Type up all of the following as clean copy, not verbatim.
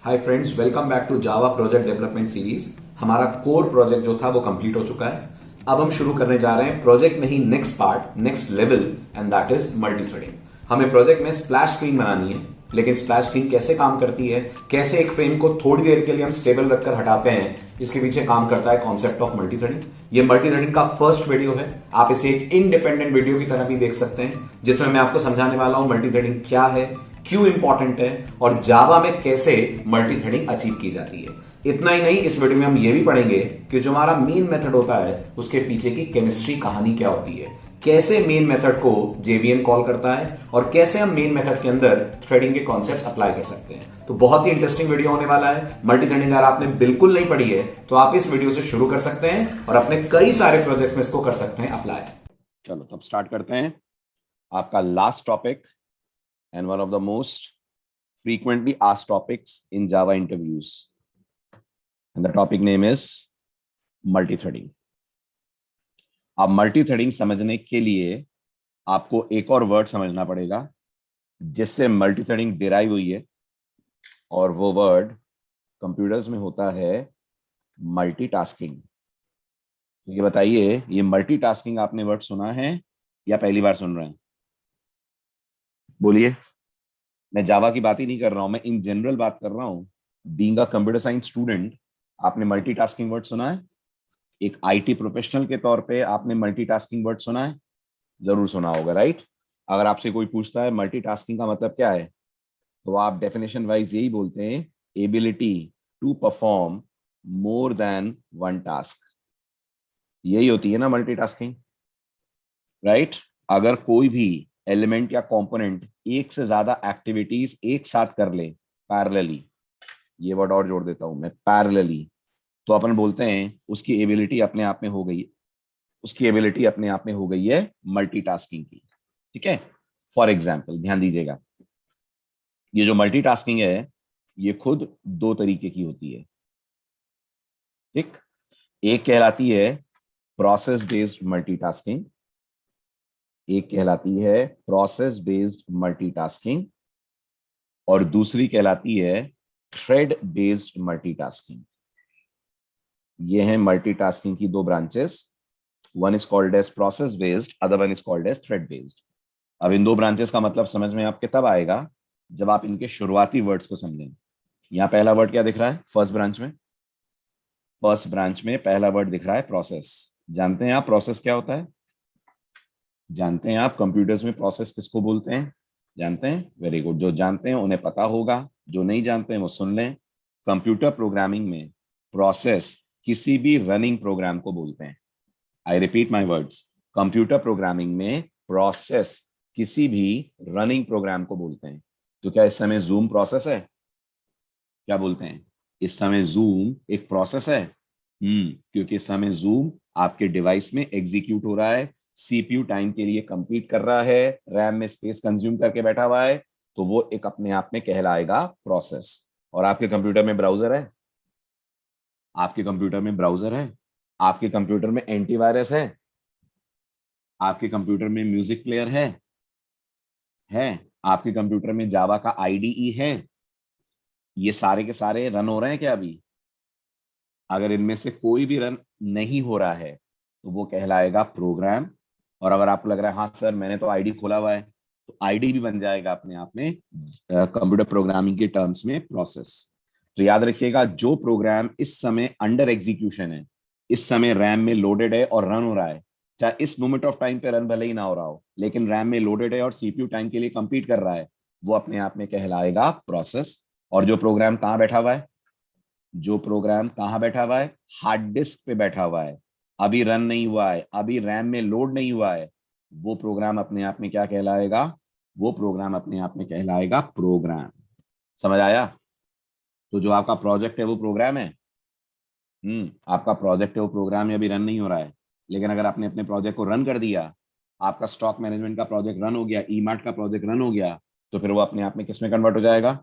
Hi friends, welcome back to Java project development series. हमारा core project जो था वो कंप्लीट हो चुका है। अब हम शुरू करने जा रहे हैं प्रोजेक्ट में ही next part, next level, and that is multithreading. हमें प्रोजेक्ट में स्प्लैश स्क्रीन बनानी है, लेकिन स्प्लैश स्क्रीन कैसे काम करती है, कैसे एक फ्रेम को थोड़ी देर के लिए हम स्टेबल रखकर हटाते हैं, इसके पीछे काम करता है कॉन्सेप्ट ऑफ मल्टी थ्रेडिंग। ये मल्टी थ्रेडिंग का फर्स्ट वीडियो है। आप इसे एक इंडिपेंडेंट वीडियो की तरह भी देख सकते हैं, जिसमें मैं आपको समझाने वाला हूं मल्टी थ्रेडिंग क्या है, क्यों इंपॉर्टेंट है और जावा में कैसे मल्टी थ्रेडिंग अचीव की जाती है। इतना ही नहीं, इस वीडियो में हम ये भी पढ़ेंगे कि जो हमारा मेन मेथड होता है उसके पीछे की केमिस्ट्री कहानी क्या होती है, कैसे मेन मेथड को जेवीएन कॉल करता है और कैसे हम मेन मेथड के अंदर थ्रेडिंग के कॉन्सेप्ट्स अप्लाई कर सकते हैं। तो बहुत ही इंटरेस्टिंग वीडियो होने वाला है। मल्टी थ्रेडिंग अगर आपने बिल्कुल नहीं पढ़ी है तो आप इस वीडियो से शुरू कर सकते हैं और अपने कई सारे प्रोजेक्ट्स में इसको कर सकते हैं अप्लाई। चलो तब स्टार्ट करते हैं। आपका last topic and one of the most frequently asked topics in Java interviews. And the topic name is multi-threading. अब multi-threading समझने के लिए आपको एक और वर्ड समझना पड़ेगा जिससे multi-threading डिराइव हुई है, और वो वर्ड कंप्यूटर्स में होता है मल्टीटास्किंग। तो ये बताइए, ये मल्टीटास्किंग आपने वर्ड सुना है या पहली बार सुन रहे हैं? बोलिए। मैं जावा की बात ही नहीं कर रहा हूं, मैं इन जनरल बात कर रहा हूं। Being a computer science student, आपने मल्टीटास्किंग वर्ड सुना है? एक आईटी प्रोफेशनल के तौर पे आपने मल्टीटास्किंग वर्ड सुना है? जरूर सुना होगा, राइट? अगर आपसे कोई पूछता है मल्टीटास्किंग का मतलब क्या है, तो आप डेफिनेशन वाइज यही बोलते हैं, ability to perform more than one task. यही होती है ना मल्टीटास्किंग, राइट? अगर कोई भी एलिमेंट या कंपोनेंट एक से ज्यादा एक्टिविटीज एक साथ कर ले पैरेलली, ये वर्ड और जोड़ देता हूं मैं, पैरेलली, तो अपन बोलते हैं उसकी एबिलिटी अपने आप में हो गई, उसकी एबिलिटी अपने आप में हो गई है मल्टीटास्किंग की। ठीक है? फॉर एग्जाम्पल ध्यान दीजिएगा, ये जो मल्टीटास्किंग है ये खुद दो तरीके की होती है। ठीक? एक कहलाती है प्रोसेस बेस्ड मल्टीटास्किंग, एक कहलाती है प्रोसेस बेस्ड मल्टीटास्किंग, और दूसरी कहलाती है थ्रेड बेस्ड मल्टीटास्किंग। ये है मल्टीटास्किंग की दो branches. One is called as process based, other one is called as thread based. अब इन दो ब्रांचेस का मतलब समझ में आपके तब आएगा जब आप इनके शुरुआती वर्ड्स को समझें। यहाँ पहला वर्ड क्या दिख रहा है फर्स्ट ब्रांच में? फर्स्ट ब्रांच में पहला वर्ड दिख रहा है प्रोसेस। जानते हैं आप प्रोसेस क्या होता है? जानते हैं आप कंप्यूटर्स में प्रोसेस किसको बोलते हैं? जानते हैं? Very good. जो जानते हैं उन्हें पता होगा, जो नहीं जानते हैं वो सुन लें। कंप्यूटर प्रोग्रामिंग में प्रोसेस किसी भी रनिंग प्रोग्राम को बोलते हैं। I repeat my words, computer programming में प्रोसेस किसी भी रनिंग प्रोग्राम को बोलते हैं। तो क्या इस समय जूम प्रोसेस है? क्या बोलते हैं? इस समय जूम एक प्रोसेस है। क्योंकि इस समय जूम आपके डिवाइस में एग्जीक्यूट हो रहा है, सीपीयू टाइम के लिए कंपीट कर रहा है, रैम में स्पेस कंज्यूम करके बैठा हुआ है, तो वो एक अपने आप में कहलाएगा प्रोसेस। और आपके कंप्यूटर में ब्राउजर है? आपके कंप्यूटर में ब्राउजर है? आपके कंप्यूटर में एंटीवायरस है? आपके कंप्यूटर में म्यूजिक प्लेयर है? आपके कंप्यूटर में जावा का आईडीई है? ये सारे के सारे रन हो रहे हैं क्या अभी? अगर इनमें से कोई भी रन नहीं हो रहा है तो वो कहलाएगा प्रोग्राम। और अगर आपको लग रहा है हाँ सर मैंने तो आईडी खोला हुआ है, तो आईडी भी बन जाएगा अपने आप में कंप्यूटर प्रोग्रामिंग के टर्म्स में प्रोसेस। तो याद रखिएगा, जो प्रोग्राम इस समय अंडर एग्जीक्यूशन है, इस समय रैम में लोडेड है और रन हो रहा है, चाहे इस मोमेंट ऑफ टाइम पे रन भले ही ना हो रहा हो, लेकिन रैम में लोडेड है और सीपीयू टाइम के लिए कंपीट कर रहा है, वो अपने आप में कहलाएगा प्रोसेस। और जो प्रोग्राम कहाँ बैठा हुआ है? जो प्रोग्राम कहाँ बैठा हुआ है? हार्ड डिस्क पे बैठा हुआ है, अभी रन नहीं हुआ है, अभी रैम में लोड नहीं हुआ है, वो प्रोग्राम अपने आप में क्या कहलाएगा? वो प्रोग्राम अपने आप में कहलाएगा प्रोग्राम। समझ आया? तो जो आपका प्रोजेक्ट है वो प्रोग्राम है। आपका प्रोजेक्ट है वो प्रोग्राम है, अभी रन नहीं हो रहा है, लेकिन अगर आपने अपने प्रोजेक्ट को रन कर दिया, आपका स्टॉक मैनेजमेंट का प्रोजेक्ट रन हो गया, ई मार्ट का प्रोजेक्ट रन हो गया, तो फिर वो अपने आप में किस में कन्वर्ट हो जाएगा?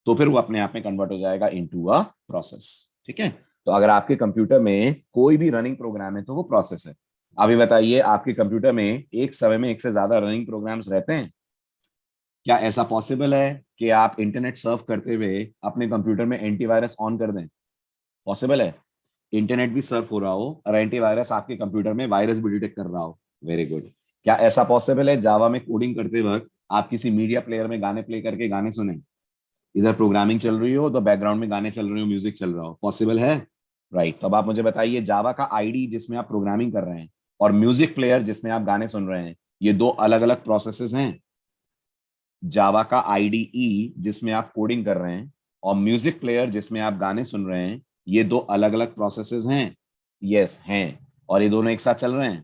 तो फिर वो अपने आप में कन्वर्ट हो जाएगा इनटू अ प्रोसेस। ठीक है? तो अगर आपके कंप्यूटर में कोई भी रनिंग प्रोग्राम है तो वो प्रोसेस है। अभी बताइए, आपके कंप्यूटर में एक समय में एक से ज्यादा रनिंग प्रोग्राम्स रहते हैं? क्या ऐसा पॉसिबल है कि आप इंटरनेट सर्फ करते हुए अपने कंप्यूटर में एंटीवायरस ऑन कर दें? पॉसिबल है? इंटरनेट भी सर्फ हो रहा हो और एंटीवायरस आपके कंप्यूटर में वायरस भी डिटेक्ट कर रहा हो। Very good. क्या ऐसा पॉसिबल है जावा में कोडिंग करते वक्त आप किसी मीडिया प्लेयर में गाने प्ले करके गाने सुने? इधर प्रोग्रामिंग चल रही हो तो बैकग्राउंड में गाने चल रहे हो, म्यूजिक चल रहा हो। पॉसिबल है? राइट। तो अब आप मुझे बताइए, जावा का आईडी जिसमें आप प्रोग्रामिंग कर रहे हैं और म्यूजिक प्लेयर जिसमें आप गाने सुन रहे हैं, ये दो अलग अलग प्रोसेसेस हैं। जावा का आईडीई जिसमें आप कोडिंग कर रहे हैं और म्यूजिक प्लेयर जिसमें आप गाने सुन रहे हैं, ये दो अलग अलग प्रोसेसेस हैं। यस हैं। और ये दोनों एक साथ चल रहे हैं?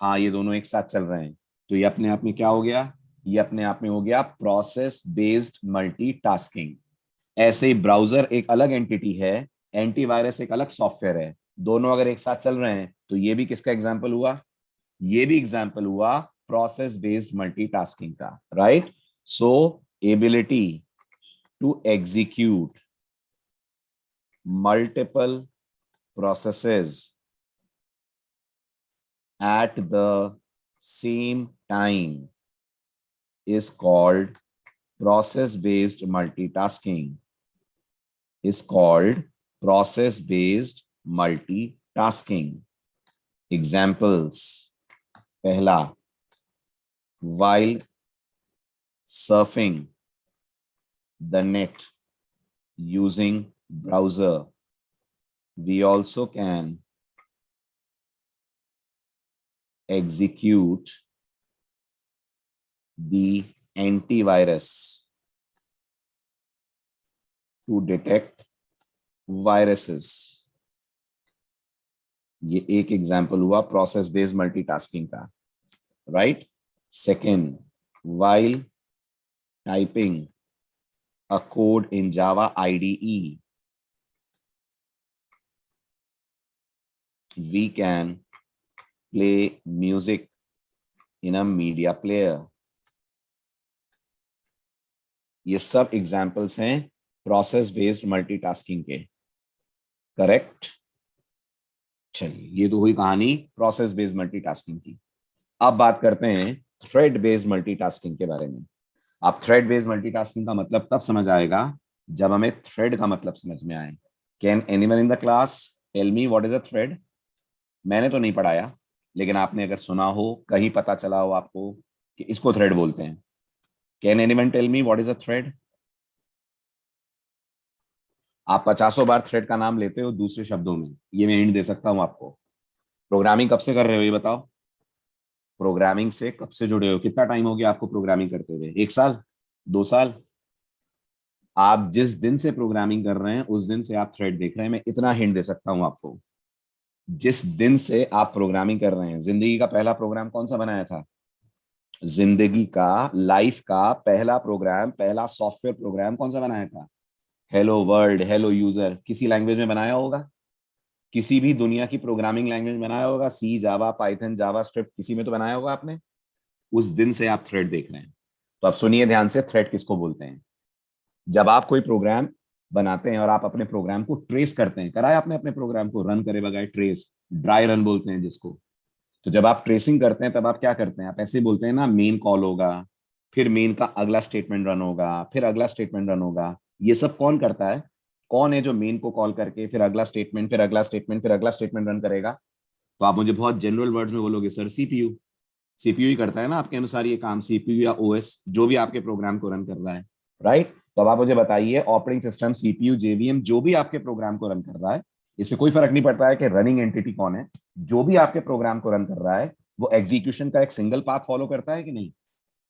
हाँ, ये दोनों एक साथ चल रहे हैं। तो ये अपने आप में क्या हो गया? ये अपने आप में हो गया प्रोसेस बेस्ड मल्टीटास्किंग। ऐसे ही ब्राउजर एक अलग एंटिटी है, एंटीवायरस एक अलग सॉफ्टवेयर है। दोनों अगर एक साथ चल रहे हैं तो ये भी किसका एग्जाम्पल हुआ? ये भी एग्जाम्पल हुआ प्रोसेस बेस्ड मल्टीटास्किंग का। Right. So ability to execute multiple processes at the same time is called process based multitasking. Is called process based multitasking. Examples: पहला, while surfing the net using browser, we also can execute the antivirus to detect viruses. ये एक example हुआ process based multitasking का। Right. Second, while typing a code in Java IDE, we can play music in a media player. ये सब examples हैं process based multitasking के। Correct. चलिए, ये तो हुई कहानी प्रोसेस बेस्ड मल्टीटास्किंग की। अब बात करते हैं थ्रेड बेस्ड मल्टीटास्किंग के बारे में। आप थ्रेड बेस्ड मल्टीटास्किंग का मतलब तब समझ आएगा जब हमें थ्रेड का मतलब समझ में आए। Can anyone in the class tell me what is a thread? मैंने तो नहीं पढ़ाया, लेकिन आपने अगर सुना हो, कहीं पता चला हो आपको कि इसको थ्रेड बोलते हैं। Can anyone tell me what is a thread? आप 50 बार थ्रेड का नाम लेते हो दूसरे शब्दों में, ये मैं हिंट दे सकता हूं आपको। प्रोग्रामिंग कब से कर रहे हो ये बताओ? प्रोग्रामिंग से कब से जुड़े हो? कितना टाइम हो गया आपको प्रोग्रामिंग करते हुए? 1 साल? 2 साल? आप जिस दिन से प्रोग्रामिंग कर रहे हैं उस दिन से आप थ्रेड देख रहे हैं। मैं इतना हिंट दे सकता हूं आपको, जिस दिन से आप प्रोग्रामिंग कर रहे हैं। जिंदगी का पहला प्रोग्राम कौन सा बनाया था? जिंदगी का, लाइफ का पहला प्रोग्राम, पहला सॉफ्टवेयर प्रोग्राम कौन सा बनाया था? Hello world, hello user. किसी लैंग्वेज में बनाया होगा? किसी भी दुनिया की प्रोग्रामिंग लैंग्वेज में बनाया होगा? सी, जावा, पाइथन, जावा स्क्रिप्ट, किसी में तो बनाया होगा आपने। उस दिन से आप थ्रेड देख रहे हैं। तो अब सुनिए ध्यान से, थ्रेड किसको बोलते हैं? जब आप कोई प्रोग्राम बनाते हैं और आप अपने प्रोग्राम को ट्रेस करते हैं, कराया आपने अपने प्रोग्राम को रन करे बगैर ट्रेस, ड्राई रन बोलते हैं जिसको। तो जब आप ट्रेसिंग करते हैं तब आप क्या करते हैं? आप ऐसे ही बोलते हैं ना, मेन कॉल होगा, फिर मेन का अगला स्टेटमेंट रन होगा, फिर अगला स्टेटमेंट रन होगा। ये सब कौन करता है? कौन है जो मेन को कॉल करके फिर अगला स्टेटमेंट, फिर अगला स्टेटमेंट, फिर अगला स्टेटमेंट रन करेगा? तो आप मुझे बहुत जनरल वर्ड्स में बोलोगे, सर सीपीयू। सीपीयू ही करता है ना आपके अनुसार ये काम, सीपीयू या ओएस, जो भी आपके प्रोग्राम को रन कर रहा है। राइट। तो अब आप मुझे बताइए, ऑपरेटिंग सिस्टम, सीपीयू, जेवीएम, जो भी आपके प्रोग्राम को रन कर रहा है, इससे कोई फर्क नहीं पड़ता है कि रनिंग एंटिटी कौन है। जो भी आपके प्रोग्राम को रन कर रहा है वो एग्जीक्यूशन का एक सिंगल पाथ फॉलो करता है कि नहीं?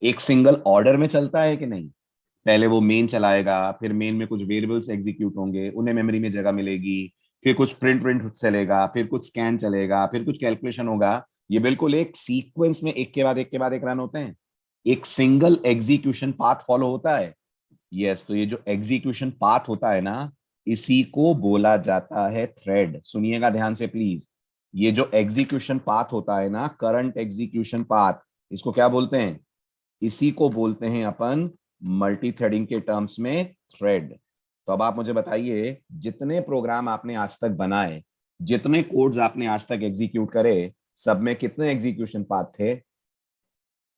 एक सिंगल ऑर्डर में चलता है कि नहीं? पहले वो मेन चलाएगा, फिर मेन में कुछ वेरिएबल्स एग्जीक्यूट होंगे, उन्हें मेमोरी में जगह मिलेगी, फिर कुछ प्रिंट प्रिंट चलेगा, फिर कुछ स्कैन चलेगा, फिर कुछ कैलकुलेशन होगा। ये बिल्कुल एक सीक्वेंस में एक के बाद एक के बाद एक रन होते हैं। एक सिंगल एग्जीक्यूशन पाथ फॉलो होता है। यस। तो ये जो एग्जीक्यूशन पाथ होता है ना, इसी को बोला जाता है थ्रेड। सुनिएगा ध्यान से प्लीज। ये जो एग्जीक्यूशन पाथ होता है ना, करंट एग्जीक्यूशन पाथ, इसको क्या बोलते हैं? इसी को बोलते हैं अपन मल्टी थ्रेडिंग के टर्म्स में थ्रेड। तो अब आप मुझे बताइए, जितने प्रोग्राम आपने आज तक बनाए, जितने कोड्स आपने आज तक एग्जीक्यूट करे, सब में कितने एग्जीक्यूशन पाथ थे?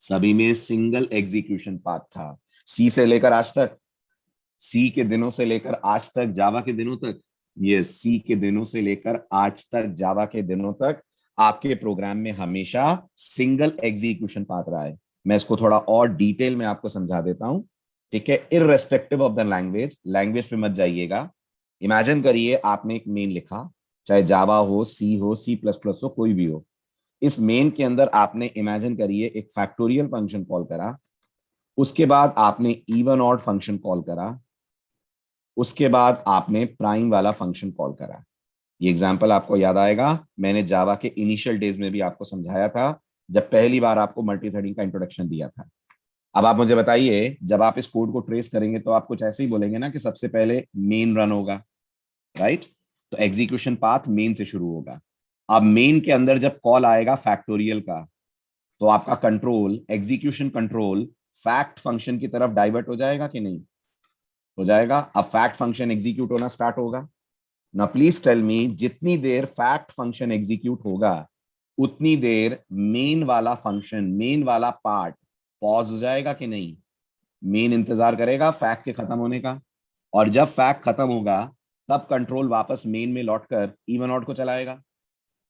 सभी में सिंगल एग्जीक्यूशन पाथ था। सी से लेकर आज तक, सी के दिनों से लेकर आज तक, जावा के दिनों तक, ये सी के दिनों से लेकर आज तक, जावा के दिनों तक आपके प्रोग्राम में हमेशा सिंगल एग्जीक्यूशन पाथ रहा है। मैं इसको थोड़ा और डिटेल में आपको समझा देता हूं, ठीक है। Irrespective of the language, language पे मत जाइएगा। इमेजिन करिए आपने एक मेन लिखा, चाहे जावा हो, सी प्लस प्लस हो, कोई भी हो। इस मेन के अंदर आपने इमेजिन करिए एक फैक्टोरियल फंक्शन कॉल करा, उसके बाद आपने इवन ऑड फंक्शन कॉल करा, उसके बाद आपने प्राइम वाला फंक्शन कॉल करा। ये एग्जांपल आपको याद आएगा, मैंने जावा के इनिशियल डेज में भी आपको समझाया था, जब पहली बार आपको मल्टीथ्रेडिंग का इंट्रोडक्शन दिया था। अब आप मुझे बताइए, जब आप इस कोड को ट्रेस करेंगे तो आप कुछ ऐसे ही बोलेंगे ना कि सबसे पहले मेन रन होगा, राइट? तो एग्जीक्यूशन पाथ मेन से शुरू होगा। अब मेन के अंदर जब कॉल आएगा फैक्टोरियल का, तो आपका control, execution control fact function की तरफ डाइवर्ट हो जाएगा कि नहीं? हो जाएगा। अब फैक्ट फंक्शन एग्जीक्यूट होना स्टार्ट होगा ना। प्लीज टेल मी, जितनी देर फैक्ट फंक्शन एग्जीक्यूट होगा उतनी देर मेन वाला फंक्शन, मेन वाला पार्ट पॉज हो जाएगा कि नहीं? मेन इंतजार करेगा फैक्ट के खत्म होने का, और जब फैक्ट खत्म होगा तब कंट्रोल वापस मेन में लौटकर इवन ऑड को चलाएगा।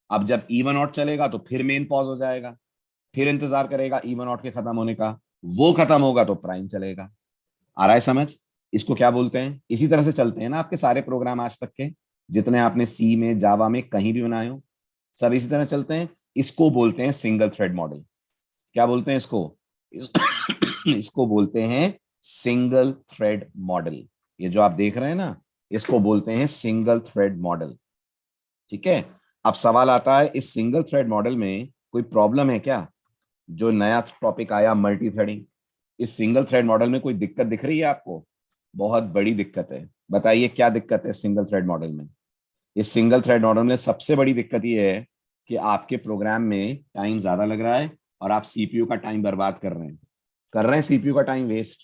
अब जब इवन ऑड चलेगा तो फिर मेन पॉज हो जाएगा, फिर इंतजार करेगा इवन ऑड के खत्म होने का, वो खत्म होगा तो प्राइम चलेगा। आ रहा है समझ? इसको क्या बोलते हैं? इसी तरह से चलते हैं ना आपके सारे प्रोग्राम आज तक के, जितने आपने सी में, जावा में कहीं भी बनाए हो, सब इसी तरह चलते हैं। इसको बोलते हैं सिंगल थ्रेड मॉडल। क्या बोलते हैं इसको? इसको बोलते हैं सिंगल थ्रेड मॉडल। ये जो आप देख रहे हैं ना, इसको बोलते हैं सिंगल थ्रेड मॉडल, ठीक है। अब सवाल आता है, इस सिंगल थ्रेड मॉडल में कोई प्रॉब्लम है क्या? जो नया टॉपिक आया मल्टी थ्रेडिंग, इस सिंगल थ्रेड मॉडल में कोई दिक्कत दिख रही है आपको? बहुत बड़ी दिक्कत है। बताइए क्या दिक्कत है सिंगल थ्रेड मॉडल में? इस सिंगल थ्रेड मॉडल में सबसे बड़ी दिक्कत ये है कि आपके प्रोग्राम में टाइम ज्यादा लग रहा है और आप सीपीयू का टाइम बर्बाद कर रहे हैं सीपीयू का टाइम वेस्ट।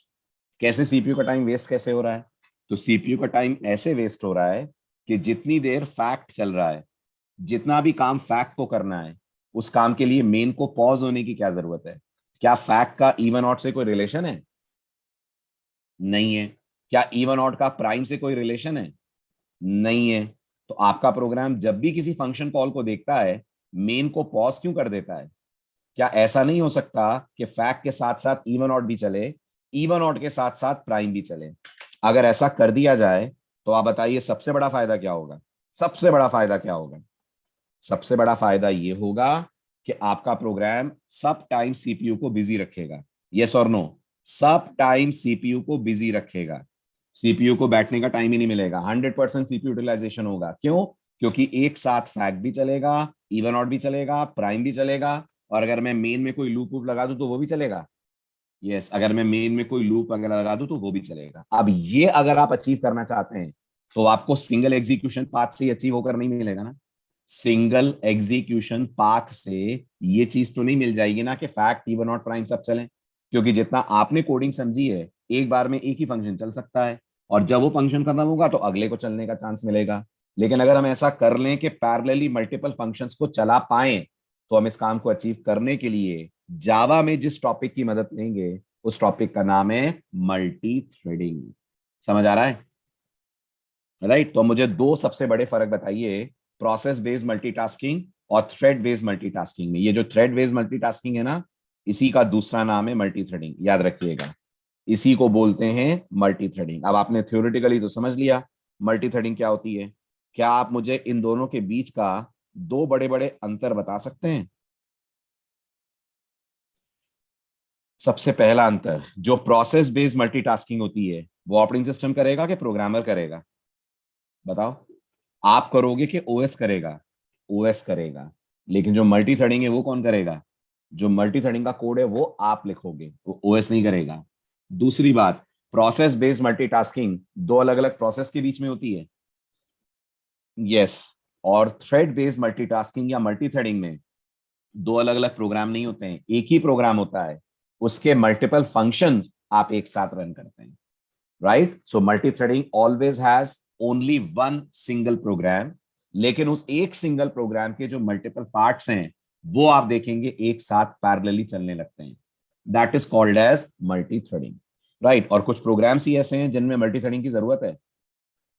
कैसे सीपीयू का टाइम वेस्ट कैसे हो रहा है? तो सीपीयू का टाइम ऐसे वेस्ट हो रहा है कि जितनी देर फैक्ट चल रहा है, जितना भी काम फैक्ट को करना है, उस काम के लिए मेन को पॉज होने की क्या जरूरत है? क्या फैक्ट का इवन ऑड से कोई रिलेशन है? नहीं है। क्या इवन ऑड का प्राइम से कोई रिलेशन है? नहीं है। तो आपका प्रोग्राम जब भी किसी फंक्शन कॉल को देखता है, मेन को पॉज क्यों कर देता है? क्या ऐसा नहीं हो सकता कि फैक्ट के साथ साथ इवन ऑड भी चले, इवन ऑड के साथ साथ प्राइम भी चले? अगर ऐसा कर दिया जाए तो आप बताइए सबसे बड़ा फायदा क्या होगा? सबसे बड़ा फायदा क्या होगा? सबसे बड़ा फायदा ये होगा कि आपका प्रोग्राम सब टाइम सीपीयू को बिजी रखेगा। यस और नो? सब टाइम सीपीयू को बिजी रखेगा। सीपीयू को बैठने का टाइम ही नहीं मिलेगा। 100% सीपीयू यूटिलाइजेशन होगा। क्यों? क्योंकि एक साथ फैक्ट भी चलेगा, इवन ऑड भी चलेगा, प्राइम भी चलेगा, और अगर मैं मेन में कोई लूप वूप लगा दूं तो वो भी चलेगा। यस, अगर मैं मेन में कोई लूप वगैरह लगा दूं तो वो भी चलेगा। अब ये अगर आप अचीव करना चाहते हैं तो आपको सिंगल एग्जीक्यूशन पाथ से अचीव होकर नहीं मिलेगा ना। सिंगल एग्जीक्यूशन पाथ से ये चीज तो नहीं मिल जाएगी ना कि फैक्ट, इवन ऑड, प्राइम सब चलें, क्योंकि जितना आपने कोडिंग समझी है, एक बार में एक ही फंक्शन चल सकता है, और जब वो फंक्शन खत्म होगा तो अगले को चलने का चांस मिलेगा। लेकिन अगर हम ऐसा कर लें कि पैरेलली मल्टीपल फंक्शंस को चला पाए, तो हम इस काम को अचीव करने के लिए जावा में जिस टॉपिक की मदद लेंगे उस टॉपिक का नाम है मल्टी थ्रेडिंग। समझ आ रहा है? राइट। तो मुझे दो सबसे बड़े फर्क बताइए, प्रोसेस बेस्ड मल्टीटास्किंग और थ्रेड बेस्ड मल्टीटास्किंग में। ये जो थ्रेड बेस्ड मल्टीटास्किंग है ना, इसी का दूसरा नाम है मल्टी थ्रेडिंग, याद रखिएगा। इसी को बोलते हैं मल्टी थ्रेडिंग। अब आपने थ्योरेटिकली तो समझ लिया मल्टी थ्रेडिंग क्या होती है। क्या आप मुझे इन दोनों के बीच का दो बड़े बड़े अंतर बता सकते हैं? सबसे पहला अंतर, जो प्रोसेस बेस्ड मल्टीटास्किंग होती है वो ऑपरेटिंग सिस्टम करेगा कि प्रोग्रामर करेगा? बताओ। आप करोगे कि ओएस करेगा? ओएस करेगा। लेकिन जो मल्टी थ्रेडिंग है वो कौन करेगा? जो मल्टी थ्रेडिंग का कोड है वो आप लिखोगे, वो ओएस नहीं करेगा। दूसरी बात, प्रोसेस बेस्ड मल्टीटास्किंग दो अलग अलग प्रोसेस के बीच में होती है। यस। और थ्रेड बेस्ड मल्टीटास्किंग या मल्टी थ्रेडिंग में दो अलग अलग प्रोग्राम नहीं होते हैं, एक ही प्रोग्राम होता है, उसके मल्टीपल फंक्शंस आप एक साथ रन करते हैं। Right? So multi threading always has only one single program, लेकिन उस एक सिंगल प्रोग्राम के जो मल्टीपल पार्ट्स हैं वो आप देखेंगे एक साथ पैरेलली चलने लगते हैं। That is called as multi threading. Right. और कुछ प्रोग्राम्स ही ऐसे हैं जिनमें मल्टी थ्रेडिंग की जरूरत है,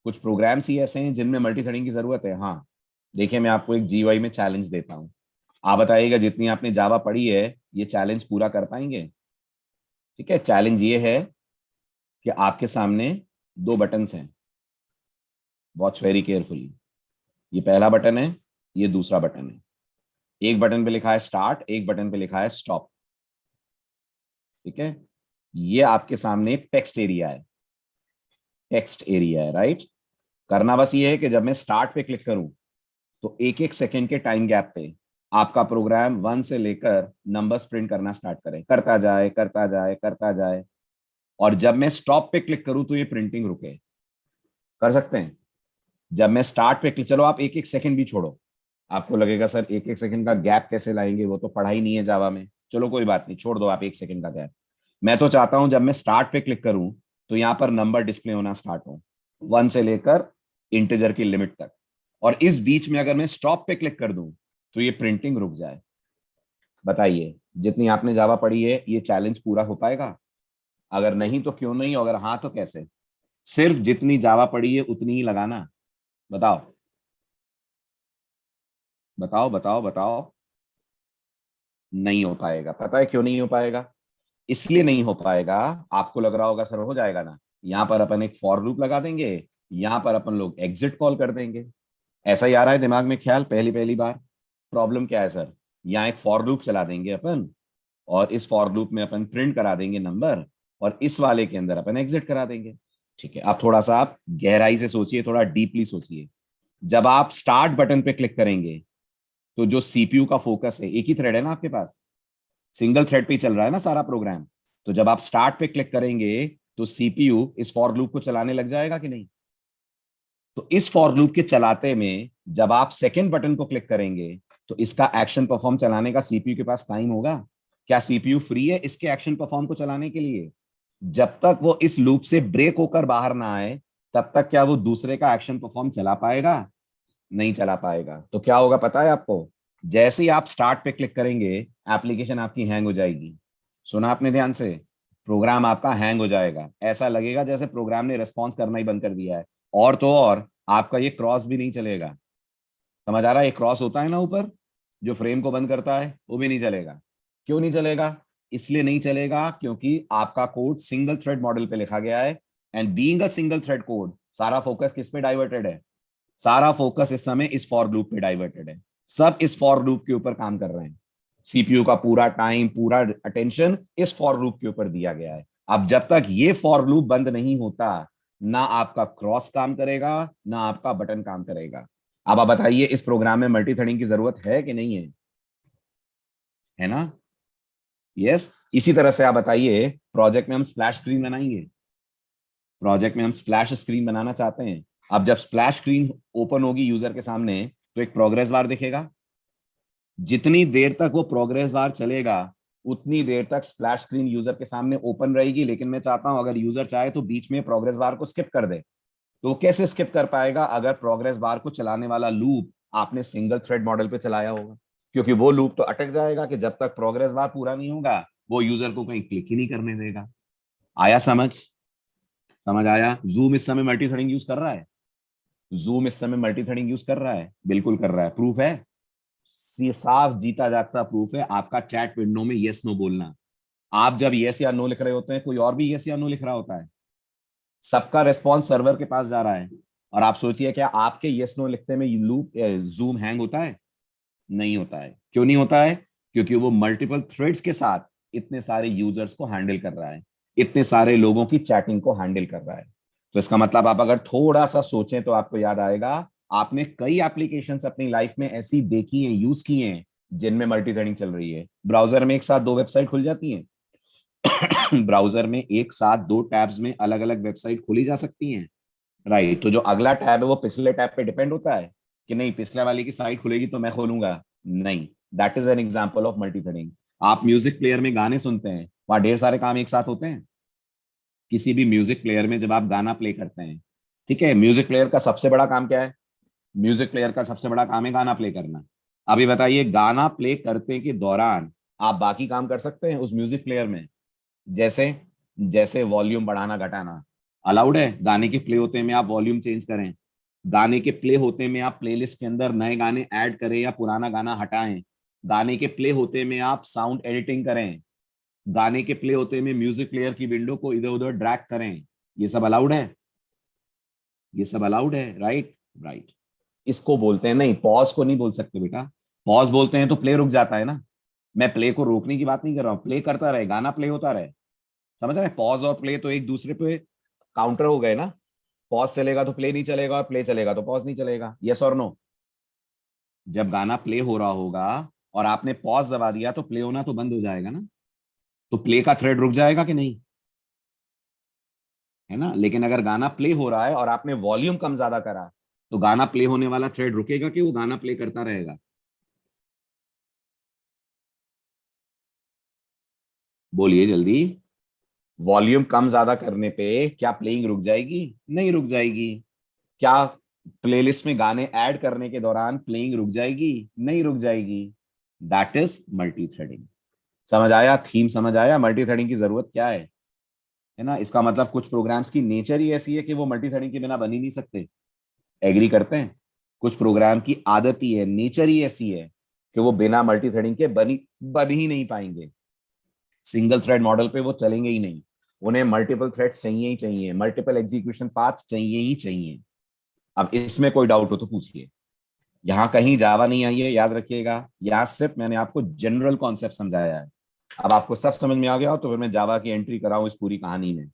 कुछ प्रोग्राम्स ही ऐसे हैं जिनमें मल्टी थ्रेडिंग की जरूरत है। हाँ, देखिए मैं आपको एक जीयूआई में चैलेंज देता हूँ, आप बताइएगा जितनी आपने जावा पढ़ी है ये चैलेंज पूरा कर पाएंगे? ठीक है, चैलेंज ये है कि आपके सामने दो बटन्स हैं, वॉच वेरी केयरफुली। ये पहला बटन है, ये दूसरा बटन है। एक बटन पे लिखा है स्टार्ट, एक बटन पे लिखा है स्टॉप। ठीक है, ये आपके सामने एक टेक्स्ट एरिया है, टेक्स्ट एरिया है, राइट। करना बस ये है कि जब मैं स्टार्ट पे क्लिक करूं तो एक एक सेकेंड के टाइम गैप पे आपका प्रोग्राम 1 से लेकर नंबर्स प्रिंट करना स्टार्ट करे, करता जाए करता जाए करता जाए। और जब मैं स्टॉप पे क्लिक करूं तो ये प्रिंटिंग रुके। कर सकते हैं? जब मैं स्टार्ट पे क्लिक, चलो आप एक एक सेकंड भी छोड़ो, आपको लगेगा सर एक एक सेकंड का गैप कैसे लाएंगे, वो तो पढ़ाई नहीं है जावा में। चलो कोई बात नहीं, छोड़ दो आप एक सेकंड का गैप। मैं तो चाहता हूं जब मैं स्टार्ट पे क्लिक करूं तो यहां पर नंबर डिस्प्ले होना स्टार्ट हो, 1 से लेकर इंटीजर की लिमिट तक। और इस बीच में अगर मैं स्टॉप पे क्लिक कर दूं तो ये प्रिंटिंग रुक जाए। बताइए, जितनी आपने जावा पढ़ी है ये चैलेंज पूरा हो पाएगा? अगर नहीं तो क्यों नहीं, अगर हाँ तो कैसे? सिर्फ जितनी जावा पढ़ी है उतनी ही लगाना। बताओ बताओ बताओ बताओ। नहीं हो पाएगा। पता है क्यों नहीं हो पाएगा? इसलिए नहीं हो पाएगा, आपको लग रहा होगा सर हो जाएगा ना, यहां पर अपन एक फॉर लूप लगा देंगे, यहां पर अपन लोग एग्जिट कॉल कर देंगे। ऐसा ही आ रहा है दिमाग में ख्याल पहली पहली बार? प्रॉब्लम क्या है सर? यहाँ एक फॉर लूप चला देंगे अपन, और इस फॉर लूप में अपन प्रिंट करा देंगे नंबर, और इस वाले के अंदर अपन एग्जिट करा देंगे। ठीक है, अब थोड़ा सा आप गहराई से सोचिए, थोड़ा डीपली सोचिए। जब आप स्टार्ट बटन पे क्लिक करेंगे तो जो सीपीयू का फोकस है, एक ही थ्रेड है ना आपके पास, सिंगल थ्रेड पे ही चल रहा है ना सारा प्रोग्राम, तो जब आप स्टार्ट पे क्लिक करेंगे तो सीपीयू इस फॉर लूप को चलाने लग जाएगा कि नहीं? तो इस फॉर लूप के चलाते में जब आप सेकंड बटन को क्लिक करेंगे तो इसका एक्शन परफॉर्म चलाने का सीपीयू के पास टाइम होगा? क्या सीपीयू फ्री है इसके एक्शन परफॉर्म को चलाने के लिए? जब तक वो इस लूप से ब्रेक होकर बाहर ना आए तब तक क्या वो दूसरे का एक्शन परफॉर्म चला पाएगा? नहीं चला पाएगा। तो क्या होगा पता है आपको? जैसे ही आप स्टार्ट पे क्लिक करेंगे एप्लीकेशन आपकी हैंग हो जाएगी। सुना आपने ध्यान से? प्रोग्राम आपका हैंग हो जाएगा, ऐसा लगेगा जैसे प्रोग्राम ने रिस्पॉन्स करना ही बंद कर दिया है। और तो और आपका ये क्रॉस भी नहीं चलेगा। समझ आ रहा है? ये क्रॉस होता है ना ऊपर जो फ्रेम को बंद करता है, वो भी नहीं चलेगा। क्यों नहीं चलेगा? इसलिए नहीं चलेगा क्योंकि आपका कोड सिंगल थ्रेड मॉडल पे लिखा गया है। And being a single thread code, सारा फोकस किस पे डाइवर्टेड है? सारा फोकस इस समय इस फॉर लूप पे डाइवर्टेड है। सब इस फॉर लूप के ऊपर काम कर रहे हैं। सीपीयू का पूरा टाइम, पूरा अटेंशन इस फॉर लूप के ऊपर दिया गया है। अब जब तक ये फॉर लूप बंद नहीं होता, ना आपका क्रॉस काम करेगा, ना आपका बटन काम करेगा। अब आप बताइए इस प्रोग्राम में मल्टी थ्रेडिंग की जरूरत है कि नहीं है? है ना? यस। इसी तरह से आप बताइए, प्रोजेक्ट में हम स्प्लैश स्क्रीन बनाएंगे, प्रोजेक्ट में हम स्प्लैश स्क्रीन बनाना चाहते हैं। अब जब स्प्लैश स्क्रीन ओपन होगी यूजर के सामने तो एक प्रोग्रेस बार दिखेगा। जितनी देर तक वो प्रोग्रेस बार चलेगा उतनी देर तक स्प्लैश स्क्रीन यूजर के सामने ओपन रहेगी। लेकिन मैं चाहता हूं अगर यूजर चाहे तो बीच में प्रोग्रेस बार को स्किप कर दे। तो वो कैसे स्किप कर पाएगा? अगर प्रोग्रेस बार को चलाने वाला लूप आपने सिंगल थ्रेड मॉडल पे चलाया होगा, क्योंकि वो लूप तो अटक जाएगा कि जब तक प्रोग्रेस बार पूरा नहीं होगा वो यूजर को कहीं क्लिक ही नहीं करने देगा। आया समझ? समझ आया? जूम इस समय मल्टी थ्रेडिंग यूज कर रहा है, जूम इस समय मल्टी थ्रेडिंग यूज कर रहा है, बिल्कुल कर रहा है। प्रूफ है, साफ जीता जागता प्रूफ है आपका चैट विंडो में यस नो बोलना। आप जब यस या नो लिख रहे होते हैं कोई और भी यस या नो लिख रहा होता है, सबका रेस्पॉन्स सर्वर के पास जा रहा है। और आप सोचिए क्या आपके यस नो लिखते में लूप जूम हैंग होता है? नहीं होता है। क्यों नहीं होता है? क्योंकि वो मल्टीपल थ्रेड्स के साथ इतने सारे यूजर्स को हैंडल कर रहा है, इतने सारे लोगों की चैटिंग को हैंडल कर रहा है। तो इसका मतलब आप अगर थोड़ा सा सोचें तो आपको याद आएगा, आपने कई एप्लीकेशंस अपनी लाइफ में ऐसी देखी हैं, यूज की हैं, जिनमें मल्टी थ्रेडिंग चल रही है। ब्राउजर में एक साथ दो वेबसाइट खुल जाती हैं। ब्राउजर में एक साथ दो टैब्स में अलग अलग वेबसाइट खोली जा सकती हैं। राइट। तो जो अगला टैब है वो पिछले टैब पे डिपेंड होता है कि नहीं पिछले वाले की साइट खुलेगी तो मैं खोलूंगा? नहीं। That is an example of multi threading. आप म्यूजिक प्लेयर में गाने सुनते हैं, वहां ढेर सारे काम एक साथ होते हैं। किसी भी म्यूजिक प्लेयर में जब आप गाना प्ले करते हैं, ठीक है, म्यूजिक प्लेयर का सबसे बड़ा काम क्या है? म्यूजिक प्लेयर का सबसे बड़ा काम है गाना प्ले करना। अभी बताइए, गाना प्ले करते के दौरान आप बाकी काम कर सकते हैं उस म्यूजिक प्लेयर में? जैसे जैसे वॉल्यूम बढ़ाना घटाना अलाउड है। गाने के प्ले होते में आप वॉल्यूम चेंज करें, गाने के प्ले होते में आप प्लेलिस्ट के अंदर नए गाने ऐड करें या पुराना गाना हटाएं, गाने के प्ले होते में आप साउंड एडिटिंग करें, गाने के प्ले होते में म्यूजिक प्लेयर की विंडो को इधर उधर ड्रैग करें, ये सब अलाउड है। ये सब अलाउड है, राइट राइट। इसको बोलते हैं, नहीं पॉज को नहीं बोल सकते बेटा। पॉज बोलते हैं तो प्ले रुक जाता है ना। मैं प्ले को रोकने की बात नहीं कर रहा हूँ, प्ले करता रहे, गाना प्ले होता रहे। समझ रहे हैं? पॉज और प्ले तो एक दूसरे पे काउंटर हो गए ना। पॉज चलेगा तो प्ले नहीं चलेगा, और प्ले चलेगा तो पॉज नहीं चलेगा। यस और नो? जब गाना प्ले हो रहा होगा और आपने पॉज दबा दिया तो प्ले होना तो बंद हो जाएगा ना, तो प्ले का थ्रेड रुक जाएगा कि नहीं? है ना। लेकिन अगर गाना प्ले हो रहा है और आपने वॉल्यूम कम ज्यादा करा तो गाना प्ले होने वाला थ्रेड रुकेगा कि वो गाना प्ले करता रहेगा? बोलिए जल्दी। वॉल्यूम कम ज्यादा करने पे क्या प्लेइंग रुक जाएगी? नहीं रुक जाएगी। क्या प्लेलिस्ट में गाने ऐड करने के दौरान प्लेइंग रुक जाएगी? नहीं रुक जाएगी। That is multi threading. समझ आया? थीम समझ आया? मल्टी थ्रेडिंग की जरूरत क्या है ना। इसका मतलब कुछ प्रोग्राम्स की नेचर ही ऐसी है कि वो मल्टी थ्रेडिंग के बिना बन ही नहीं सकते। एग्री करते हैं? कुछ प्रोग्राम की आदत ही है, नेचर ही ऐसी है कि वो बिना मल्टी थ्रेडिंग के बन ही नहीं पाएंगे। सिंगल थ्रेड मॉडल पे वो चलेंगे ही नहीं। उन्हें मल्टीपल थ्रेड्स चाहिए ही चाहिए, मल्टीपल एग्जीक्यूशन पाथ चाहिए ही चाहिए। अब इसमें कोई डाउट हो तो पूछिए। यहाँ कहीं जावा नहीं आई है, याद रखिएगा। यहाँ सिर्फ मैंने आपको जनरल कॉन्सेप्ट समझाया है। अब आपको सब समझ में आ गया हो तो फिर मैं जावा की एंट्री कराऊं इस पूरी कहानी में।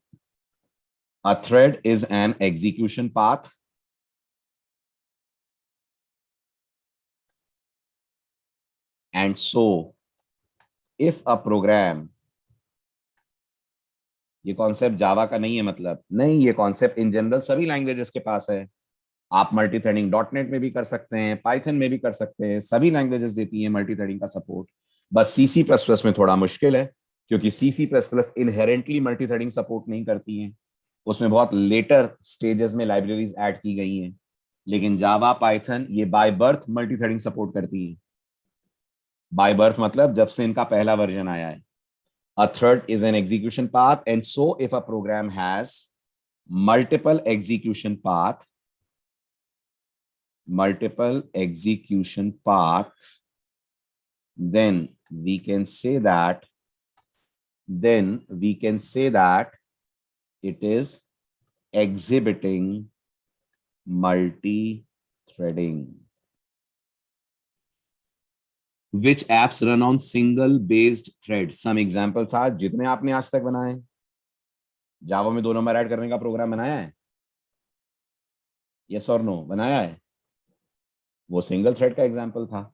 A thread is an execution path and so if a program, ये कॉन्सेप्ट जावा का नहीं है मतलब नहीं, ये कॉन्सेप्ट इन जनरल सभी लैंग्वेजेस के पास है। आप मल्टी थ्रेडिंग डॉट नेट में भी कर सकते हैं, पाइथन में भी कर सकते हैं, सभी लैंग्वेजेस देती हैं मल्टी थ्रेडिंग का सपोर्ट। बस सी सी प्लस प्लस में थोड़ा मुश्किल है, क्योंकि C C plus plus inherently multithreading support नहीं करती हैं। उसमें बहुत लेटर स्टेजेस में लाइब्रेरीज ऐड की गई हैं। लेकिन जावा पाइथन ये by birth multithreading support करती हैं। बाय बर्थ मतलब जब से इनका पहला वर्जन आया है। A thread is an execution path, and so if a program has multiple execution path, then we can say that it is exhibiting multi-threading. Which apps run on single based thread? Some examples are जितने आपने आज तक बनाए। जावा में 2 number add करने का programme बनाया है? यस और नो? बनाया है? वो सिंगल थ्रेड का एग्जाम्पल था।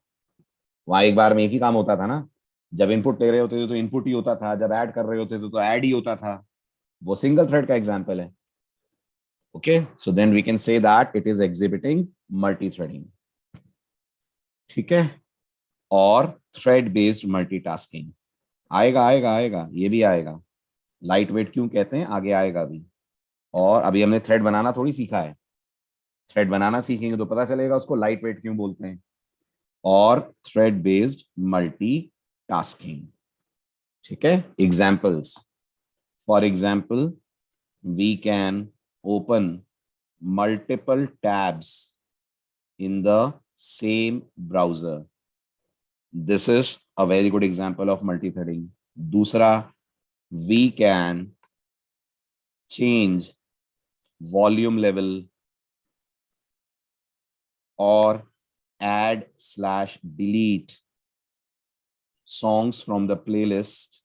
वहां एक बार में एक ही काम होता था ना। जब इनपुट ले रहे होते थे तो इनपुट ही होता था, जब ऐड कर रहे होते थे तो ऐड ही होता था। वो सिंगल थ्रेड का एग्जाम्पल है। Okay, so then we can say that it is exhibiting multi threading. ठीक है। और थ्रेड बेस्ड मल्टीटास्किंग आएगा आएगा आएगा, ये भी आएगा। लाइट वेट क्यों कहते हैं आगे आएगा भी। और अभी हमने थ्रेड बनाना थोड़ी सीखा है। थ्रेड बनाना सीखेंगे तो पता चलेगा उसको लाइट वेट क्यों बोलते हैं। और थ्रेड बेस्ड मल्टी टास्किंग। ठीक है। Examples, for example we can open multiple tabs in the same browser. This is a very good example of multi threading. दूसरा, we can change volume level or add/delete songs from the playlist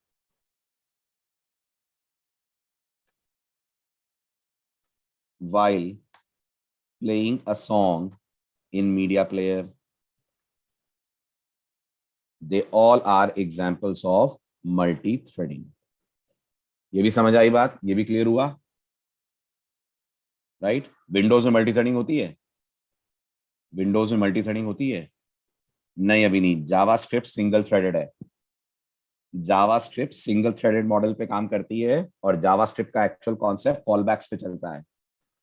while playing a song in media player. They all are examples of multi-threading. ये भी समझ आई बात? ये भी clear हुआ? Right. Windows में multi threading होती है? विंडोज में मल्टी थ्रेडिंग होती है? नहीं, अभी नहीं। जावास्क्रिप्ट सिंगल थ्रेडेड है। जावास्क्रिप्ट सिंगल थ्रेडेड मॉडल पे काम करती है, और जावास्क्रिप्ट का एक्चुअल कॉन्सेप्ट कॉलबैक्स पे चलता है।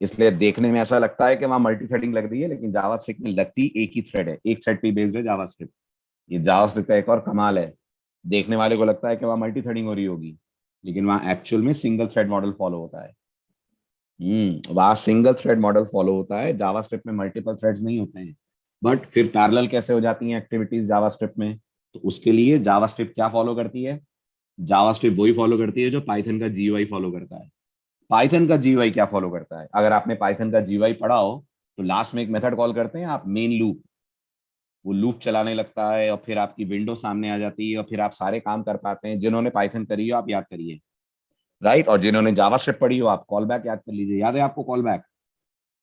इसलिए देखने में ऐसा लगता है कि वहां मल्टी थ्रेडिंग लग रही है, लेकिन जावास्क्रिप्ट में लगती एक ही थ्रेड है, एक थ्रेड पे बेस्ड है जावास्क्रिप्ट। ये जावास्क्रिप्ट का एक और कमाल है। देखने वाले को लगता है कि वहां मल्टी थ्रेडिंग हो रही होगी, लेकिन वहां एक्चुअल में सिंगल थ्रेड मॉडल फॉलो होता है। वहां सिंगल थ्रेड मॉडल फॉलो होता है, जावास्क्रिप्ट में मल्टीपल थ्रेड्स नहीं होते हैं। बट फिर पैरेलल कैसे हो जाती हैं एक्टिविटीज जावास्क्रिप्ट में? तो उसके लिए जावास्क्रिप्ट क्या फॉलो करती है? जावास्क्रिप्ट वही फॉलो करती है जो पाइथन का जीयूआई फॉलो करता है। पाइथन का जीयूआई क्या फॉलो करता है? अगर आपने पाइथन का जीयूआई पढ़ा हो तो लास्ट में एक मेथड कॉल करते हैं आप, मेन लूप। वो लूप चलाने लगता है और फिर आपकी विंडो सामने आ जाती है और फिर आप सारे काम कर पाते हैं। जिन्होंने पाइथन करी हो आप याद करिए, राइट? और जिन्होंने जावास्क्रिप्ट पढ़ी हो आप कॉल बैक याद कर लीजिए। याद है आपको कॉल बैक?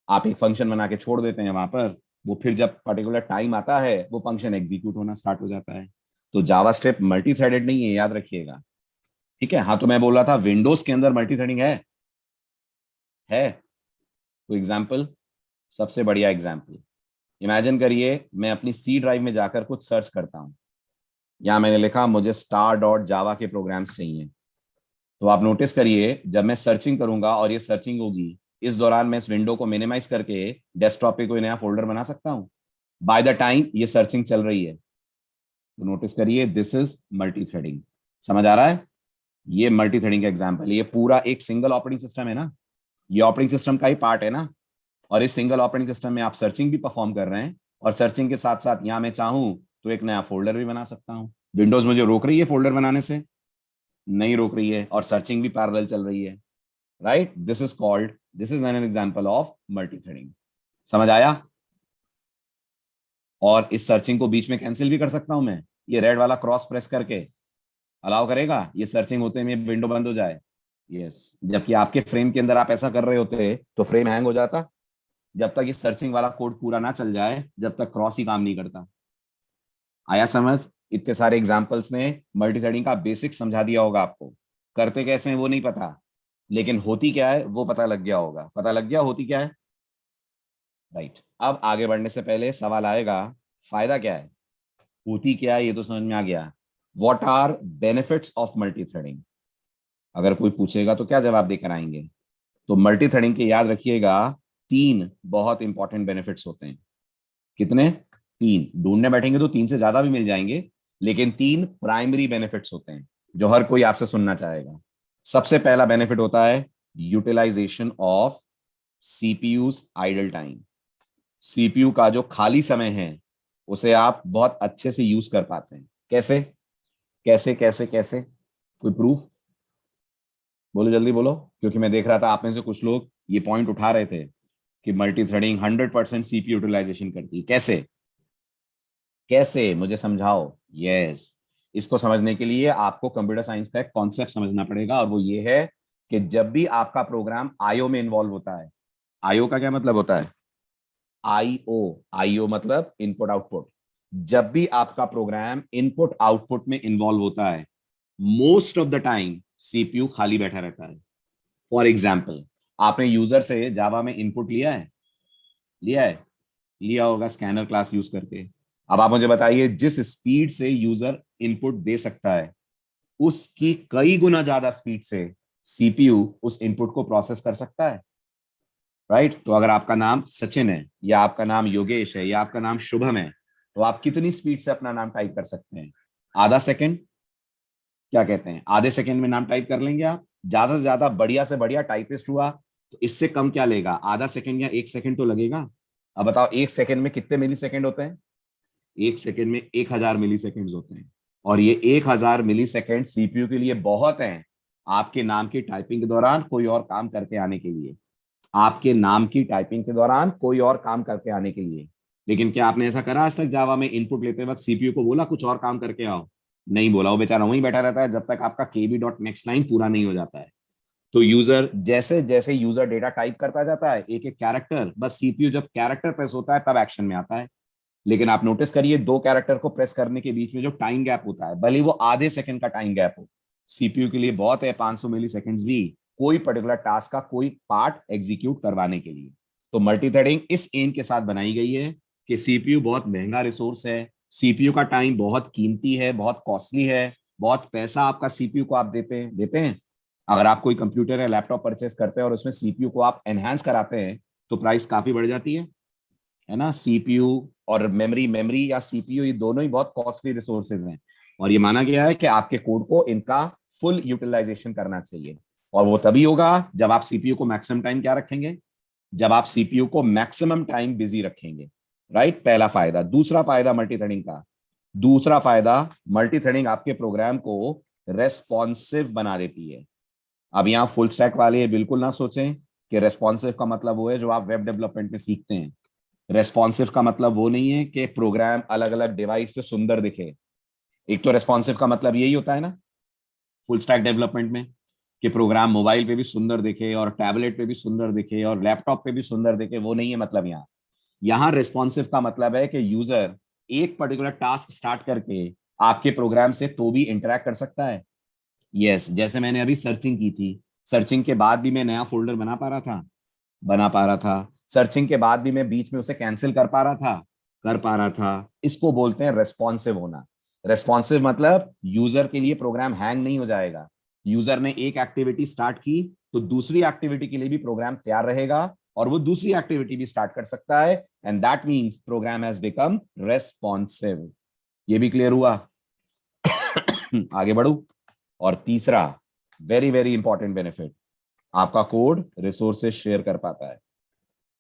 आप एक फंक्शन बना के छोड़ देते हैं वहां पर, वो फिर जब पर्टिकुलर टाइम आता है वो फंक्शन एग्जीक्यूट होना स्टार्ट हो जाता है। तो जावास्क्रिप्ट मल्टी थ्रेडेड नहीं है, याद रखिएगा। ठीक है, हाँ। तो मैं बोल रहा था विंडोज के अंदर मल्टी थ्रेडिंग है कोई एग्जाम्पल? सबसे बढ़िया एग्जाम्पल, इमेजिन करिए मैं अपनी सी ड्राइव में जाकर कुछ सर्च करता हूँ। यहाँ मैंने लिखा मुझे स्टार डॉट जावा के प्रोग्राम्स चाहिए। तो आप नोटिस करिए जब मैं सर्चिंग करूंगा और ये सर्चिंग होगी, इस दौरान मैं इस विंडो को मिनिमाइज करके डेस्कटॉप पे कोई नया फोल्डर बना सकता हूँ बाय द टाइम ये सर्चिंग चल रही है। तो नोटिस करिए दिस इज मल्टी थ्रेडिंग। समझ आ रहा है? ये मल्टी थ्रेडिंग का एग्जाम्पल, ये पूरा एक सिंगल ऑपरेटिंग सिस्टम है ना, ये ऑपरेटिंग सिस्टम का ही पार्ट है ना। और इस सिंगल ऑपरेटिंग सिस्टम में आप सर्चिंग भी परफॉर्म कर रहे हैं और सर्चिंग के साथ साथ यहाँ मैं चाहूँ तो एक नया फोल्डर भी बना सकता हूँ। विंडोज मुझे रोक रही है फोल्डर बनाने से? नहीं रोक रही है, और सर्चिंग भी पैरेलल चल रही है, right? This is an example of multi threading. समझ आया? और इस सर्चिंग को बीच में कैंसिल भी कर सकता हूं मैं, ये रेड वाला क्रॉस प्रेस करके अलाउ करेगा ये सर्चिंग होते में विंडो बंद हो जाए। यस, जबकि आपके फ्रेम के अंदर आप ऐसा कर रहे होते तो फ्रेम हैंग हो जाता, जब तक ये सर्चिंग वाला कोड पूरा ना चल जाए, जब तक क्रॉस ही काम नहीं करता। आया समझ? इतने सारे एग्जांपल्स ने मल्टी थ्रेडिंग का बेसिक समझा दिया होगा आपको। करते कैसे हैं वो नहीं पता, लेकिन होती क्या है वो पता लग गया होगा। पता लग गया होती क्या है, राइट? अब आगे बढ़ने से पहले सवाल आएगा, फायदा क्या है? होती क्या है ये तो समझ में आ गया। What are benefits of multi threading? अगर कोई पूछेगा तो क्या जवाब देकर आएंगे? तो मल्टी थ्रेडिंग के याद रखिएगा तीन बहुत इंपॉर्टेंट बेनिफिट्स होते हैं। कितने? तीन। ढूंढने बैठेंगे तो तीन से ज्यादा भी मिल जाएंगे, लेकिन तीन प्राइमरी बेनिफिट्स होते हैं जो हर कोई आपसे सुनना चाहेगा। सबसे पहला बेनिफिट होता है utilization of CPU's idle time. CPU का जो खाली समय है उसे आप बहुत अच्छे से यूज कर पाते हैं। कैसे कैसे कैसे कैसे? कोई प्रूफ? बोलो जल्दी बोलो, क्योंकि मैं देख रहा था आप में से कुछ लोग ये पॉइंट उठा रहे थे कि मल्टी थ्रेडिंग 100% सीपीयू यूटिलाइजेशन करती है। कैसे कैसे मुझे समझाओ। यस, इसको समझने के लिए आपको कंप्यूटर साइंस का एक कॉन्सेप्ट समझना पड़ेगा, और वो ये है कि जब भी आपका प्रोग्राम आईओ में इन्वॉल्व होता है, आईओ का क्या मतलब होता है? आईओ, आईओ मतलब इनपुट आउटपुट। जब भी आपका प्रोग्राम इनपुट आउटपुट में इन्वॉल्व होता है, most of the time CPU खाली बैठा रहता है। फॉर एग्जाम्पल, आपने यूजर से जावा में इनपुट लिया है? लिया है, लिया होगा स्कैनर क्लास यूज करके। अब आप मुझे बताइए जिस स्पीड से यूजर इनपुट दे सकता है, उसकी कई गुना ज्यादा स्पीड से सीपीयू उस इनपुट को प्रोसेस कर सकता है, राइट? तो अगर आपका नाम सचिन है या आपका नाम योगेश है या आपका नाम शुभम है, तो आप कितनी स्पीड से अपना नाम टाइप कर सकते हैं? आधा सेकंड? क्या कहते हैं, आधे सेकंड में नाम टाइप कर लेंगे आप? ज्यादा से ज्यादा बढ़िया से बढ़िया टाइपिस्ट हुआ तो इससे कम क्या लेगा, आधा सेकंड या एक सेकंड तो लगेगा। अब बताओ एक सेकंड में कितने मिली सेकंड होते हैं? एक सेकंड में 1000 मिली सेकंड होते हैं, और ये 1000 मिली सेकंड सीपीयू के लिए बहुत हैं आपके नाम की टाइपिंग के दौरान कोई और काम करके आने के लिए। आपके नाम की टाइपिंग के दौरान कोई और काम करके आने के लिए। लेकिन क्या आपने ऐसा करा आज तक जावा में इनपुट लेते वक्त सीपीयू को बोला कुछ और काम करके आओ? नहीं बोला, वो बेचारा वहीं बैठा रहता है जब तक आपका केबी डॉट नेक्स्ट लाइन पूरा नहीं हो जाता है। तो यूजर जैसे जैसे यूजर डेटा टाइप करता जाता है एक एक कैरेक्टर, बस सीपीयू जब कैरेक्टर प्रेस होता है तब एक्शन में आता है। लेकिन आप नोटिस करिए दो कैरेक्टर को प्रेस करने के बीच में जो टाइम गैप होता है, भले वो आधे सेकंड का टाइम गैप हो, सीपीयू के लिए बहुत है 500 मिली सेकेंड्स भी कोई पर्टिकुलर टास्क का कोई पार्ट एग्जीक्यूट करवाने के लिए। तो मल्टीथ्रेडिंग इस एम के साथ बनाई गई है कि सीपीयू बहुत महंगा रिसोर्स है, सीपीयू का टाइम बहुत कीमती है, बहुत कॉस्टली है, बहुत पैसा आपका सीपीयू को आप देते हैं। अगर आप कोई कंप्यूटर या लैपटॉप परचेस करते हैं और उसमें सीपीयू को आप एनहांस कराते हैं तो प्राइस काफी बढ़ जाती है ना। सीपीयू और मेमोरी, मेमोरी या सीपीयू, ये दोनों ही बहुत कॉस्टली रिसोर्सेज हैं, और ये माना गया है कि आपके कोड को इनका फुल यूटिलाइजेशन करना चाहिए। और वो तभी होगा जब आप सीपीयू को मैक्सिमम टाइम क्या रखेंगे, जब आप सीपीयू को मैक्सिमम टाइम बिजी रखेंगे, राइट। पहला फायदा। दूसरा फायदा मल्टी थ्रेडिंग का, दूसरा फायदा, मल्टी थ्रेडिंग आपके प्रोग्राम को रेस्पॉन्सिव बना देती है। अब यहाँ फुल स्टैक वाले ये बिल्कुल ना सोचें कि रेस्पॉन्सिव का मतलब वो है जो आप वेब डेवलपमेंट में सीखते हैं। रेस्पॉन्सिव का मतलब वो नहीं है कि प्रोग्राम अलग अलग डिवाइस पे सुंदर दिखे। एक तो रेस्पॉन्सिव का मतलब यही होता है ना फुल स्टैक डेवलपमेंट में, कि प्रोग्राम मोबाइल पे भी सुंदर दिखे और टैबलेट पे भी सुंदर दिखे और लैपटॉप पे भी सुंदर दिखे, वो नहीं है मतलब। यहाँ यहाँ रेस्पॉन्सिव का मतलब है कि यूजर एक पर्टिकुलर टास्क स्टार्ट करके आपके प्रोग्राम से तो भी इंटरेक्ट कर सकता है। यस, जैसे मैंने अभी सर्चिंग की थी, सर्चिंग के बाद भी मैं नया फोल्डर बना पा रहा था, सर्चिंग के बाद भी मैं बीच में उसे कैंसिल कर पा रहा था। इसको बोलते हैं रेस्पॉन्सिव होना। रेस्पॉन्सिव मतलब यूजर के लिए प्रोग्राम हैंग नहीं हो जाएगा। यूजर ने एक एक्टिविटी स्टार्ट की तो दूसरी एक्टिविटी के लिए भी प्रोग्राम तैयार रहेगा और वो दूसरी एक्टिविटी भी स्टार्ट कर सकता है, and that means program has become responsive. ये भी क्लियर हुआ? आगे बढ़ू। और तीसरा वेरी वेरी इंपॉर्टेंट बेनिफिट, आपका कोड रिसोर्सेज शेयर कर पाता है।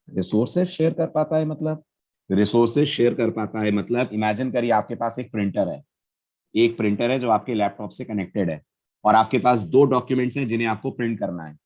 रिसोर्सेज शेयर कर पाता है मतलब, रिसोर्सेज शेयर कर पाता है मतलब इमेजिन करिए आपके पास एक प्रिंटर है, एक प्रिंटर है जो आपके लैपटॉप से कनेक्टेड है, और आपके पास दो डॉक्यूमेंट्स हैं जिन्हें आपको प्रिंट करना है।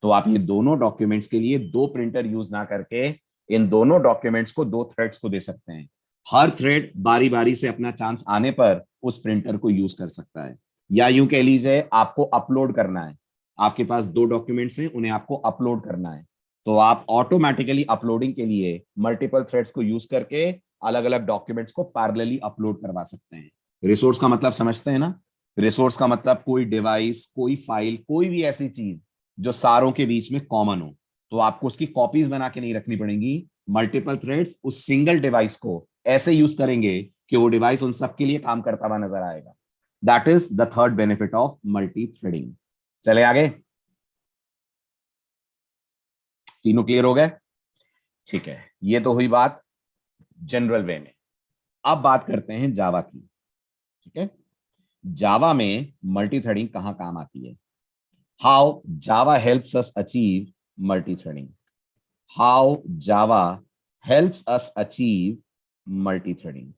तो आप ये दोनों डॉक्यूमेंट्स के लिए दो प्रिंटर यूज ना करके इन दोनों डॉक्यूमेंट्स को दो थ्रेड्स को दे सकते हैं। हर थ्रेड बारी बारी से अपना चांस आने पर उस प्रिंटर को यूज कर सकता है। या यूं कह लीजिए आपको अपलोड करना है, आपके पास दो डॉक्यूमेंट्स हैं, उन्हें आपको अपलोड करना है, तो आप ऑटोमेटिकली अपलोडिंग के लिए मल्टीपल थ्रेड्स को यूज करके अलग अलग डॉक्यूमेंट्स को पैरेलली अपलोड करवा सकते हैं। रिसोर्स का मतलब समझते हैं ना? रिसोर्स का मतलब कोई डिवाइस, कोई फाइल, कोई भी ऐसी चीज जो सारों के बीच में कॉमन हो, तो आपको उसकी कॉपीज बना के नहीं रखनी पड़ेंगी। मल्टीपल थ्रेड्स उस सिंगल डिवाइस को ऐसे यूज करेंगे कि वो डिवाइस उन सबके लिए काम करता हुआ नजर आएगा। That is the third benefit of multi threading. चले आगे, तीनों क्लियर हो गए? ठीक है, ये तो हुई बात जनरल वे में। अब बात करते हैं जावा की। ठीक है, जावा में मल्टी थ्रेडिंग कहां काम आती है? How Java helps us achieve multi threading. How Java helps us achieve multi threading.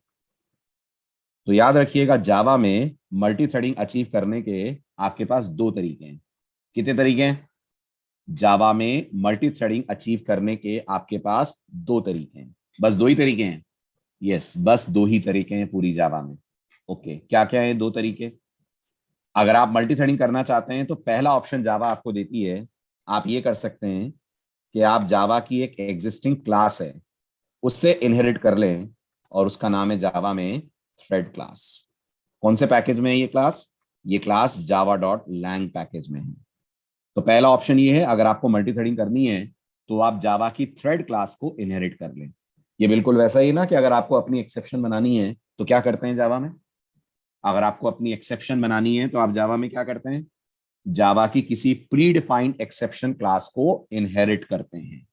तो याद रखिएगा, जावा में मल्टी थ्रेडिंग अचीव करने के आपके पास दो तरीके हैं। कितने तरीके हैं? जावा में मल्टी थ्रेडिंग अचीव करने के आपके पास दो तरीके हैं। बस दो ही तरीके हैं? यस, बस दो ही तरीके हैं पूरी जावा में। ओके, क्या क्या है दो तरीके? अगर आप मल्टी थ्रेडिंग करना चाहते हैं तो पहला ऑप्शन जावा आपको देती है, आप ये कर सकते हैं कि आप जावा की एक एग्जिस्टिंग क्लास है उससे इनहेरिट कर लें, और उसका नाम है जावा में थ्रेड क्लास। कौन से पैकेज में है ये क्लास? ये class Java dot lang package में है। तो पहला ऑप्शन ये है, अगर आपको मल्टी थ्रेडिंग करनी है तो आप जावा की थ्रेड क्लास को इनहेरिट कर लें। ये बिल्कुल वैसा ही ना कि अगर आपको अपनी एक्सेप्शन बनानी है तो क्या करते हैं जावा में? अगर आपको अपनी एक्सेप्शन बनानी है तो आप जावा में क्या करते हैं? जावा की किसी प्री डिफाइंड एक्सेप्शन क्लास को इनहेरिट करते हैं।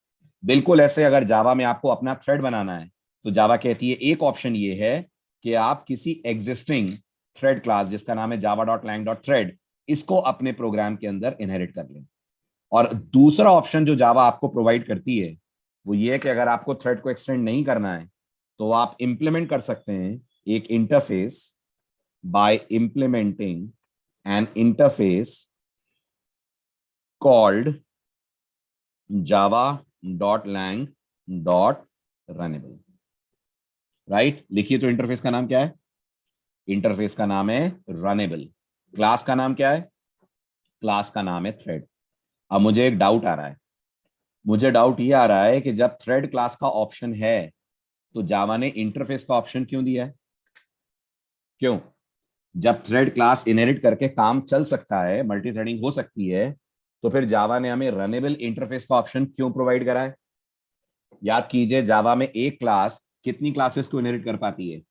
बिल्कुल ऐसे अगर जावा में आपको अपना थ्रेड बनाना है तो जावा कहती है एक ऑप्शन ये है कि आप किसी एग्जिस्टिंग थ्रेड क्लास जिसका नाम है Java dot lang dot thread, इसको अपने प्रोग्राम के अंदर इनहेरिट कर लें। और दूसरा ऑप्शन जो जावा आपको प्रोवाइड करती है वो ये है कि अगर आपको थ्रेड को एक्सटेंड नहीं करना है तो आप इंप्लीमेंट कर सकते हैं एक interface by implementing an interface called Java dot lang dot runnable. Right, लिखिए तो इंटरफेस का नाम क्या है? इंटरफेस का नाम है रनेबल। क्लास का नाम क्या है? क्लास का नाम है थ्रेड। अब मुझे एक डाउट आ रहा है, मुझे डाउट ये आ रहा है कि जब थ्रेड क्लास का ऑप्शन है तो जावा ने इंटरफेस का ऑप्शन क्यों दिया है? क्यों? जब थ्रेड क्लास इनहेरिट करके काम चल सकता है, मल्टी थ्रेडिंग हो सकती है, तो फिर जावा ने हमें रनेबल इंटरफेस का ऑप्शन क्यों प्रोवाइड करा है? याद कीजिए, जावा में एक क्लास कितनी क्लासेस को इनहेरिट कर पाती है?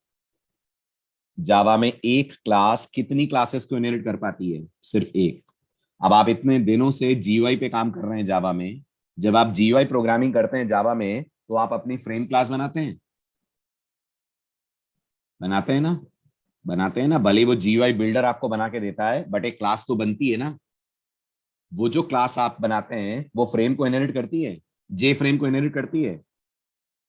जावा में एक क्लास कितनी क्लासेस को इनहेरिट कर पाती है? सिर्फ एक। अब आप इतने दिनों से जीयूआई पे काम कर रहे हैं जावा में, जब आप जीयूआई प्रोग्रामिंग करते हैं जावा में तो आप अपनी फ्रेम क्लास बनाते हैं ना? बनाते हैं ना, भले ही वो जीयूआई बिल्डर आपको बना के देता है, बट एक क्लास तो बनती है ना। वो जो क्लास आप बनाते हैं वो फ्रेम को इनहेरिट करती है, जे फ्रेम को इनहेरिट करती है,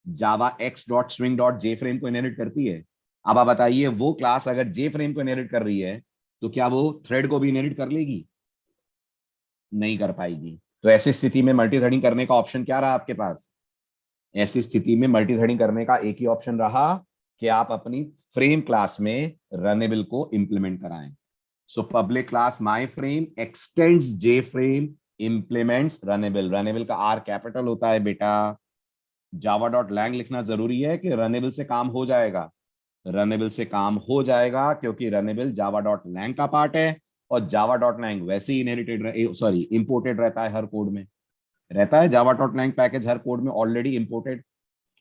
जावा x dot swing dot J frame को इनहेरिट करती है। अब आप बताइए, वो क्लास अगर जे फ्रेम को इनहेरिट कर रही है तो क्या वो थ्रेड को भी इनहेरिट कर लेगी? नहीं कर पाएगी। तो ऐसी स्थिति में मल्टी थ्रेडिंग करने का ऑप्शन क्या रहा आपके पास? ऐसी स्थिति में मल्टी थ्रेडिंग करने का एक ही ऑप्शन रहा कि आप अपनी फ्रेम क्लास में रनेबल को इंप्लीमेंट कराएं। So public class my frame x tends J frame implements runnable. Runnable का आर कैपिटल होता है बेटा। जावा डॉट लैंग लिखना जरूरी है कि रनेबल से काम हो जाएगा। रनेबल से काम हो जाएगा क्योंकि रनेबल जावा डॉट लैंग का पार्ट है, और जावा डॉट लैंग वैसे ही इनहेरिटेड, सॉरी इंपोर्टेड रहता है हर कोड में। रहता है जावा डॉट लैंग पैकेज हर कोड में ऑलरेडी इंपोर्टेड।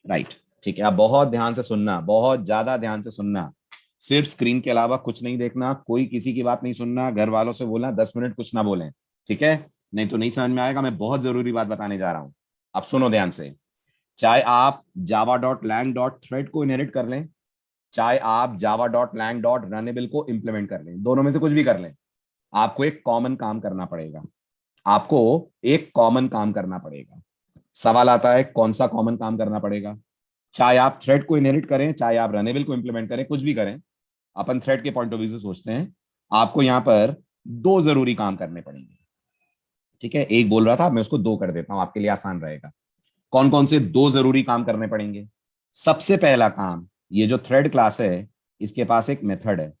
राइट, ठीक है। आप बहुत ध्यान से सुनना, बहुत ज्यादा ध्यान से सुनना। सिर्फ स्क्रीन के अलावा कुछ नहीं देखना, कोई किसी की बात नहीं सुनना, घर वालों से बोलना 10 मिनट कुछ ना बोलें, ठीक है? नहीं तो नहीं समझ में आएगा। मैं बहुत जरूरी बात बताने जा रहा हूं, अब सुनो ध्यान से। चाहे आप Java dot lang dot thread को इनहेरिट कर लें, चाहे आप Java dot lang dot runnable को इंप्लीमेंट कर लें, दोनों में से कुछ भी कर लें, आपको एक कॉमन काम करना पड़ेगा। आपको एक कॉमन काम करना पड़ेगा। सवाल आता है कौन सा कॉमन काम करना पड़ेगा? चाहे आप थ्रेड को इनहेरिट करें, चाहे आप रनेबल को इंप्लीमेंट करें, कुछ भी करें, अपन थ्रेड के पॉइंट ऑफ व्यू से सोचते हैं, आपको यहां पर दो जरूरी काम करने पड़ेंगे। ठीक है, एक बोल रहा था, मैं उसको दो कर देता हूं, आपके लिए आसान रहेगा। कौन कौन से दो जरूरी काम करने पड़ेंगे? सबसे पहला काम, ये जो थ्रेड क्लास है इसके पास एक मेथड है।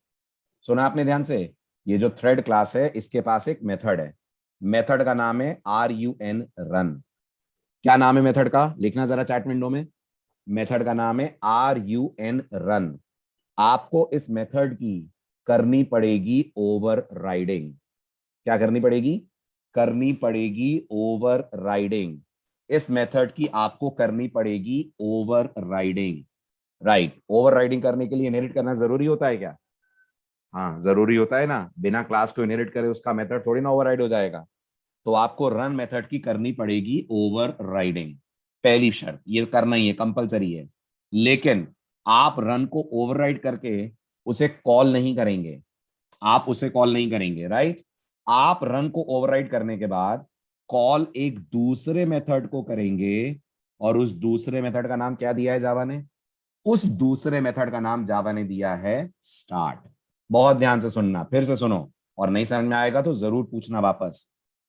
सुना आपने ध्यान से? ये जो थ्रेड क्लास है इसके पास एक मेथड है। मेथड का नाम है RUN रन। क्या नाम है मेथड का? लिखना जरा चैट विंडो में। मेथड का नाम है RUN रन। आपको इस मेथड की करनी पड़ेगी ओवर राइडिंग। क्या करनी पड़ेगी? करनी पड़ेगी ओवर राइडिंग। इस मेथड की आपको करनी पड़ेगी over riding. Right, over riding करने के लिए इनहेरिट करना जरूरी होता है क्या? हाँ जरूरी होता है ना। बिना क्लास को इनहेरिट करे उसका मेथड थोड़ी ना ओवरराइड हो जाएगा। तो आपको रन मेथड की करनी पड़ेगी ओवर राइडिंग। पहली शर्त, ये करना ही है, कंपलसरी है। लेकिन आप रन को ओवरराइड करके उसे कॉल नहीं करेंगे। आप उसे कॉल नहीं करेंगे, राइट? आप रन को ओवरराइड करने के बाद कॉल एक दूसरे मेथड को करेंगे, और उस दूसरे मेथड का नाम क्या दिया है जावा ने? उस दूसरे मेथड का नाम जावा ने दिया है स्टार्ट। बहुत ध्यान से सुनना, फिर से सुनो, और नहीं समझ में आएगा तो जरूर पूछना वापस।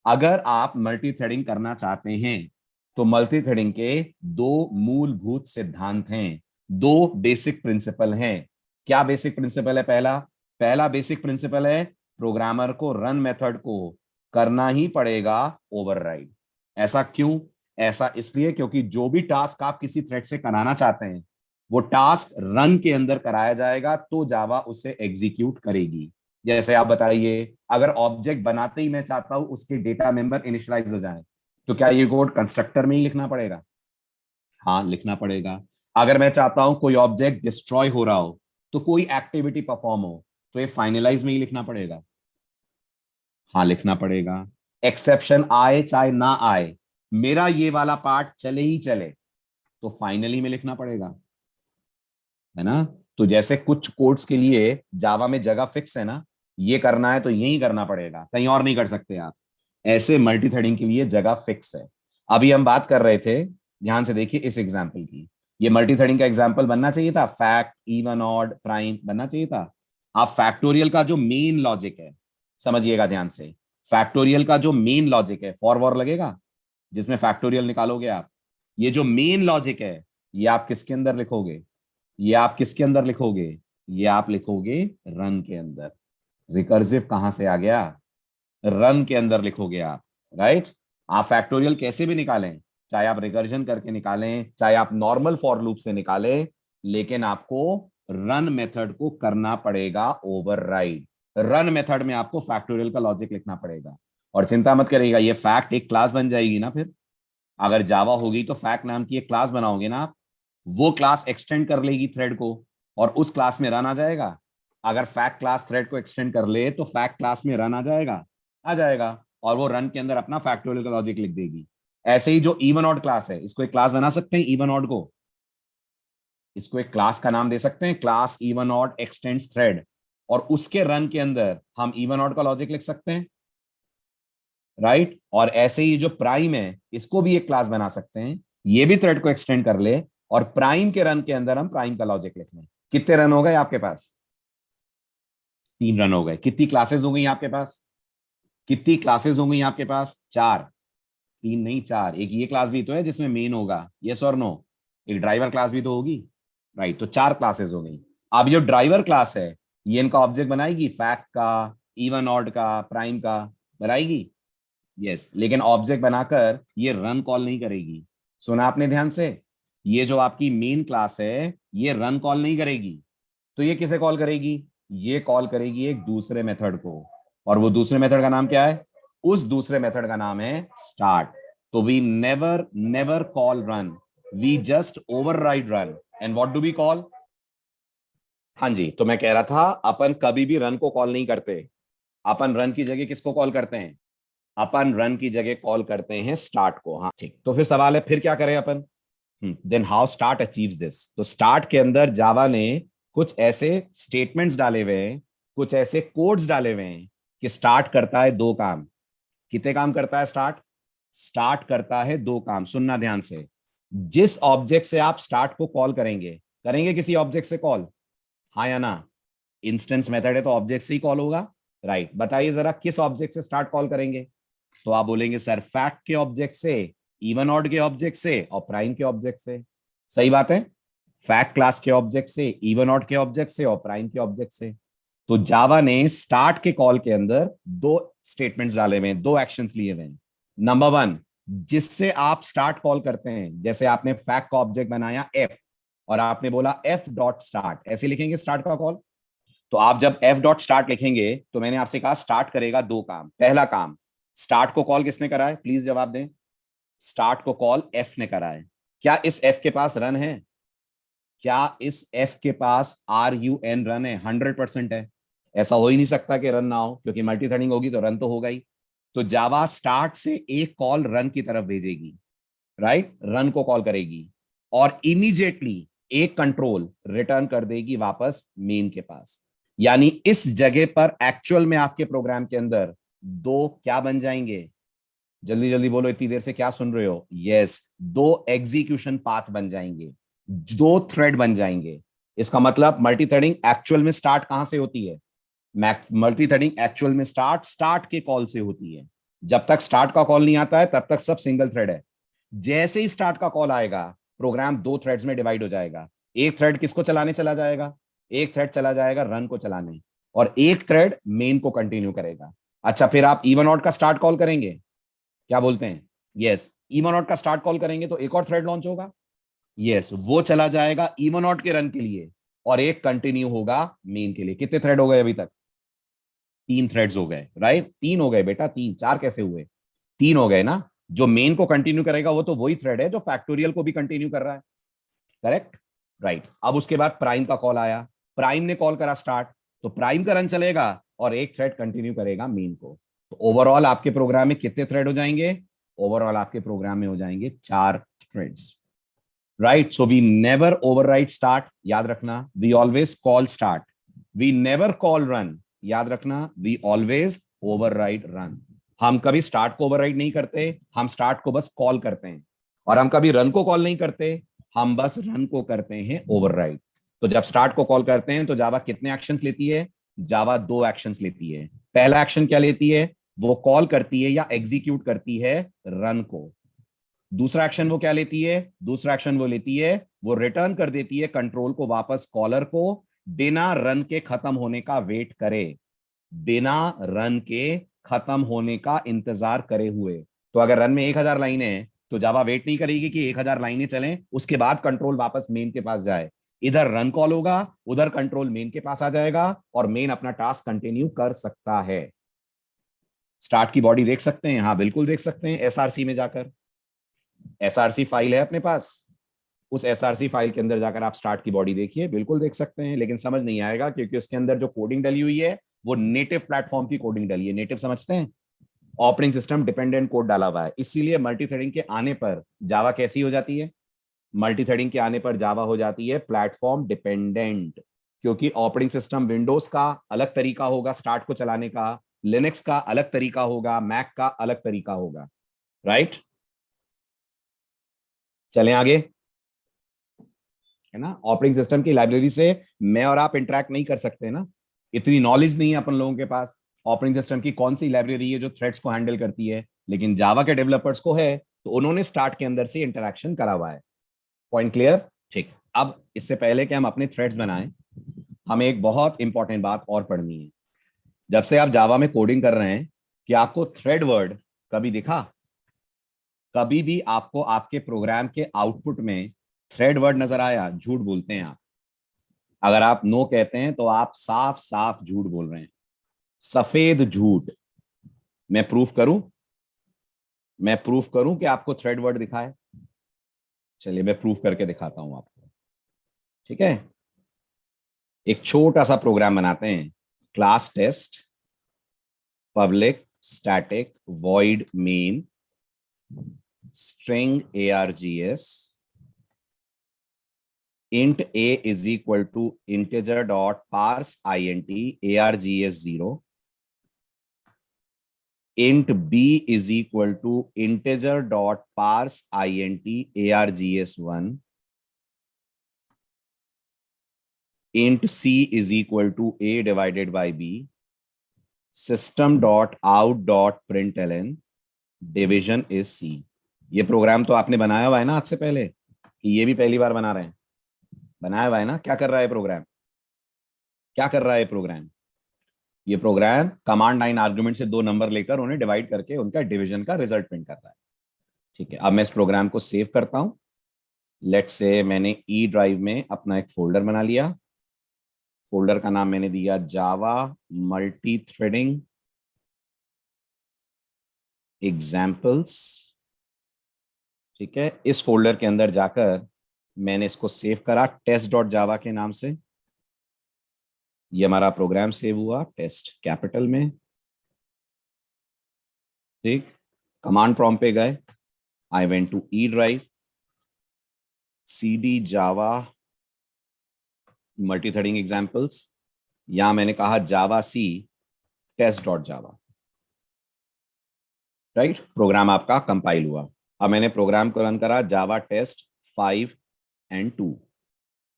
अगर आप मल्टी थ्रेडिंग करना चाहते हैं तो मल्टी थ्रेडिंग के दो मूलभूत सिद्धांत हैं, दो बेसिक प्रिंसिपल हैं। क्या बेसिक प्रिंसिपल है? पहला पहला बेसिक प्रिंसिपल है, प्रोग्रामर को रन मेथड को करना ही पड़ेगा ओवरराइड। ऐसा क्यों? ऐसा इसलिए क्योंकि जो भी टास्क आप किसी थ्रेड से कराना चाहते हैं वो टास्क रन के अंदर कराया जाएगा तो जावा उसे एग्जीक्यूट करेगी। जैसे आप बताइए, अगर ऑब्जेक्ट बनाते ही मैं चाहता हूं उसके डेटा मेंबर इनिशियलाइज हो जाए, तो क्या ये कोड कंस्ट्रक्टर में ही लिखना पड़ेगा? हाँ लिखना पड़ेगा। अगर मैं चाहता हूं कोई ऑब्जेक्ट डिस्ट्रॉय हो रहा हो, तो कोई एक्टिविटी परफॉर्म हो, तो ये फाइनलाइज में ही लिखना पड़ेगा। हाँ लिखना पड़ेगा। एक्सेप्शन आए चाहे ना आए, मेरा ये वाला पार्ट चले ही चले, तो फाइनली में लिखना पड़ेगा, है ना? तो जैसे कुछ कोड्स के लिए जावा में जगह फिक्स है ना, ये करना है तो यही करना पड़ेगा, कहीं और नहीं कर सकते आप। ऐसे मल्टी थ्रेडिंग के लिए जगह फिक्स है। अभी हम बात कर रहे थे, ध्यान से देखिए इस एग्जाम्पल की। ये मल्टी थ्रेडिंग का एग्जाम्पल बनना चाहिए था, फैक्ट, इवन, ऑड, प्राइम बनना चाहिए था। आप फैक्टोरियल का जो मेन लॉजिक है, समझिएगा ध्यान से। फैक्टोरियल का जो मेन लॉजिक है, फॉर वॉर लगेगा जिसमें फैक्टोरियल निकालोगे आप। ये जो मेन लॉजिक है, ये आप किसके अंदर लिखोगे? ये आप किसके अंदर लिखोगे? ये आप लिखोगे रन के अंदर। रिकर्सिव कहां से आ गया? रन के अंदर लिखोगे आप, राइट? आप फैक्टोरियल कैसे भी निकालें, चाहे आप रिकर्जन करके निकालें, चाहे आप नॉर्मल फॉर लूप से निकालें, लेकिन आपको रन मेथड को करना पड़ेगा ओवरराइड। रन मेथड में आपको फैक्टोरियल का लॉजिक लिखना पड़ेगा। और चिंता मत करिएगा, ये फैक्ट एक क्लास बन जाएगी ना फिर। अगर जावा होगी तो फैक्ट नाम की एक क्लास बनाओगे ना आप, वो क्लास एक्सटेंड कर लेगी थ्रेड को, और उस क्लास में रन आ जाएगा। अगर फैक्ट क्लास थ्रेड को एक्सटेंड कर ले तो फैक्ट क्लास में रन आ जाएगा, आ जाएगा, और वो रन के अंदर अपना फैक्टोरियल का लॉजिक लिख देगी। ऐसे ही जो इवन ऑड क्लास है, इसको एक क्लास बना सकते हैं इवन ऑड को। इसको एक क्लास का नाम दे सकते हैं, class even odd x tends thread. और उसके रन के अंदर हम इवन ऑड का लॉजिक लिख सकते हैं, राइट। और ऐसे ही जो प्राइम है इसको भी एक क्लास बना सकते हैं, ये भी थ्रेड को एक्सटेंड कर ले और प्राइम के रन के अंदर हम प्राइम का लॉजिक लिख लें। कितने रन हो गए आपके पास? 3 रन हो गए। कितनी क्लासेस हो गई आपके पास? कितनी क्लासेस हो गई आपके पास? 4। 3 नहीं 4। एक ये क्लास भी तो है जिसमें मेन होगा, यस और नो। एक ड्राइवर क्लास भी तो होगी, राइट। तो 4 क्लासेस हो गई। अब जो ड्राइवर क्लास है ये इनका ऑब्जेक्ट बनाएगी, फैक्ट का, इवन ऑड का, प्राइम का बनाएगी, यस। लेकिन ऑब्जेक्ट बनाकर ये रन कॉल नहीं करेगी। सुना आपने ध्यान से? ये जो आपकी मेन क्लास है ये रन कॉल नहीं करेगी। तो ये किसे कॉल करेगी? ये कॉल करेगी एक दूसरे मेथड को। और वो दूसरे मेथड का नाम क्या है? उस दूसरे मेथड का नाम है स्टार्ट। तो we never never call run, we just override run. And what do we call? हाँ जी, तो मैं कह रहा था अपन कभी भी रन को कॉल नहीं करते। अपन रन की जगह किसको कॉल करते हैं? अपन रन की जगह कॉल करते हैं स्टार्ट को। हाँ ठीक, तो फिर सवाल है फिर क्या करें अपन? Then how start achieves this. तो स्टार्ट के अंदर जावा ने कुछ ऐसे स्टेटमेंट्स डाले हुए हैं, कुछ ऐसे कोड्स डाले हुए हैं कि स्टार्ट करता है 2 काम। कितने काम करता है स्टार्ट? स्टार्ट करता है 2 काम। सुनना ध्यान से। जिस ऑब्जेक्ट से आप स्टार्ट को कॉल करेंगे, करेंगे किसी ऑब्जेक्ट से कॉल, हाँ या ना? इंस्टेंस मेथड है तो ऑब्जेक्ट से ही कॉल होगा, राइट। बताइए जरा किस ऑब्जेक्ट से स्टार्ट कॉल करेंगे? तो आप बोलेंगे सर फैक्ट के ऑब्जेक्ट से, इवन ऑड के ऑब्जेक्ट से और प्राइम के ऑब्जेक्ट से। सही बात है। फैक्ट क्लास के ऑब्जेक्ट से, इवन ऑड के ऑब्जेक्ट से और प्राइम के ऑब्जेक्ट से। तो जावा ने स्टार्ट के कॉल के अंदर 2 स्टेटमेंट्स डाले हुए हैं, 2 एक्शंस लिए हुए हैं। नंबर 1, जिससे आप स्टार्ट कॉल करते हैं, जैसे आपने फैक्ट का ऑब्जेक्ट बनाया एफ और आपने बोला एफ डॉट स्टार्ट, ऐसे लिखेंगे स्टार्ट का कॉल। तो आप जब एफ डॉट स्टार्ट लिखेंगे तो मैंने आपसे कहा स्टार्ट करेगा 2 काम। पहला काम, स्टार्ट को कॉल किसने करा है? प्लीज जवाब दें। स्टार्ट को कॉल एफ ने करा है। क्या इस एफ के पास रन है? क्या इस एफ के पास RUN रन है? 100% है। ऐसा हो ही नहीं सकता कि रन ना हो, क्योंकि मल्टी थ्रेडिंग होगी तो रन तो होगा ही। तो जावा स्टार्ट से एक कॉल रन की तरफ भेजेगी, राइट। रन को कॉल करेगी और इमीडिएटली एक कंट्रोल रिटर्न कर देगी वापस मेन के पास। यानी इस जगह पर एक्चुअल में आपके प्रोग्राम के अंदर 2 क्या बन जाएंगे? जल्दी जल्दी बोलो, इतनी देर से क्या सुन रहे हो? यस, 2 एग्जीक्यूशन पाथ बन जाएंगे, 2 थ्रेड बन जाएंगे। इसका मतलब मल्टी थ्रेडिंग एक्चुअल में स्टार्ट कहां से होती है? मल्टी थ्रेडिंग एक्चुअल में स्टार्ट के कॉल से होती है। जब तक स्टार्ट का कॉल नहीं आता है तब तक सब सिंगल थ्रेड है। जैसे ही स्टार्ट का कॉल आएगा प्रोग्राम 2 थ्रेड्स में डिवाइड हो जाएगा। एक थ्रेड किसको चलाने चला जाएगा? एक थ्रेड चला जाएगा रन को चलाने, और एक थ्रेड मेन को कंटिन्यू करेगा। अच्छा, फिर आप इवन आउट का स्टार्ट कॉल करेंगे, क्या बोलते हैं? यस, इवन आउट का स्टार्ट कॉल करेंगे तो एक और थ्रेड लॉन्च होगा। यस, वो चला जाएगा इवन आउट के रन के लिए और एक कंटिन्यू होगा मेन के लिए। कितने थ्रेड हो गए अभी तक? 3 थ्रेड्स हो गए, राइट। 3 हो गए बेटा, 3, 4 कैसे हुए? 3 हो गए ना। जो मेन को कंटिन्यू करेगा वो तो वही थ्रेड है जो फैक्टोरियल को भी कंटिन्यू कर रहा है, करेक्ट, राइट। अब उसके बाद प्राइम का कॉल आया, प्राइम ने कॉल करा स्टार्ट, तो प्राइम का रन चलेगा और एक थ्रेड कंटिन्यू करेगा मेन को। तो ओवरऑल आपके प्रोग्राम में कितने थ्रेड हो जाएंगे? ओवरऑल आपके प्रोग्राम में हो जाएंगे 4 threads, right. So we never override start, याद रखना। We always call start, we never call run, याद रखना। We always override run. हम कभी स्टार्ट को ओवरराइड नहीं करते, हम स्टार्ट को बस कॉल करते हैं। और हम कभी रन को कॉल नहीं करते, हम बस रन को करते हैं ओवरराइड। तो जब स्टार्ट को कॉल करते हैं तो जावा कितने एक्शंस लेती है? जावा 2 एक्शंस लेती है। पहला एक्शन क्या लेती है? वो कॉल करती है या एग्जीक्यूट करती है रन को। दूसरा एक्शन वो क्या लेती है? दूसरा एक्शन वो लेती है, वो रिटर्न कर देती है कंट्रोल को वापस कॉलर को, बिना रन के खत्म होने का वेट करे, बिना रन के खत्म होने का इंतजार करे हुए। तो अगर रन में 1000 लाइनें हैं तो जावा वेट नहीं करेगी कि 1000 लाइनें चलें उसके बाद कंट्रोल वापस मेन के पास जाए। इधर रन कॉल होगा, उधर कंट्रोल मेन के पास आ जाएगा और मेन अपना टास्क कंटिन्यू कर सकता है। स्टार्ट की बॉडी देख सकते हैं? हाँ बिल्कुल देख सकते हैं। एसआरसी में जाकर, एसआरसी फाइल है अपने पास, उस एसआरसी फाइल के अंदर जाकर आप स्टार्ट की बॉडी देखिए, बिल्कुल देख सकते हैं। लेकिन समझ नहीं आएगा क्योंकि उसके अंदर जो कोडिंग डली हुई है वो नेटिव प्लेटफॉर्म की कोडिंग डली है। नेटिव समझते हैं? ऑपरेटिंग सिस्टम डिपेंडेंट कोड डाला हुआ है। इसीलिए मल्टी थ्रेडिंग के आने पर जावा कैसी हो जाती है? मल्टी थ्रेडिंग के आने पर जावा हो जाती है प्लेटफॉर्म डिपेंडेंट। क्योंकि ऑपरेटिंग सिस्टम विंडोज का अलग तरीका होगा स्टार्ट को चलाने का, लिनक्स का अलग तरीका होगा, मैक का अलग तरीका होगा, राइट। चलें आगे, है ना। ऑपरेटिंग सिस्टम की लाइब्रेरी से मैं और आप इंटरेक्ट नहीं कर सकते ना, इतनी नॉलेज नहीं है अपन लोगों के पास ऑपरेटिंग सिस्टम की कौन सी लाइब्रेरी है जो थ्रेड्स को हैंडल करती है, लेकिन जावा के डेवलपर्स को है, तो उन्होंने स्टार्ट के अंदर से इंटरेक्शन करा हुआ है। Point clear? ठीक। अब इससे पहले कि हम अपने थ्रेड्स बनाएं, हमें एक बहुत इंपॉर्टेंट बात और पढ़नी है। जब से आप जावा में कोडिंग कर रहे हैं, कि आपको थ्रेड वर्ड कभी दिखा? कभी भी आपको आपके प्रोग्राम के आउटपुट में थ्रेड वर्ड नजर आया? झूठ बोलते हैं आप। अगर आप नो कहते हैं तो आप साफ साफ झूठ बोल रहे हैं, सफेद झूठ। मैं प्रूफ करूं? मैं प्रूफ करूं कि आपको थ्रेड वर्ड दिखा है? चलिए मैं प्रूफ करके दिखाता हूं आपको, ठीक है। एक छोटा सा प्रोग्राम बनाते हैं, class test public static void main string args int a is equal to integer dot parse int args 0, int b is equal to integer dot parse int args 1, int c is equal to a divided by b, system dot out dot println division is c। ये programme तो आपने बनाया हुआ है ना आज से पहले, कि ये भी पहली बार बना रहे हैं? बनाया हुआ है ना। क्या कर रहा है प्रोग्राम? क्या कर रहा है प्रोग्राम? ये प्रोग्राम कमांड लाइन आर्गुमेंट से 2 नंबर लेकर उन्हें डिवाइड करके उनका डिवीजन का रिजल्ट प्रिंट कर रहा है, ठीक है। अब मैं इस प्रोग्राम को सेव करता हूं। लेट्स से मैंने ई ड्राइव में अपना एक फोल्डर बना लिया। फोल्डर का नाम मैंने दिया जावा मल्टी थ्रेडिंग एग्जाम्पल्स, ठीक है। इस फोल्डर के अंदर जाकर मैंने इसको सेव करा टेस्ट डॉट जावा के नाम से। ये हमारा प्रोग्राम सेव हुआ टेस्ट कैपिटल में, ठीक। कमांड प्रॉम्प्ट पे गए, I went to E drive, cd Java multithreading examples, यहां मैंने कहा javac test dot Java, right. Program आपका कंपाइल हुआ। अब मैंने प्रोग्राम को रन करा जावा टेस्ट 5 and 2,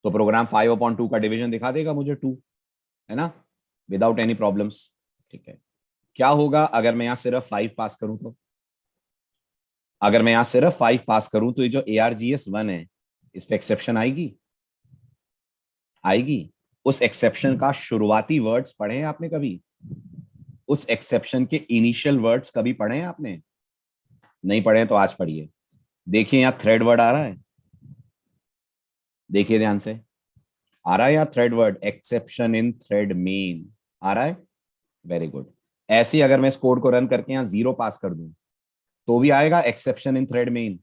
तो प्रोग्राम 5/2 का डिवीजन दिखा देगा मुझे 2, है ना, विदाउट एनी प्रॉब्लम्स, ठीक है। क्या होगा अगर मैं यहां सिर्फ 5 पास करूं? तो अगर मैं यहां सिर्फ 5 पास करूं तो ये जो ARGS 1 है इस पे एक्सेप्शन आएगी? आएगी। उस एक्सेप्शन का शुरुआती वर्ड्स पढ़े हैं आपने कभी? उस एक्सेप्शन के इनिशियल वर्ड्स कभी पढ़े हैं आपने? नहीं पढ़े हैं तो आज पढ़िए। देखिए यहां थ्रेड वर्ड आ रहा है, देखिए ध्यान से, आ रहा है यहाँ thread word, exception in thread main आ रहा है। Very good. ऐसे ही अगर मैं इस कोड को रन करके यहाँ 0 पास कर दूं तो भी आएगा exception in thread main.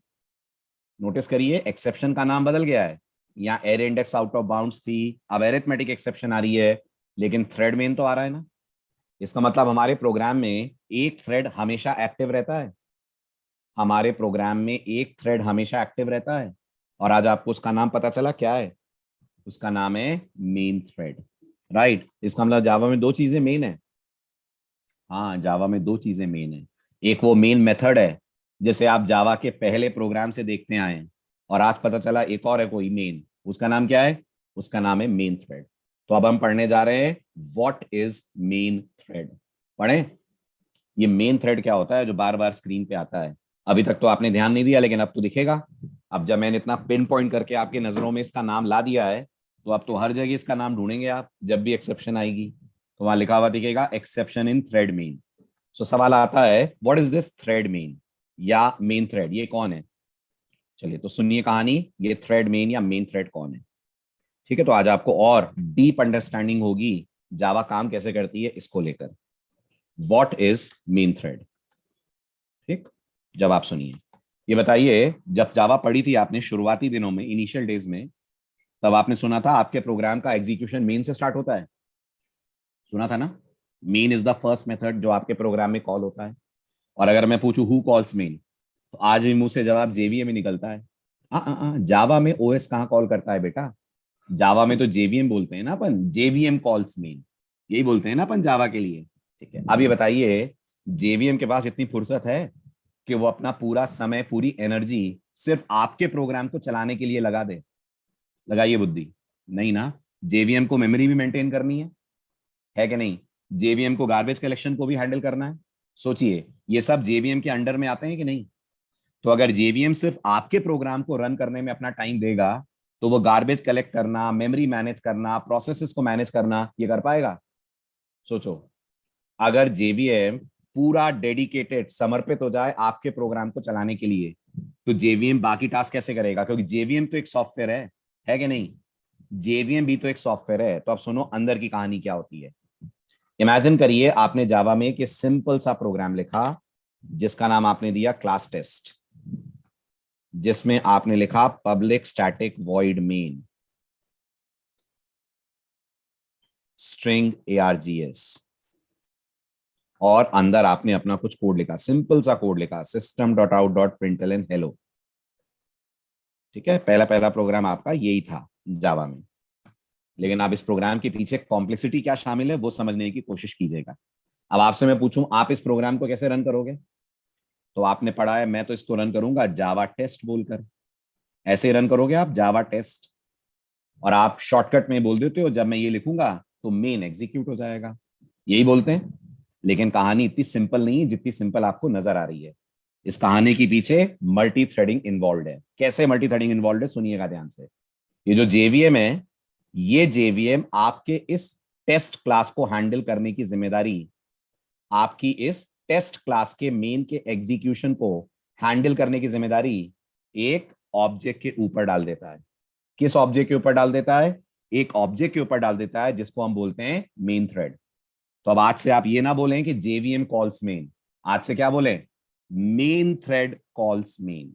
Notice करिए एक्सेप्शन का नाम बदल गया है, यहाँ array index out of bounds थी, अब एरिथमेटिक एक्सेप्शन आ रही है, लेकिन थ्रेड मेन तो आ रहा है ना। इसका मतलब हमारे प्रोग्राम में एक थ्रेड हमेशा एक्टिव रहता है, हमारे प्रोग्राम में एक थ्रेड हमेशा एक्टिव रहता है। और आज आपको उसका नाम पता चला, क्या है? उसका नाम है मेन थ्रेड, राइट। इसका मतलब जावा में 2 चीजें मेन है। हाँ, जावा में 2 चीजें मेन है। एक वो मेन मेथड है जैसे आप जावा के पहले प्रोग्राम से देखते आए हैं, और आज पता चला एक और है कोई मेन, उसका नाम क्या है? उसका नाम है मेन थ्रेड। तो अब हम पढ़ने जा रहे हैं व्हाट इज मेन थ्रेड। पढ़ें ये मेन थ्रेड क्या होता है जो बार बार स्क्रीन पे आता है। अभी तक तो आपने ध्यान नहीं दिया, लेकिन अब तो दिखेगा। अब जब मैंने इतना पिन पॉइंट करके आपकी नजरों में इसका नाम ला दिया है, तो अब तो हर जगह इसका नाम ढूंढेंगे आप। जब भी एक्सेप्शन आएगी तो वहां लिखा हुआ दिखेगा एक्सेप्शन इन थ्रेड मेन। सो सवाल आता है what is this thread main या मेन थ्रेड, ये कौन है? चलिए तो सुनिए कहानी, ये थ्रेड मेन या मेन थ्रेड कौन है, ठीक है। तो आज आपको और डीप अंडरस्टैंडिंग होगी जावा काम कैसे करती है इसको लेकर। व्हाट इज मेन थ्रेड, ठीक। जब आप सुनिए, ये बताइए, जब जावा पढ़ी थी आपने शुरुआती दिनों में, इनिशियल डेज में, तब आपने सुना था आपके प्रोग्राम का एग्जीक्यूशन मेन से स्टार्ट होता है? सुना था ना। Main is the first method जो आपके प्रोग्राम में कॉल होता है। और अगर मैं पूछूं हु कॉल्स मेन, तो आज भी मुंह से जवाब जेवीए में निकलता है। जावा में ओएस कहाँ कॉल करता है बेटा? जावा में तो जेवीएम बोलते हैं ना अपन, जेवीएम कॉल्स मेन, यही बोलते हैं ना अपन जावा के लिए। ठीक है, अब ये बताइए, जेवीएम के पास इतनी फुर्सत है कि वो अपना पूरा समय, पूरी एनर्जी सिर्फ आपके प्रोग्राम को चलाने के लिए लगा दे? लगाइए बुद्धि। नहीं ना, जेवीएम को मेमोरी भी मेंटेन करनी है कि नहीं? जेवीएम को गार्बेज कलेक्शन को भी हैंडल करना है। सोचिए, ये सब जेवीएम के अंडर में आते हैं कि नहीं? तो अगर जेवीएम सिर्फ आपके प्रोग्राम को रन करने में अपना टाइम देगा, तो वो गार्बेज कलेक्ट करना, मेमोरी मैनेज करना, प्रोसेसेस को मैनेज करना, ये कर पाएगा? सोचो, अगर जेवीएम पूरा डेडिकेटेड, समर्पित हो जाए आपके प्रोग्राम को चलाने के लिए, तो जेवीएम बाकी टास्क कैसे करेगा? क्योंकि जेवीएम तो एक सॉफ्टवेयर है कि नहीं? जेवीएम भी तो एक सॉफ्टवेयर है। तो अब सुनो अंदर की कहानी क्या होती है। इमेजिन करिए, आपने जावा में एक सिंपल सा प्रोग्राम लिखा जिसका नाम आपने दिया क्लास टेस्ट, जिसमें आपने लिखा public static void main string args, और अंदर आपने अपना कुछ कोड लिखा, सिंपल सा कोड लिखा, system.out.println hello। ठीक है, पहला पहला प्रोग्राम आपका यही था जावा में। लेकिन आप इस प्रोग्राम के पीछे कॉम्प्लेक्सिटी क्या शामिल है वो समझने की कोशिश कीजिएगा। अब आपसे मैं पूछूं, आप इस प्रोग्राम को कैसे रन करोगे? तो आपने पढ़ा है, मैं तो इसको रन करूंगा जावा टेस्ट बोलकर। ऐसे ही रन करोगे आप, जावा टेस्ट, और आप शॉर्टकट में बोल देते हो जब मैं ये लिखूंगा तो मेन एग्जीक्यूट हो जाएगा, यही बोलते हैं। लेकिन कहानी इतनी सिंपल नहीं है जितनी सिंपल आपको नजर आ रही है। इस कहानी के पीछे मल्टी थ्रेडिंग इन्वॉल्व है। कैसे मल्टी थ्रेडिंग इन्वॉल्व है, सुनिएगा ध्यान से। ये जो जेवीएम है, ये जेवीएम आपके इस टेस्ट क्लास को हैंडल करने की जिम्मेदारी, आपकी इस टेस्ट क्लास के मेन के एग्जीक्यूशन को हैंडल करने की जिम्मेदारी एक ऑब्जेक्ट के ऊपर डाल देता है। किस ऑब्जेक्ट के ऊपर डाल देता है? एक ऑब्जेक्ट के ऊपर डाल देता है जिसको हम बोलते हैं मेन थ्रेड। तो अब आज से आप ये ना बोलें कि जेवीएम कॉल्स मेन, आज से क्या बोले? Main thread calls main.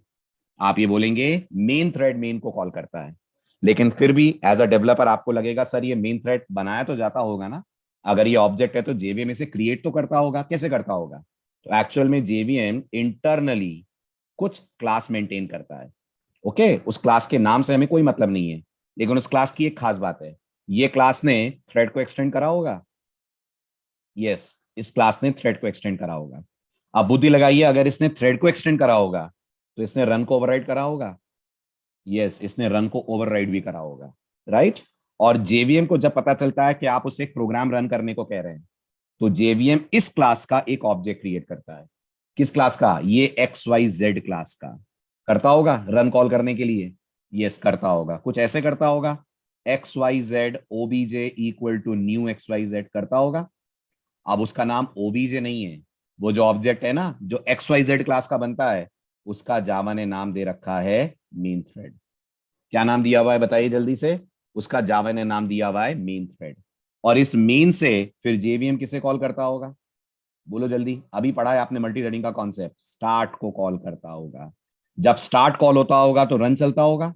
आप ये बोलेंगे मेन थ्रेड मेन को कॉल करता है। लेकिन फिर भी एज अ डेवलपर आपको लगेगा सर ये मेन थ्रेड बनाया तो जाता होगा ना, अगर ये ऑब्जेक्ट है तो जेवीएम इसे क्रिएट तो करता होगा, कैसे करता होगा? तो एक्चुअल में जेवीएम इंटरनली कुछ क्लास मेंटेन करता है। ओके, उस क्लास के नाम से हमें कोई मतलब नहीं है, लेकिन उस क्लास की एक खास बात है, ये क्लास ने थ्रेड को एक्सटेंड करा होगा। यस, इस क्लास ने थ्रेड को एक्सटेंड करा होगा। अब बुद्धि लगाइए, अगर इसने थ्रेड को एक्सटेंड करा होगा तो इसने रन को ओवरराइड करा होगा। यस, इसने रन को ओवरराइड भी करा होगा, राइट। और जेवीएम को जब पता चलता है कि आप उसे एक प्रोग्राम रन करने को कह रहे हैं, तो जेवीएम इस क्लास का एक ऑब्जेक्ट क्रिएट करता है। किस क्लास का? ये एक्स वाई जेड क्लास का। करता होगा रन कॉल करने के लिए? यस, करता होगा। कुछ ऐसे करता होगा, X Y Z O B J equal to new X Y Z करता होगा। अब उसका नाम ओबीजे नहीं है, वो जो ऑब्जेक्ट है ना जो एक्स वाई जेड क्लास का बनता है, उसका जावा ने नाम दे रखा है मेन थ्रेड। क्या नाम दिया हुआ है बताइए जल्दी से? उसका जावा ने नाम दिया हुआ है मेन थ्रेड। और इस मेन से फिर जेवीएम किसे कॉल करता होगा? बोलो जल्दी, अभी पढ़ा है आपने मल्टी थ्रेडिंग का कॉन्सेप्ट, स्टार्ट को कॉल करता होगा। जब स्टार्ट कॉल होता होगा तो रन चलता होगा।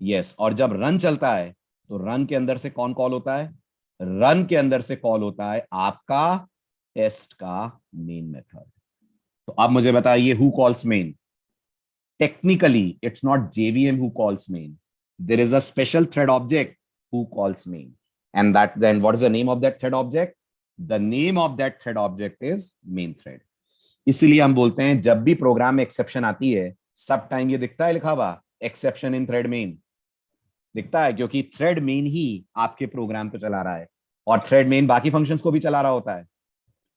यस, और जब रन चलता है तो रन के अंदर से कौन कॉल होता है? रन के अंदर से कॉल होता है आपका टेस्ट का मेन मेथड। तो अब मुझे बताइए, who calls main? Technically, it's not JVM who calls main. There is a special thread object who calls main. And that then what is the name of that thread object? The name of that thread object is main thread. इसीलिए हम बोलते हैं जब भी programme में exception आती है, सब टाइम ये दिखता है लिखा हुआ एक्सेप्शन इन थ्रेड मेन, दिखता है, क्योंकि थ्रेड मेन ही आपके प्रोग्राम को चला रहा है और थ्रेड मेन बाकी फंक्शंस को भी चला रहा होता है।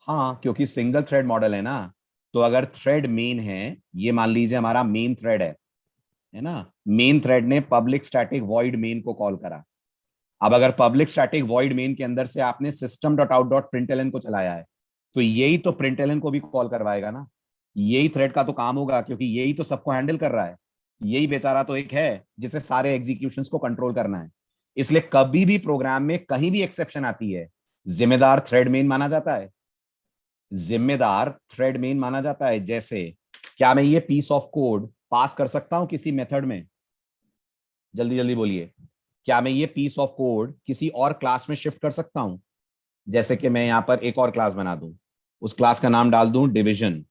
हाँ, क्योंकि सिंगल थ्रेड मॉडल है ना, तो अगर थ्रेड मेन है, ये मान लीजिए हमारा मेन थ्रेड है ना, मेन थ्रेड ने पब्लिक स्टैटिक वॉइड मेन को कॉल करा। अब अगर पब्लिक स्टैटिक वॉइड मेन के अंदर से आपने system dot out dot println को चलाया है, तो यही तो प्रिंटलन को भी कॉल करवाएगा ना। यही थ्रेड का तो काम होगा, क्योंकि यही तो सबको हैंडल कर रहा है। यही बेचारा तो एक है जिसे सारे एग्जीक्यूशंस को कंट्रोल करना है। इसलिए कभी भी प्रोग्राम में कहीं भी एक्सेप्शन आती है, जिम्मेदार थ्रेड मेन माना जाता है। जिम्मेदार थ्रेड मेन माना जाता है। जैसे क्या मैं ये पीस ऑफ कोड पास कर सकता हूं किसी मेथड में? जल्दी जल्दी बोलिए, क्या मैं ये पीस ऑफ कोड किसी और क्लास में शिफ्ट कर सकता हूं? जैसे कि मैं यहां पर एक और क्लास बना दूं, उस क्लास का नाम डाल दूं डिवीजन,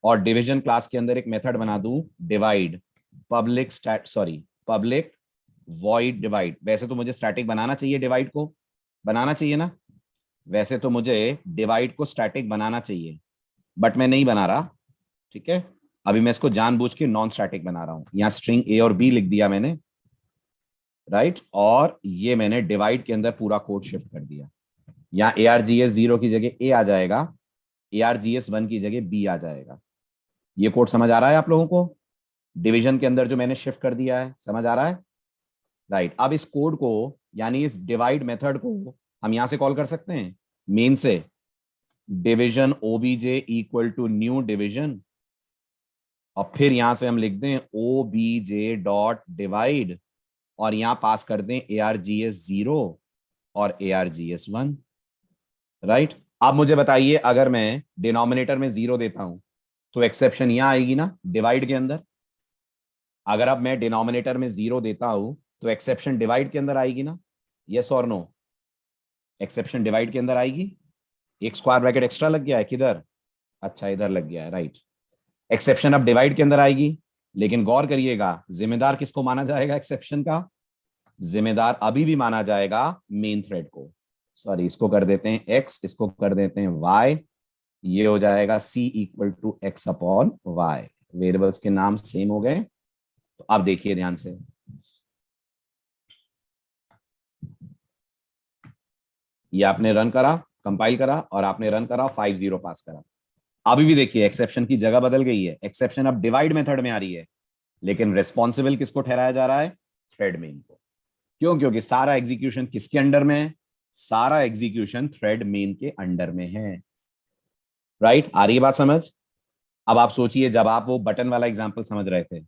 और डिवीजन क्लास के अंदर एक मेथड बना दूं डिवाइड, पब्लिक वॉइड डिवाइड। वैसे तो मुझे स्टैटिक बनाना चाहिए, डिवाइड को बनाना चाहिए ना, वैसे तो मुझे डिवाइड को स्टैटिक बनाना चाहिए, बट मैं नहीं बना रहा। ठीक है, अभी मैं इसको जानबूझ के नॉन स्टैटिक बना रहा हूं। यहाँ स्ट्रिंग ए और बी लिख दिया मैंने, राइट, और ये मैंने डिवाइड के अंदर पूरा कोड शिफ्ट कर दिया। यहाँ ARGS 0 की जगह ए आ जाएगा, ARGS 1 की जगह बी आ जाएगा। ये कोड समझ आ रहा है आप लोगों को? डिवीजन के अंदर जो मैंने शिफ्ट कर दिया है, समझ आ रहा है? राइट। अब इस कोड को, यानी इस डिवाइड मेथड को हम यहां से कॉल कर सकते हैं मेन से, division O B J equal to new division, और फिर यहां से हम लिख दें ओबीजे डॉट डिवाइड, और यहां पास कर दें ARGS 0 और ARGS 1। राइट। अब मुझे बताइए, अगर मैं डिनोमिनेटर में 0 देता हूं तो एक्सेप्शन यहां आएगी ना डिवाइड के अंदर? अगर अब मैं डिनोमिनेटर में 0 देता हूं तो एक्सेप्शन डिवाइड के अंदर आएगी ना? यस और नो? एक्सेप्शन डिवाइड के अंदर आएगी। एक स्क्वायर ब्रैकेट एक्स्ट्रा लग गया है किधर? अच्छा, इधर लग गया है, राइट। एक्सेप्शन अब डिवाइड के अंदर आएगी, लेकिन गौर करिएगा, जिम्मेदार किसको माना जाएगा एक्सेप्शन का? जिम्मेदार अभी भी माना जाएगा मेन थ्रेड को। सॉरी, इसको कर देते हैं एक्स, इसको कर देते हैं वाई, ये हो जाएगा C equal to X upon Y. Variables के नाम सेम हो गए। तो अब देखिए ध्यान से, ये आपने रन करा, कंपाइल करा, और आपने रन करा, 5-0 पास करा। अभी भी देखिए एक्सेप्शन की जगह बदल गई है, एक्सेप्शन अब डिवाइड मेथड में आ रही है, लेकिन रिस्पॉन्सिबल किसको ठहराया जा रहा है? थ्रेड मेन को। क्यों? क्योंकि सारा एग्जीक्यूशन किसके अंडर में है? सारा एग्जीक्यूशन थ्रेड मेन के अंडर में है। राइट, आ रही है बात समझ? अब आप सोचिए, जब आप वो बटन वाला एग्जांपल समझ रहे थे,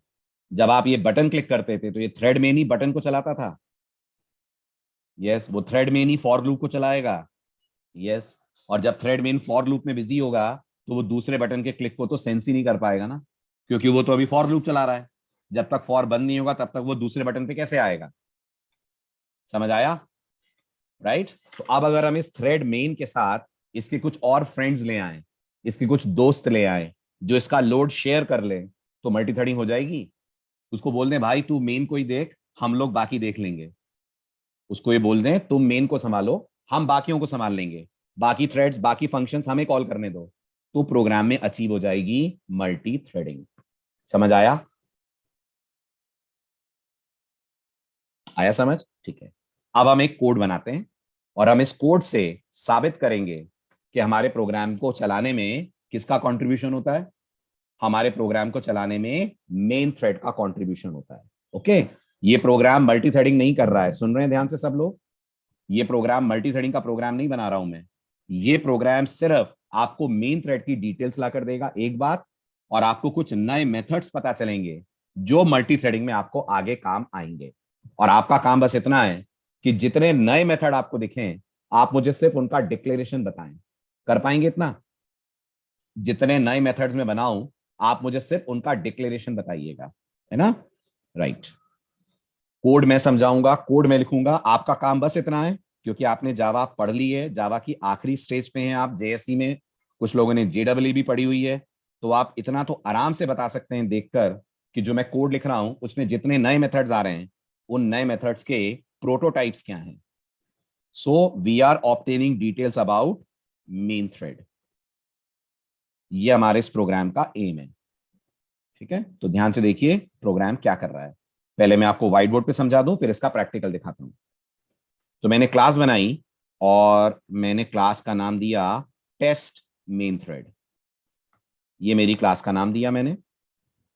जब आप ये बटन क्लिक करते थे तो ये थ्रेड मेन ही बटन को चलाता था। यस, वो thread main he for loop को चलाएगा। यस, और जब थ्रेड मेन फॉर लूप में बिजी होगा तो वो दूसरे बटन के क्लिक को तो सेंस ही नहीं कर पाएगा ना, क्योंकि वो तो अभी फॉर लूप चला रहा है। जब तक फॉर बंद नहीं होगा तब तक वो दूसरे बटन पे कैसे आएगा? समझ आया? राइट। तो अब अगर हम इस थ्रेड मेन के साथ इसके कुछ और फ्रेंड्स ले आए, इसके कुछ दोस्त ले आए जो इसका लोड शेयर कर ले, तो मल्टी थ्रेडिंग हो जाएगी। उसको बोल दें भाई तू मेन को ही देख, हम लोग बाकी देख लेंगे। उसको ये बोल दें तुम मेन को संभालो, हम बाकियों को संभाल लेंगे, बाकी थ्रेड्स बाकी फंक्शंस हमें कॉल करने दो, तो प्रोग्राम में अचीव हो जाएगी मल्टी थ्रेडिंग। समझ आया? आया समझ? ठीक है। अब हम एक कोड बनाते हैं और हम इस कोड से साबित करेंगे कि हमारे प्रोग्राम को चलाने में किसका कंट्रीब्यूशन होता है? हमारे प्रोग्राम को चलाने में मेन थ्रेड का कंट्रीब्यूशन होता है। ओके, ये प्रोग्राम मल्टी थ्रेडिंग नहीं कर रहा है, सुन रहे हैं ध्यान से सब लोग? ये प्रोग्राम मल्टी थ्रेडिंग का प्रोग्राम नहीं बना रहा हूं मैं। ये प्रोग्राम सिर्फ आपको मेन थ्रेड की डिटेल्स ला कर देगा, एक बात, और आपको कुछ नए मेथड्स पता चलेंगे जो मल्टी थ्रेडिंग में आपको आगे काम आएंगे। और आपका काम बस इतना है कि जितने नए मेथड आपको दिखें, आप मुझे सिर्फ उनका डिक्लेरेशन बताएं। कर पाएंगे इतना? जितने नए मेथड्स में बनाऊं, आप मुझे सिर्फ उनका डिक्लेरेशन बताइएगा, है ना? राइट। कोड मैं समझाऊंगा, कोड मैं लिखूंगा, आपका काम बस इतना है, क्योंकि आपने जावा पढ़ ली है, जावा की आखिरी स्टेज पे हैं आप जेएसई में, कुछ लोगों ने जेडब्ल्यू भी पढ़ी हुई है, तो आप इतना तो आराम से बता सकते हैं देखकर कि जो मैं कोड लिख रहा हूं उसमें जितने नए मेथड्स आ रहे हैं, उन नए मेथड्स के प्रोटोटाइप्स क्या हैं। So we are obtaining details about main thread, ये हमारे इस प्रोग्राम का एम है। ठीक है, तो ध्यान से देखिए प्रोग्राम क्या कर रहा है। पहले मैं आपको व्हाइट बोर्ड पे समझा दूं, फिर इसका प्रैक्टिकल दिखाता हूं। तो मैंने क्लास बनाई और मैंने क्लास का नाम दिया टेस्ट मेन थ्रेड। ये मेरी क्लास का नाम दिया मैंने।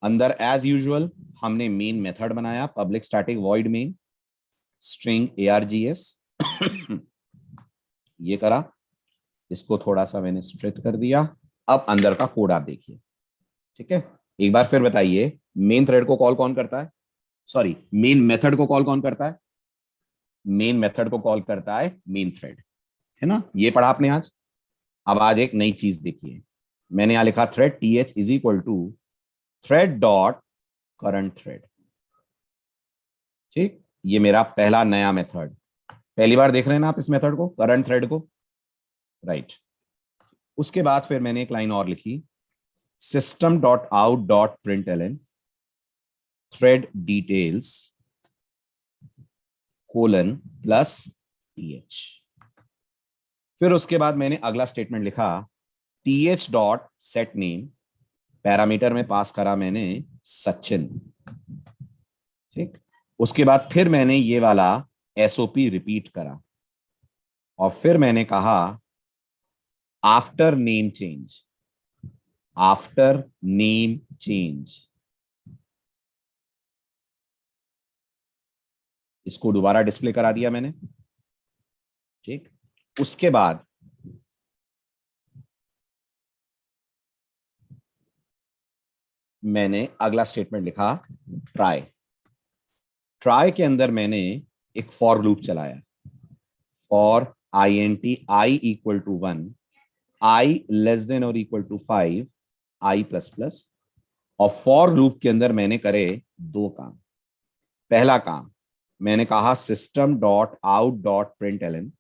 अंदर एज यूजुअल हमने मेन मेथड बनाया, public static void main string ARGS। ये करा, इसको थोड़ा सा मैंने स्ट्रेच कर दिया। अब अंदर का कोड आप देखिए। ठीक है, एक बार फिर बताइए, मेन थ्रेड को कॉल कौन करता है? सॉरी, मेन मेथड को कॉल कौन करता है? मेन मेथड को कॉल करता है मेन थ्रेड, है ना? ये पढ़ा आपने आज। अब आज एक नई चीज देखिए, मैंने यहां लिखा thread TH is equal to thread dot current thread. ठीक, ये मेरा पहला नया मेथड, पहली बार देख रहे हैं ना आप इस मेथड को, करंट थ्रेड को, राइट। उसके बाद फिर मैंने एक लाइन और लिखी, system dot out dot print L N thread details colon plus T H. फिर उसके बाद मैंने अगला स्टेटमेंट लिखा, T H dot set name, parameter में पास करा मैंने सचिन। ठीक, उसके बाद फिर मैंने ये वाला एसओपी रिपीट करा और फिर मैंने कहा after name change, after name change, इसको दोबारा डिस्प्ले करा दिया मैंने। ठीक, उसके बाद मैंने अगला स्टेटमेंट लिखा ट्राई। ट्राई के अंदर मैंने एक फॉर लूप चलाया, for INT I equal to 1, I less than और equal to 5, I plus plus. और फॉर लूप के अंदर मैंने करे दो काम। पहला काम मैंने कहा system dot out dot print Elon,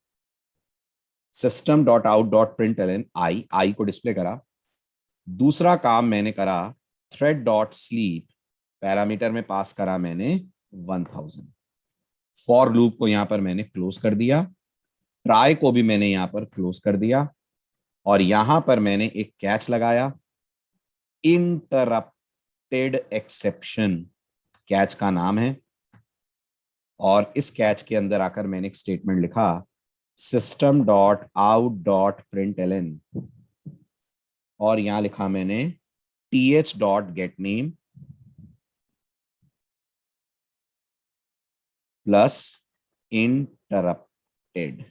system dot out dot print Elon आई को डिस्प्ले करा। दूसरा काम मैंने करा थ्रेड डॉट स्लीप, पैरामीटर में पास करा मैंने 1000। फॉर लूप को यहां पर मैंने क्लोज कर दिया, ट्राई को भी मैंने यहां पर क्लोज कर दिया और यहां पर मैंने एक कैच लगाया, इंटरप्टेड एक्सेप्शन कैच का नाम है। और इस कैच के अंदर आकर मैंने एक स्टेटमेंट लिखा system dot out dot print L N और यहां लिखा मैंने T H dot get name plus interrupted.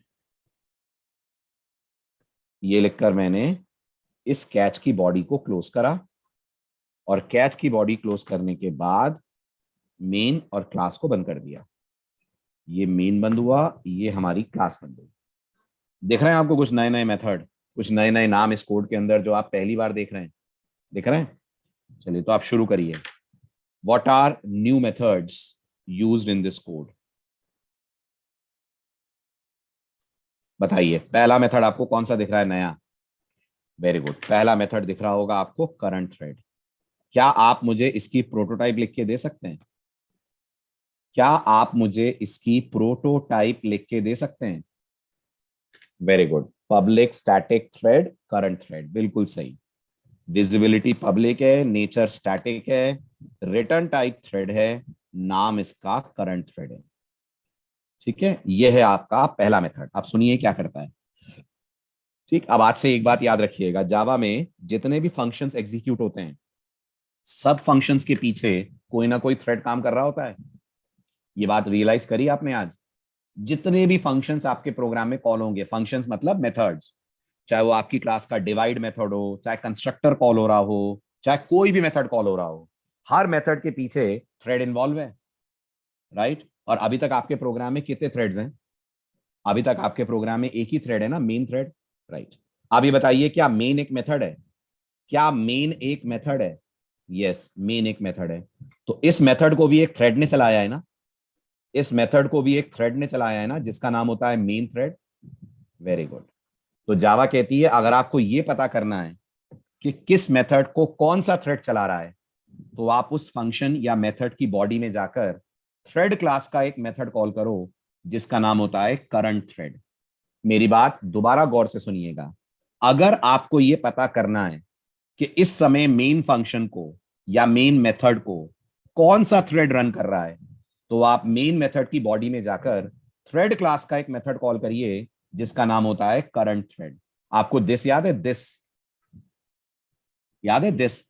ये लिखकर मैंने इस कैच की बॉडी को क्लोज करा और कैच की बॉडी क्लोज करने के बाद मेन और क्लास को बंद कर दिया। ये मेन बंद हुआ, ये हमारी क्लास बंद हुई। देख रहे हैं आपको कुछ नए नए मेथड, कुछ नए नए नाम इस कोड के अंदर जो आप पहली बार देख रहे हैं, देख रहे हैं? चलिए तो आप शुरू करिए। What are new methods used in this code? बताइए, पहला मेथड आपको कौन सा दिख रहा है नया? वेरी गुड, पहला मेथड दिख रहा होगा आपको करंट थ्रेड। क्या आप मुझे इसकी प्रोटोटाइप लिख के दे सकते हैं? क्या आप मुझे इसकी प्रोटोटाइप लिख के दे सकते हैं? Very good, public static thread current thread, बिल्कुल सही। विजिबिलिटी पब्लिक है, नेचर स्टैटिक है, रिटर्न टाइप थ्रेड है, नाम इसका करंट थ्रेड है। ठीक है, यह है आपका पहला मेथड। आप सुनिए क्या करता है। ठीक, अब आज से एक बात याद रखिएगा, जावा में जितने भी फंक्शंस एग्जीक्यूट होते हैं, सब फंक्शंस के पीछे कोई ना कोई थ्रेड काम कर रहा होता है। ये बात रियलाइज करी आपने आज? जितने भी फंक्शंस आपके प्रोग्राम में कॉल होंगे, फंक्शंस मतलब मेथड्स, चाहे वो आपकी क्लास का डिवाइड मेथड हो, चाहे कंस्ट्रक्टर कॉल हो रहा हो, चाहे कोई भी मेथड कॉल हो रहा हो, हर मेथड के पीछे थ्रेड इन्वॉल्व है, राइट? और अभी तक आपके प्रोग्राम में कितने थ्रेड्स हैं? अभी तक आपके प्रोग्राम में एक ही थ्रेड है ना, मेन थ्रेड, राइट? अब ये बताइए, क्या मेन एक मेथड है? क्या मेन एक मेथड है? यस, मेन एक मेथड है। तो इस मेथड को भी एक थ्रेड ने चलाया है ना, इस मेथड को भी एक थ्रेड ने चलाया है ना, जिसका नाम होता है मेन थ्रेड। Very good. तो जावा कहती है अगर आपको ये पता करना है कि किस मेथड को कौन सा थ्रेड चला रहा है, तो आप उस फंक्शन या मेथड की बॉडी में जाकर थ्रेड क्लास का एक मेथड कॉल करो जिसका नाम होता है करंट थ्रेड। मेरी बात दोबारा गौर से सुनिएगा, अगर आपको यह पता करना है कि इस समय मेन फंक्शन को या मेन मेथड को कौन सा थ्रेड रन कर रहा है, तो आप मेन मेथड की बॉडी में जाकर थ्रेड क्लास का एक मेथड कॉल करिए जिसका नाम होता है करंट थ्रेड। आपको दिस याद है? दिस याद है? दिस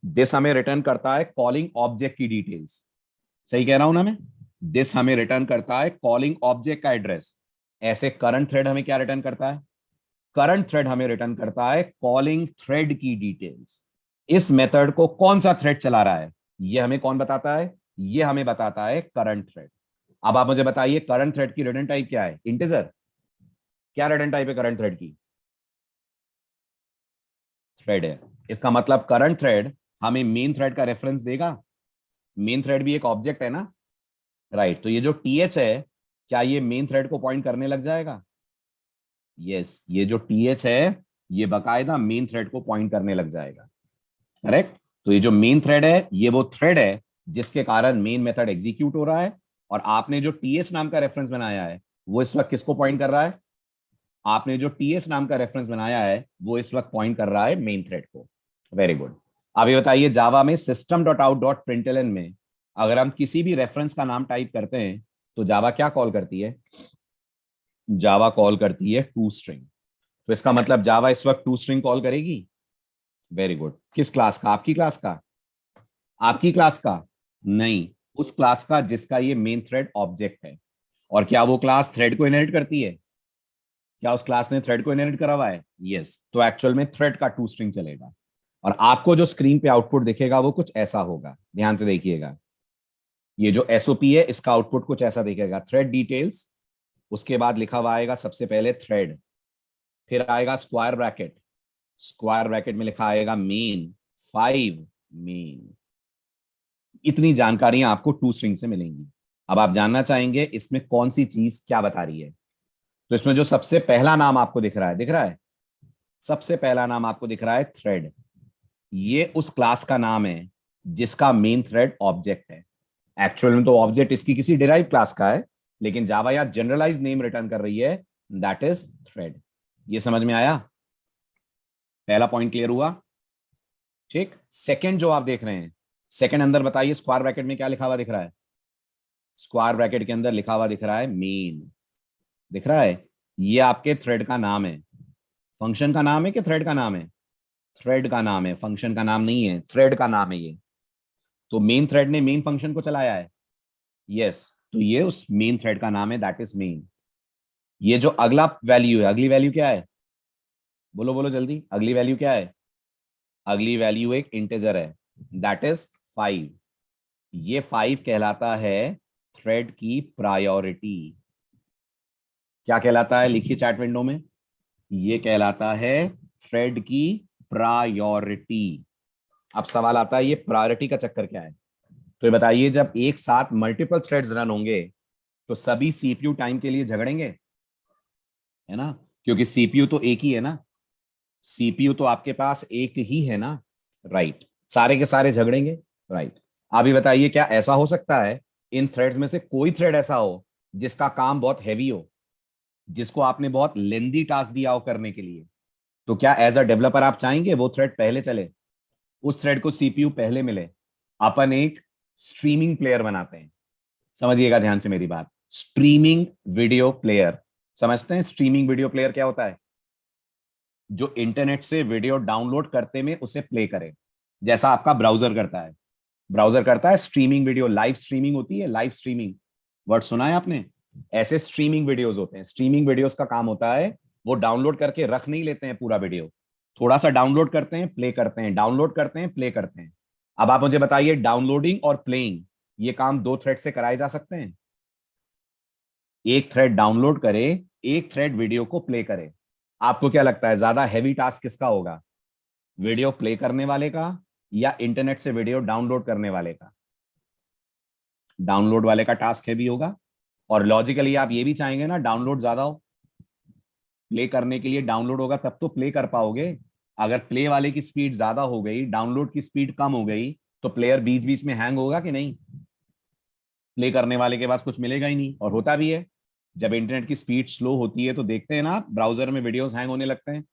दिस हमें रिटर्न करता है कॉलिंग ऑब्जेक्ट की डिटेल्स। सही कह रहा हूं ना मैं? दिस हमें रिटर्न करता है कॉलिंग ऑब्जेक्ट का एड्रेस। ऐसे करंट थ्रेड हमें क्या रिटर्न करता है? करंट थ्रेड हमें रिटर्न करता है कॉलिंग थ्रेड की डिटेल्स। इस मेथड को कौन सा थ्रेड चला रहा है, यह हमें कौन बताता है? यह हमें बताता है करंट थ्रेड। अब आप मुझे बताइए करंट थ्रेड की रिटर्न टाइप क्या है? इंटीजर। क्या रिटर्न टाइप है करंट थ्रेड की? थ्रेड है। इसका मतलब करंट थ्रेड हमें मेन थ्रेड का रेफरेंस देगा। मेन थ्रेड भी एक ऑब्जेक्ट है ना, राइट? तो ये जो टीएच है, क्या ये मेन थ्रेड को पॉइंट करने लग जाएगा? यस, ये जो टीएच है ये बकायदा मेन थ्रेड को पॉइंट करने लग जाएगा, करेक्ट? तो ये जो मेन थ्रेड है ये वो थ्रेड है जिसके कारण मेन मेथड एग्जीक्यूट हो रहा है और आपने जो टीएस नाम का रेफरेंस बनाया है वो इस वक्त किसको पॉइंट कर रहा है? आपने जो टीएस नाम का रेफरेंस बनाया है वो इस वक्त पॉइंट कर रहा है मेन थ्रेड को। Very good. अब ये बताइए, जावा में system dot out dot println में अगर हम किसी भी रेफरेंस का नाम टाइप करते हैं तो जावा क्या कॉल करती है? जावा कॉल करती है टू स्ट्रिंग। तो इसका मतलब जावा इस वक्त टू स्ट्रिंग कॉल करेगी। Very good. किस क्लास का? आपकी क्लास का? आपकी क्लास का नहीं, उस क्लास का जिसका ये मेन थ्रेड ऑब्जेक्ट है। और क्या वो क्लास थ्रेड को इनहेरिट करती है? क्या उस क्लास ने थ्रेड को इनहेरिट करा हुआ है? यस। तो एक्चुअल में थ्रेड का टू स्ट्रिंग चलेगा। और आपको जो स्क्रीन पे आउटपुट दिखेगा वो कुछ ऐसा होगा, ध्यान से देखिएगा। ये जो एसओपी है इसका आउटपुट कुछ ऐसा दिखेगा, थ्रेड डिटेल्स, उसके बाद लिखा हुआ आएगा सबसे पहले थ्रेड, फिर आएगा स्क्वायर ब्रैकेट, स्क्वायर ब्रैकेट में लिखा आएगा मेन 5 मेन। इतनी जानकारियां आपको टू स्ट्रिंग से मिलेंगी। अब आप जानना चाहेंगे इसमें कौन सी चीज क्या बता रही है। तो इसमें जो सबसे पहला नाम आपको दिख रहा है, दिख रहा है? सबसे पहला नाम आपको दिख रहा है थ्रेड। ये उस क्लास का नाम है जिसका मेन थ्रेड ऑब्जेक्ट है। एक्चुअल में तो ऑब्जेक्ट इसकी किसी डिराइव क्लास का है, लेकिन जावा यहां जनरलाइज नेम रिटर्न कर रही है, दैट इज थ्रेड। ये समझ में आया? पहला पॉइंट क्लियर हुआ? ठीक। सेकंड जो आप देख रहे हैं, सेकंड अंदर बताइए स्क्वायर ब्रैकेट में क्या लिखा हुआ दिख रहा है? स्क्वायर ब्रैकेट के अंदर लिखा हुआ दिख रहा है मेन। दिख रहा है? ये आपके थ्रेड का नाम है। फंक्शन का नाम है कि थ्रेड का नाम है? थ्रेड का नाम है, फंक्शन का नाम नहीं है, थ्रेड का नाम है ये। तो मेन थ्रेड ने मेन फंक्शन को चलाया है। यस। तो ये उस मेन थ्रेड का नाम है, दैट इज मेन। ये जो अगला वैल्यू है, अगली वैल्यू क्या है? बोलो बोलो जल्दी, अगली वैल्यू क्या है? अगली वैल्यू एक इंटीजर है, दैट इज 5। ये 5 कहलाता है थ्रेड की प्रायोरिटी। क्या कहलाता है? लिखिए चैट विंडो में। ये कहलाता है थ्रेड की प्रायोरिटी। अब सवाल आता है ये प्रायोरिटी का चक्कर क्या है? तो ये बताइए, जब एक साथ मल्टीपल थ्रेड्स रन होंगे तो सभी सीपीयू टाइम के लिए झगड़ेंगे, है ना? क्योंकि सीपीयू तो एक ही है ना, सीपीयू तो आपके पास एक ही है ना, राइट? सारे के सारे झगड़ेंगे, राइट? आप ही बताइए, क्या ऐसा हो सकता है इन थ्रेड्स में से कोई थ्रेड ऐसा हो जिसका काम बहुत हैवी हो, जिसको आपने बहुत लेंदी टास्क दिया हो करने के लिए? तो क्या एज अ डेवलपर आप चाहेंगे वो थ्रेड पहले चले, उस थ्रेड को सीपीयू पहले मिले? अपन एक स्ट्रीमिंग प्लेयर बनाते हैं, समझिएगा ध्यान से मेरी बात। स्ट्रीमिंग वीडियो प्लेयर, समझते हैं स्ट्रीमिंग वीडियो प्लेयर क्या होता है? जो इंटरनेट से वीडियो डाउनलोड करते में उसे प्ले करे, जैसा आपका ब्राउजर करता है। ब्राउजर करता है स्ट्रीमिंग वीडियो, लाइव स्ट्रीमिंग होती है, लाइव स्ट्रीमिंग वर्ड सुना है आपने? ऐसे स्ट्रीमिंग वीडियोस होते हैं। स्ट्रीमिंग वीडियोस का काम होता है वो डाउनलोड करके रख नहीं लेते हैं पूरा वीडियो, थोड़ा सा डाउनलोड करते हैं, प्ले करते हैं, डाउनलोड करते हैं, प्ले करते हैं। अब आप मुझे बताइए, डाउनलोडिंग और प्लेइंग ये काम दो थ्रेड से कराए जा सकते हैं? एक थ्रेड डाउनलोड करे, एक थ्रेड वीडियो को प्ले करे। आपको क्या लगता है ज्यादा हैवी टास्क किसका होगा, वीडियो प्ले करने वाले का या इंटरनेट से वीडियो डाउनलोड करने वाले का? डाउनलोड वाले का टास्क हैवी होगा। और लॉजिकली आप ये भी चाहेंगे ना डाउनलोड ज्यादा हो, प्ले करने के लिए डाउनलोड होगा तब तो प्ले कर पाओगे। अगर प्ले वाले की स्पीड ज्यादा हो गई, डाउनलोड की स्पीड कम हो गई, तो प्लेयर बीच बीच में हैंग होगा कि नहीं? प्ले करने वाले के पास कुछ मिलेगा ही नहीं। और होता भी है, जब इंटरनेट की स्पीड स्लो होती है तो देखते हैं ना आप ब्राउजर में वीडियोस हैंग होने लगते हैं।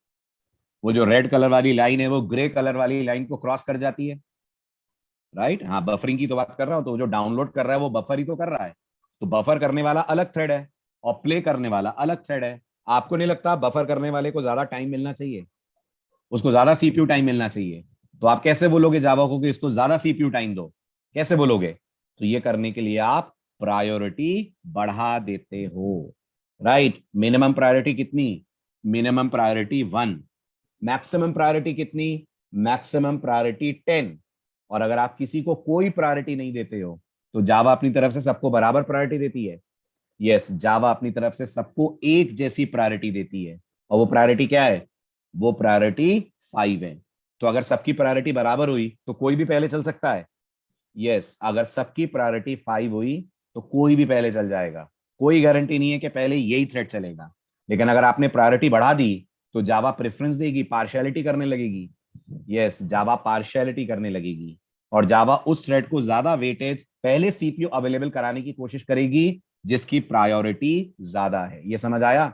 वो जो रेड कलर वाली लाइन है वो ग्रे कलर वाली लाइन को क्रॉस कर जाती है, राइट? हाँ, बफरिंग की तो बात कर रहा हूं। तो जो डाउनलोड कर रहा है वो बफर ही तो कर रहा है। तो बफर करने वाला अलग थ्रेड है और प्ले करने वाला अलग थ्रेड है। आपको नहीं लगता बफर करने वाले को ज्यादा टाइम मिलना चाहिए, उसको ज्यादा सीपीयू टाइम मिलना चाहिए? तो आप कैसे बोलोगे जावा को कि इसको ज्यादा सीपीयू टाइम दो? कैसे बोलोगे? तो ये करने के लिए आप प्रायोरिटी बढ़ा देते हो, राइट? मिनिमम प्रायोरिटी कितनी? Minimum priority 1। मैक्सिमम प्रायोरिटी कितनी? Maximum priority 10। और अगर आप किसी को कोई प्रायोरिटी नहीं देते हो तो जावा अपनी तरफ से सबको बराबर प्रायोरिटी देती है। यस, जावा अपनी तरफ से सबको एक जैसी प्रायोरिटी देती है। और वो प्रायोरिटी क्या है? वो प्रायोरिटी 5 है। तो अगर सबकी प्रायोरिटी बराबर हुई तो कोई भी पहले चल सकता है। यस, अगर सबकी प्रायोरिटी 5 हुई तो कोई भी पहले चल जाएगा। कोई गारंटी नहीं है कि पहले यही थ्रेड चलेगा। लेकिन अगर आपने प्रायोरिटी बढ़ा दी तो जावा प्रेफरेंस देगी, पार्शियलिटी करने लगेगी। यस, जावा पार्शियलिटी करने लगेगी। और जावा उस थ्रेड को ज्यादा वेटेज पहले सीपीयू अवेलेबल कराने की कोशिश करेगी जिसकी प्रायोरिटी ज्यादा है। ये समझ आया?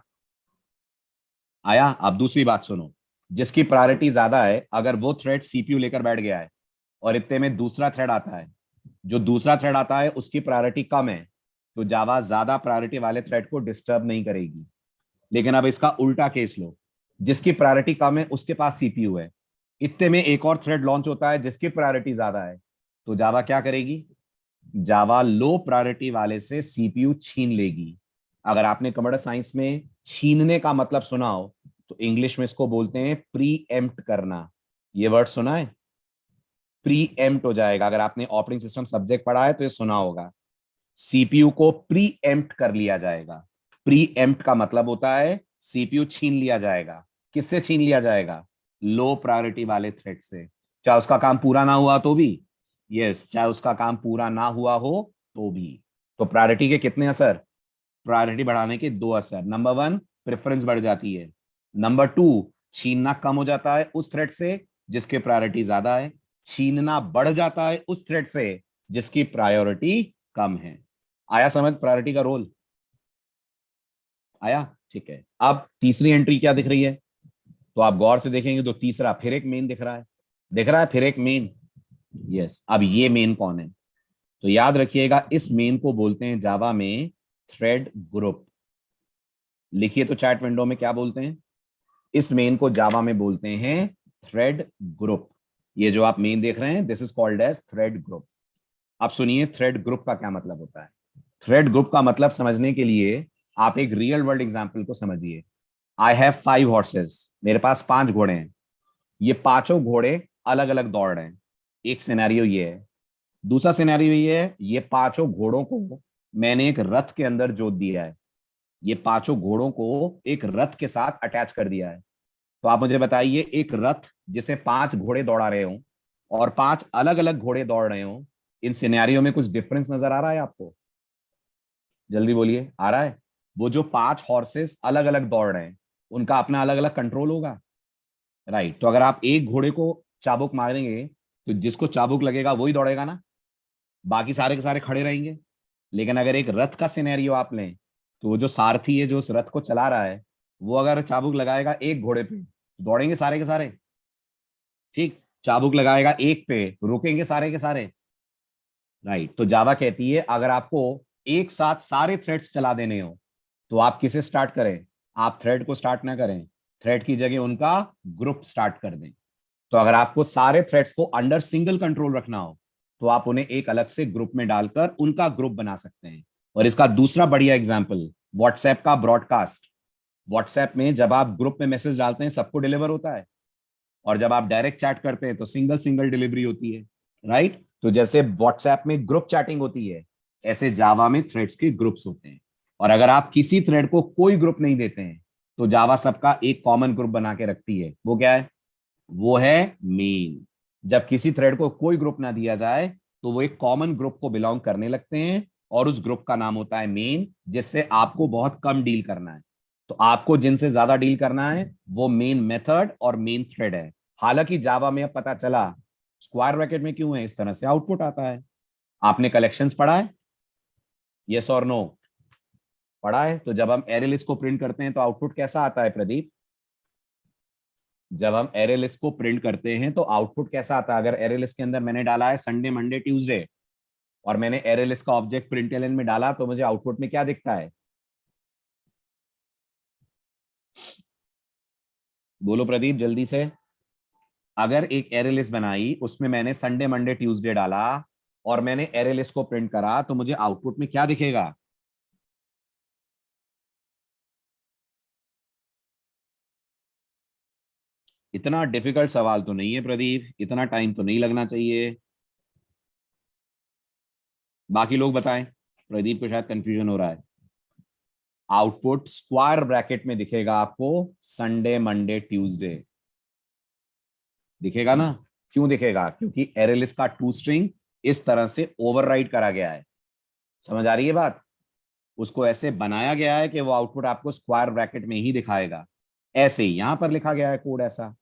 आया? अब दूसरी बात सुनो, जिसकी प्रायोरिटी ज्यादा है, अगर वो थ्रेड सीपीयू लेकर बैठ गया है और इतने में दूसरा थ्रेड आता है, जो दूसरा थ्रेड आता है उसकी प्रायोरिटी कम है, तो जावा ज्यादा प्रायोरिटी वाले थ्रेड को डिस्टर्ब नहीं करेगी। लेकिन अब इसका उल्टा केस लो, जिसकी प्रायोरिटी कम है उसके पास सीपीयू है, इतने में एक और थ्रेड लॉन्च होता है जिसकी प्रायोरिटी ज्यादा है, तो जावा क्या करेगी? जावा लो प्रायोरिटी वाले से सीपीयू छीन लेगी। अगर आपने कंप्यूटर साइंस में छीनने का मतलब सुना हो तो इंग्लिश में इसको बोलते हैं प्री एम्प्ट करना। ये वर्ड सुना है? प्री एम्प्ट हो जाएगा। अगर आपने ऑपरेटिंग सिस्टम सब्जेक्ट पढ़ा है तो ये सुना होगा, सीपीयू को प्री एम्प्ट कर लिया जाएगा। प्री एम्प्ट का मतलब होता है सीपीयू छीन लिया जाएगा। किससे छीन लिया जाएगा? लो प्रायोरिटी वाले थ्रेड से, चाहे उसका काम पूरा ना हुआ तो भी। यस, चाहे उसका काम पूरा ना हुआ हो तो भी। तो प्रायोरिटी के कितने असर? प्रायोरिटी बढ़ाने के दो असर। नंबर वन, प्रेफरेंस बढ़ जाती है। नंबर टू, छीनना कम हो जाता है उस थ्रेड से जिसके प्रायोरिटी ज्यादा है, छीनना बढ़ जाता है उस थ्रेड से जिसकी प्रायोरिटी कम है। आया समझ प्रायोरिटी का रोल? आया? ठीक है। अब तीसरी एंट्री क्या दिख रही है? तो आप गौर से देखेंगे तो तीसरा फिर एक मेन दिख रहा है। दिख रहा है फिर एक मेन? यस। अब ये मेन कौन है? तो याद रखिएगा, इस मेन को बोलते हैं जावा में थ्रेड ग्रुप। लिखिए तो चैट विंडो में क्या बोलते हैं। इस मेन को जावा में बोलते हैं थ्रेड ग्रुप। ये जो आप मेन देख रहे हैं, this is called as thread group. अब सुनिए थ्रेड ग्रुप का क्या मतलब होता है। थ्रेड ग्रुप का मतलब समझने के लिए आप एक रियल वर्ल्ड एग्जाम्पल को समझिए। आई हैव 5 हॉर्सेस, मेरे पास 5 घोड़े हैं। ये पांचों घोड़े अलग अलग दौड़ रहे हैं। एक सिनेरियो ये है। दूसरा सिनेरियो ये है, ये पांचों घोड़ों को मैंने एक रथ के अंदर जोत दिया है। ये पांचों घोड़ों को एक रथ के साथ अटैच कर दिया है। तो आप मुझे बताइए, एक रथ जिसे 5 घोड़े दौड़ा रहे हो और 5 अलग अलग घोड़े दौड़ रहे हो, इन सिनेरियो में कुछ डिफरेंस नजर आ रहा है आपको? जल्दी बोलिए, आ रहा है? वो जो 5 हॉर्सेस अलग अलग दौड़ रहे हैं उनका अपना अलग अलग कंट्रोल होगा, राइट? तो अगर आप एक घोड़े को चाबुक मारेंगे तो जिसको चाबुक लगेगा वही दौड़ेगा ना, बाकी सारे के सारे खड़े रहेंगे। लेकिन अगर एक रथ का सिनेरियो आप लें, तो वो जो सारथी है जो उस रथ को चला रहा है, वो अगर चाबुक लगाएगा एक घोड़े पे तो दौड़ेंगे सारे के सारे। ठीक, चाबुक लगाएगा एक पे, रुकेंगे सारे के सारे, राइट? तो जावा कहती है अगर आपको एक साथ सारे थ्रेड्स चला देने हो तो आप किसे स्टार्ट करें? आप थ्रेड को स्टार्ट ना करें, थ्रेड की जगह उनका ग्रुप स्टार्ट कर दें। तो अगर आपको सारे थ्रेड्स को अंडर सिंगल कंट्रोल रखना हो तो आप उन्हें एक अलग से ग्रुप में डालकर उनका ग्रुप बना सकते हैं। और इसका दूसरा बढ़िया एग्जांपल, व्हाट्सएप का ब्रॉडकास्ट। व्हाट्सएप में जब आप ग्रुप में मैसेज डालते हैं सबको डिलीवर होता है, और जब आप डायरेक्ट चैट करते हैं तो सिंगल सिंगल डिलीवरी होती है, राइट? तो जैसे व्हाट्सएप में ग्रुप चैटिंग होती है, ऐसे जावा में थ्रेड्स के ग्रुप्स होते हैं। और अगर आप किसी थ्रेड को कोई ग्रुप नहीं देते हैं तो जावा सबका एक कॉमन ग्रुप बना के रखती है। वो क्या है? वो है मेन। जब किसी थ्रेड को कोई ग्रुप ना दिया जाए तो वो एक कॉमन ग्रुप को बिलोंग करने लगते हैं, और उस ग्रुप का नाम होता है मेन, जिससे आपको बहुत कम डील करना है। तो आपको जिनसे ज्यादा डील करना है वो मेन मेथड और मेन थ्रेड है। हालांकि जावा में अब पता चला स्क्वायर ब्रैकेट में क्यों है, इस तरह से आउटपुट आता है। आपने कलेक्शंस पढ़ा है? यस और नो? पढ़ा है। तो जब हम एरे लिस्ट को प्रिंट करते हैं तो आउटपुट कैसा आता है प्रदीप? जब हम एरे लिस्ट को प्रिंट करते हैं तो आउटपुट कैसा आता है? अगर एरे लिस्ट के अंदर मैंने डाला है संडे मंडे ट्यूसडे और मैंने एरे लिस्ट का ऑब्जेक्ट प्रिंटलन में डाला, तो मुझे आउटपुट में क्या दिखता है? बोलो प्रदीप जल्दी से। अगर एक एरे लिस्ट बनाई, उसमें मैंने संडे मंडे ट्यूसडे डाला और मैंने एरे लिस्ट को प्रिंट करा, तो मुझे आउटपुट में क्या दिखेगा? इतना डिफिकल्ट सवाल तो नहीं है प्रदीप, इतना टाइम तो नहीं लगना चाहिए। बाकी लोग बताएं, प्रदीप को शायद कंफ्यूजन हो रहा है। आउटपुट स्क्वायर ब्रैकेट में दिखेगा आपको, संडे मंडे ट्यूसडे दिखेगा ना। क्यों दिखेगा? क्योंकि एरे लिस्ट का टू स्ट्रिंग इस तरह से ओवरराइड करा गया है। समझ आ रही है बात? उसको ऐसे बनाया गया है कि वो आउटपुट आपको स्क्वायर ब्रैकेट में ही दिखाएगा। ऐसे ही यहां पर लिखा गया है कोड ऐसा।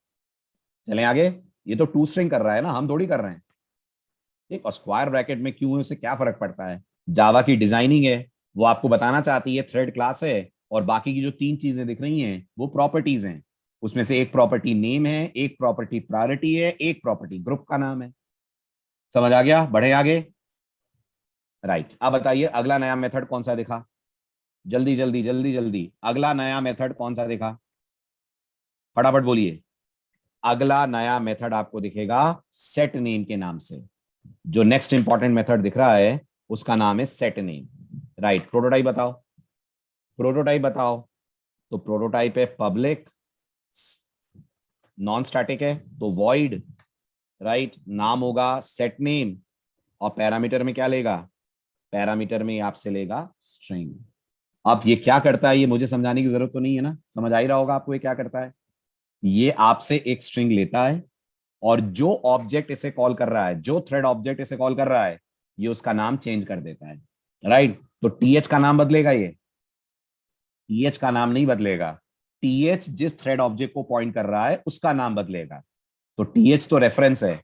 चलें आगे। ये तो टू स्ट्रिंग कर रहा है ना, हम थोड़ी कर रहे हैं। ठीक, और स्क्वायर ब्रैकेट में क्यों है उससे क्या फर्क पड़ता है? जावा की डिजाइनिंग है, वो आपको बताना चाहती है थ्रेड क्लास है, और बाकी की जो तीन चीजें दिख रही हैं वो प्रॉपर्टीज हैं। उसमें से एक प्रॉपर्टी नेम है, एक प्रॉपर्टी प्रायोरिटी है, एक प्रॉपर्टी ग्रुप का नाम है। समझ आ गया? बढ़े आगे। राइट, अब बताइए अगला नया मेथड कौन सा दिखा? जल्दी जल्दी जल्दी जल्दी, अगला नया मेथड कौन सा दिखा? फटाफट बोलिए। अगला नया मेथड आपको दिखेगा सेट नेम के नाम से। जो नेक्स्ट इंपॉर्टेंट मेथड दिख रहा है उसका नाम है सेट नेम। राइट, प्रोटोटाइप बताओ, प्रोटोटाइप बताओ। तो प्रोटोटाइप है पब्लिक, नॉन स्टैटिक है तो वॉइड। राइट, नाम होगा सेट नेम, और पैरामीटर में क्या लेगा? पैरामीटर में आपसे लेगा स्ट्रिंग। अब ये क्या करता है ये मुझे समझाने की जरूरत तो नहीं है ना, समझ आ ही रहा होगा आपको ये क्या करता है। ये आपसे एक स्ट्रिंग लेता है, और जो ऑब्जेक्ट इसे कॉल कर रहा है, जो थ्रेड ऑब्जेक्ट इसे कॉल कर रहा है, ये उसका नाम चेंज कर देता है। राइट, तो टीएच का नाम बदलेगा, ये टीएच का नाम नहीं बदलेगा। टीएच जिस थ्रेड ऑब्जेक्ट को पॉइंट कर रहा है उसका नाम बदलेगा। तो टीएच तो रेफरेंस है,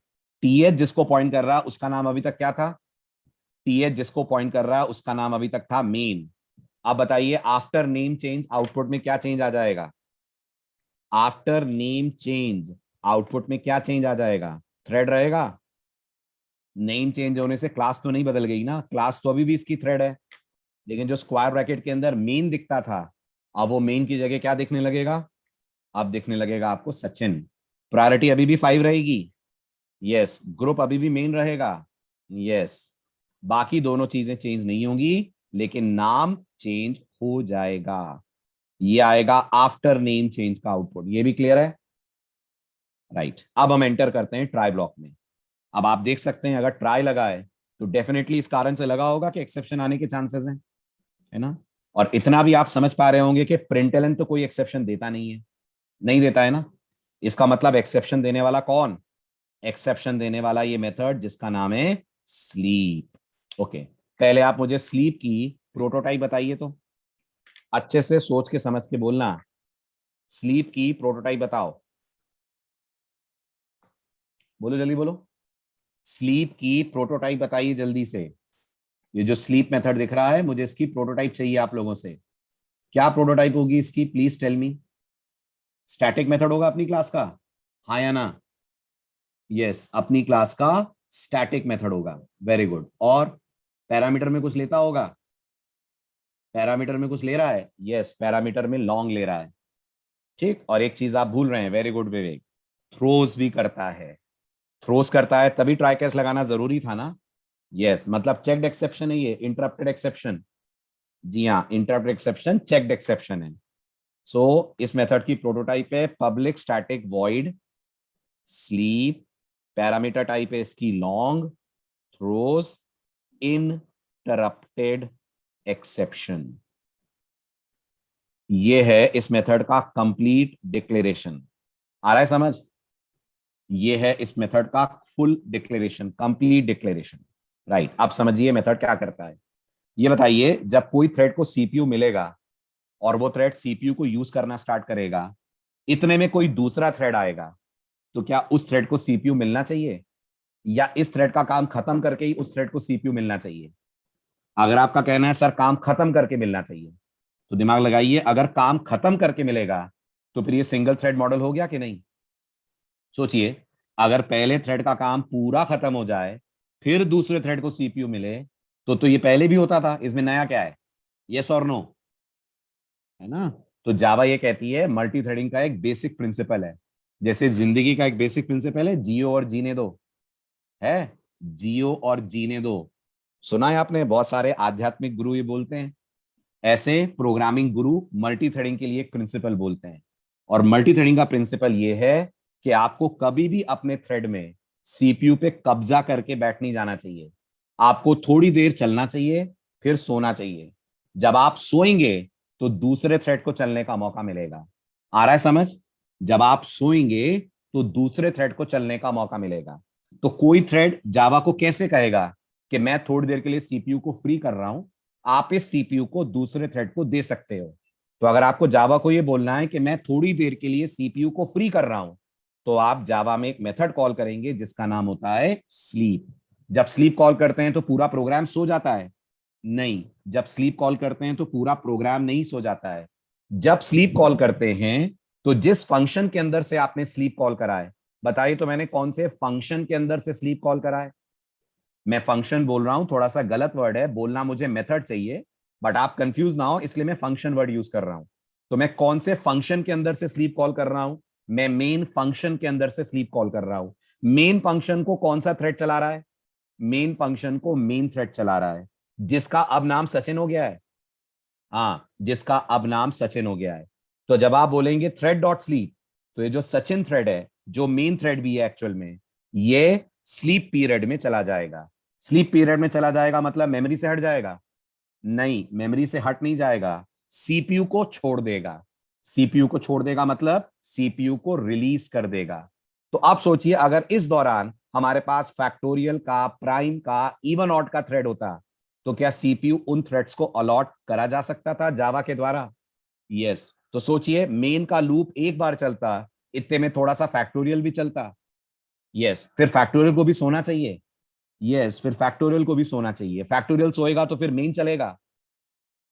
टीएच जिसको पॉइंट कर रहा है उसका नाम अभी तक क्या था? टीएच जिसको पॉइंट कर रहा है उसका नाम अभी तक था मेन। अब बताइए आफ्टर नेम चेंज आउटपुट में क्या चेंज आ जाएगा? आफ्टर नेम चेंज आउटपुट में क्या चेंज आ जाएगा? थ्रेड रहेगा। नेम चेंज होने से क्लास तो नहीं बदल गई ना, क्लास तो अभी भी इसकी थ्रेड है। लेकिन जो स्क्वायर ब्रैकेट के अंदर मेन दिखता था, अब वो मेन की जगह क्या दिखने लगेगा? अब दिखने लगेगा आपको सचिन। प्रायोरिटी अभी भी 5 रहेगी, यस। ग्रुप अभी भी मेन रहेगा, यस। बाकी दोनों चीजें चेंज नहीं होंगी, लेकिन नाम चेंज हो जाएगा। ये आएगा आफ्टर नेम चेंज का आउटपुट। ये भी क्लियर है? राइट, अब हम एंटर करते हैं ट्राई ब्लॉक में। अब आप देख सकते हैं अगर ट्राई लगा है तो डेफिनेटली इस कारण से लगा होगा कि एक्सेप्शन आने के चांसेस हैं, है ना। और इतना भी आप समझ पा रहे होंगे कि प्रिंटलन तो कोई एक्सेप्शन देता नहीं है, नहीं देता है ना। इसका मतलब एक्सेप्शन देने वाला कौन? एक्सेप्शन देने वाला ये मेथड जिसका नाम है स्लीप। ओके, पहले आप मुझे स्लीप की प्रोटोटाइप बताइए, तो अच्छे से सोच के समझ के बोलना। स्लीप की प्रोटोटाइप बताओ, बोलो जल्दी बोलो। स्लीप की प्रोटोटाइप बताइए जल्दी से। ये जो स्लीप मेथड दिख रहा है मुझे इसकी प्रोटोटाइप चाहिए आप लोगों से। क्या प्रोटोटाइप होगी इसकी, please tell me. Static method होगा अपनी क्लास का, हाँ या ना? यस, अपनी क्लास का स्टैटिक मेथड होगा, वेरी गुड। और पैरामीटर में कुछ लेता होगा, पैरामीटर में कुछ ले रहा है, यस, पैरामीटर में लॉन्ग ले रहा है। ठीक, और एक चीज आप भूल रहे हैं, वेरी गुड विवेक, थ्रोज भी करता है। थ्रोज करता है तभी ट्राई कैच लगाना जरूरी था ना। यस, मतलब चेक्ड एक्सेप्शन है ये, इंटरप्टेड एक्सेप्शन। जी हाँ, इंटरप्ट एक्सेप्शन चेक्ड एक्सेप्शन है। सो इस मेथड की प्रोटोटाइप है public static void sleep, parameter type है इसकी लॉन्ग, थ्रोज, इंटरप्टेड एक्सेप्शन। ये है इस मेथड का कंप्लीट डिक्लेरेशन। आ रहा है समझ? ये है इस मेथड का full declaration, complete declaration. Right, अब समझिए मेथड क्या करता है। ये बताइए जब कोई थ्रेड को सीपीयू मिलेगा और वो थ्रेड सीपीयू को यूज करना स्टार्ट करेगा, इतने में कोई दूसरा थ्रेड आएगा, तो क्या उस थ्रेड को सीपीयू मिलना चाहिए, या इस थ्रेड का काम खत्म करके ही उस थ्रेड को सीपीयू मिलना चाहिए? अगर आपका कहना है सर काम खत्म करके मिलना चाहिए, तो दिमाग लगाइए, अगर काम खत्म करके मिलेगा तो फिर ये सिंगल थ्रेड मॉडल हो गया कि नहीं? सोचिए, अगर पहले थ्रेड का काम पूरा खत्म हो जाए फिर दूसरे थ्रेड को सीपीयू मिले, तो ये पहले भी होता था, इसमें नया क्या है? यस और नो, है ना। तो जावा ये कहती है मल्टी थ्रेडिंग का एक बेसिक प्रिंसिपल है, जैसे जिंदगी का एक बेसिक प्रिंसिपल है जियो और जीने दो, है, जियो और जीने दो। सुना है आपने, बहुत सारे आध्यात्मिक गुरु ये बोलते हैं। ऐसे प्रोग्रामिंग गुरु मल्टी थ्रेडिंग के लिए एक प्रिंसिपल बोलते हैं, और मल्टी थ्रेडिंग का प्रिंसिपल ये है कि आपको कभी भी अपने थ्रेड में सीपीयू पे कब्जा करके बैठ नहीं जाना चाहिए। आपको थोड़ी देर चलना चाहिए, फिर सोना चाहिए। जब आप सोएंगे तो दूसरे थ्रेड को चलने का मौका मिलेगा। आ रहा है समझ? जब आप सोएंगे तो दूसरे थ्रेड को चलने का मौका मिलेगा। तो कोई थ्रेड जावा को कैसे कहेगा कि मैं थोड़ी देर के लिए सीपीयू को फ्री कर रहा हूं, आप इस सीपीयू को दूसरे थ्रेड को दे सकते हो। तो अगर आपको जावा को यह बोलना है कि मैं थोड़ी देर के लिए सीपीयू को फ्री कर रहा हूं, तो आप जावा में एक मेथड कॉल करेंगे जिसका नाम होता है स्लीप। जब स्लीप कॉल करते हैं तो पूरा प्रोग्राम सो जाता है? नहीं, जब स्लीप कॉल करते हैं तो पूरा प्रोग्राम नहीं सो जाता है। जब स्लीप कॉल करते हैं तो जिस फंक्शन के अंदर से आपने स्लीप कॉल करा है, बताइए तो मैंने कौन से फंक्शन के अंदर से स्लीप कॉल करा है? मैं फंक्शन बोल रहा हूं, थोड़ा सा गलत वर्ड है, बोलना मुझे मेथड चाहिए, बट आप कंफ्यूज ना हो इसलिए मैं फंक्शन वर्ड यूज कर रहा हूं। तो मैं कौन से फंक्शन के अंदर से स्लीप कॉल कर रहा हूं? मैं मेन फंक्शन के अंदर से स्लीप कॉल कर रहा हूं। मेन फंक्शन को कौन सा थ्रेड चला रहा है? मेन फंक्शन को मेन थ्रेड चला रहा है, जिसका अब नाम सचिन हो गया है। हाँ, जिसका अब नाम सचिन हो गया है। तो जब आप बोलेंगे थ्रेड डॉट स्लीप, तो ये जो सचिन थ्रेड है, जो मेन थ्रेड भी है एक्चुअल में, ये स्लीप पीरियड में चला जाएगा। स्लीप पीरियड में चला जाएगा मतलब मेमोरी से हट जाएगा? नहीं, मेमोरी से हट नहीं जाएगा, सीपीयू को छोड़ देगा। सीपीयू को छोड़ देगा मतलब सीपीयू को रिलीज कर देगा। तो आप सोचिए, अगर इस दौरान हमारे पास फैक्टोरियल का, प्राइम का, इवन ऑड का थ्रेड होता, तो क्या सीपीयू उन थ्रेड्स को अलॉट करा जा सकता था जावा के द्वारा? यस। तो सोचिए, मेन का लूप एक बार चलता, इतने में थोड़ा सा फैक्टोरियल भी चलता। यस, फिर फैक्टोरियल को भी सोना चाहिए। यस, फिर फैक्टोरियल को भी सोना चाहिए। फैक्टोरियल सोएगा तो फिर मेन चलेगा।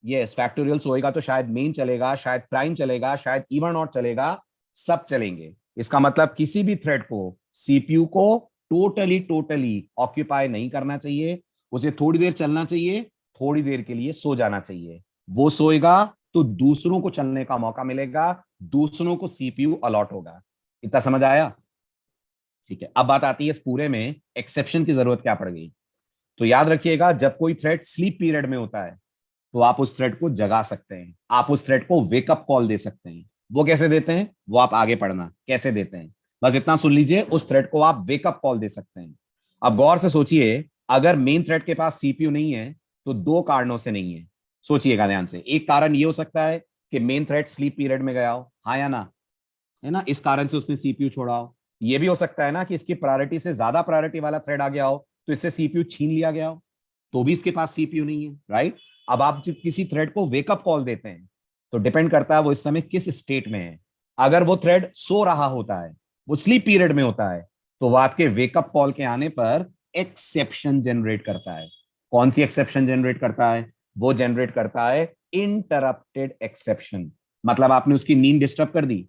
यस, फैक्टोरियल सोएगा तो शायद मेन चलेगा, शायद प्राइम चलेगा, शायद इवन नॉट चलेगा, सब चलेंगे। इसका मतलब किसी भी थ्रेड को, सीपीयू को टोटली टोटली ऑक्यूपाई नहीं करना चाहिए, उसे थोड़ी देर चलना चाहिए, थोड़ी देर के लिए सो जाना चाहिए। वो सोएगा तो दूसरों को चलने का मौका मिलेगा, दूसरों को सीपीयू अलॉट होगा। इतना समझ आया? ठीक है, अब बात आती है इस पूरे में एक्सेप्शन की जरूरत क्या पड़ गई। तो याद रखिएगा, जब कोई थ्रेड स्लीप पीरियड में होता है तो आप उस थ्रेड को जगा सकते हैं, आप उस थ्रेड को वेकअप कॉल दे सकते हैं। वो कैसे देते हैं, वो आप आगे पढ़ना कैसे देते हैं, बस इतना सुन लीजिए, उस थ्रेड को आप वेकअप कॉल दे सकते हैं। अब गौर से सोचिए, अगर मेन थ्रेड के पास सीपीयू नहीं है तो दो कारणों से नहीं है। सोचिएगा ध्यान से, एक कारण ये हो सकता है कि मेन थ्रेड स्लीप पीरियड में गया हो, हाँ या ना, है ना, इस कारण से उसने सीपीयू छोड़ा हो। ये भी हो सकता है ना कि इसकी प्रायोरिटी से ज्यादा प्रायोरिटी वाला थ्रेड आ गया हो, तो इससे सीपीयू छीन लिया गया हो, तो भी इसके पास सीपीयू नहीं है, राइट। अब आप जब किसी थ्रेड को वेकअप कॉल देते हैं तो डिपेंड करता है वो इस समय किस स्टेट में है। अगर वो थ्रेड सो रहा होता है, वो स्लीप पीरियड में होता है, तो वो आपके वेकअप कॉल के आने पर एक्सेप्शन जनरेट करता है। कौन सी एक्सेप्शन जनरेट करता है? वो जनरेट करता है इंटरप्टेड एक्सेप्शन। मतलब आपने उसकी नींद डिस्टर्ब कर दी।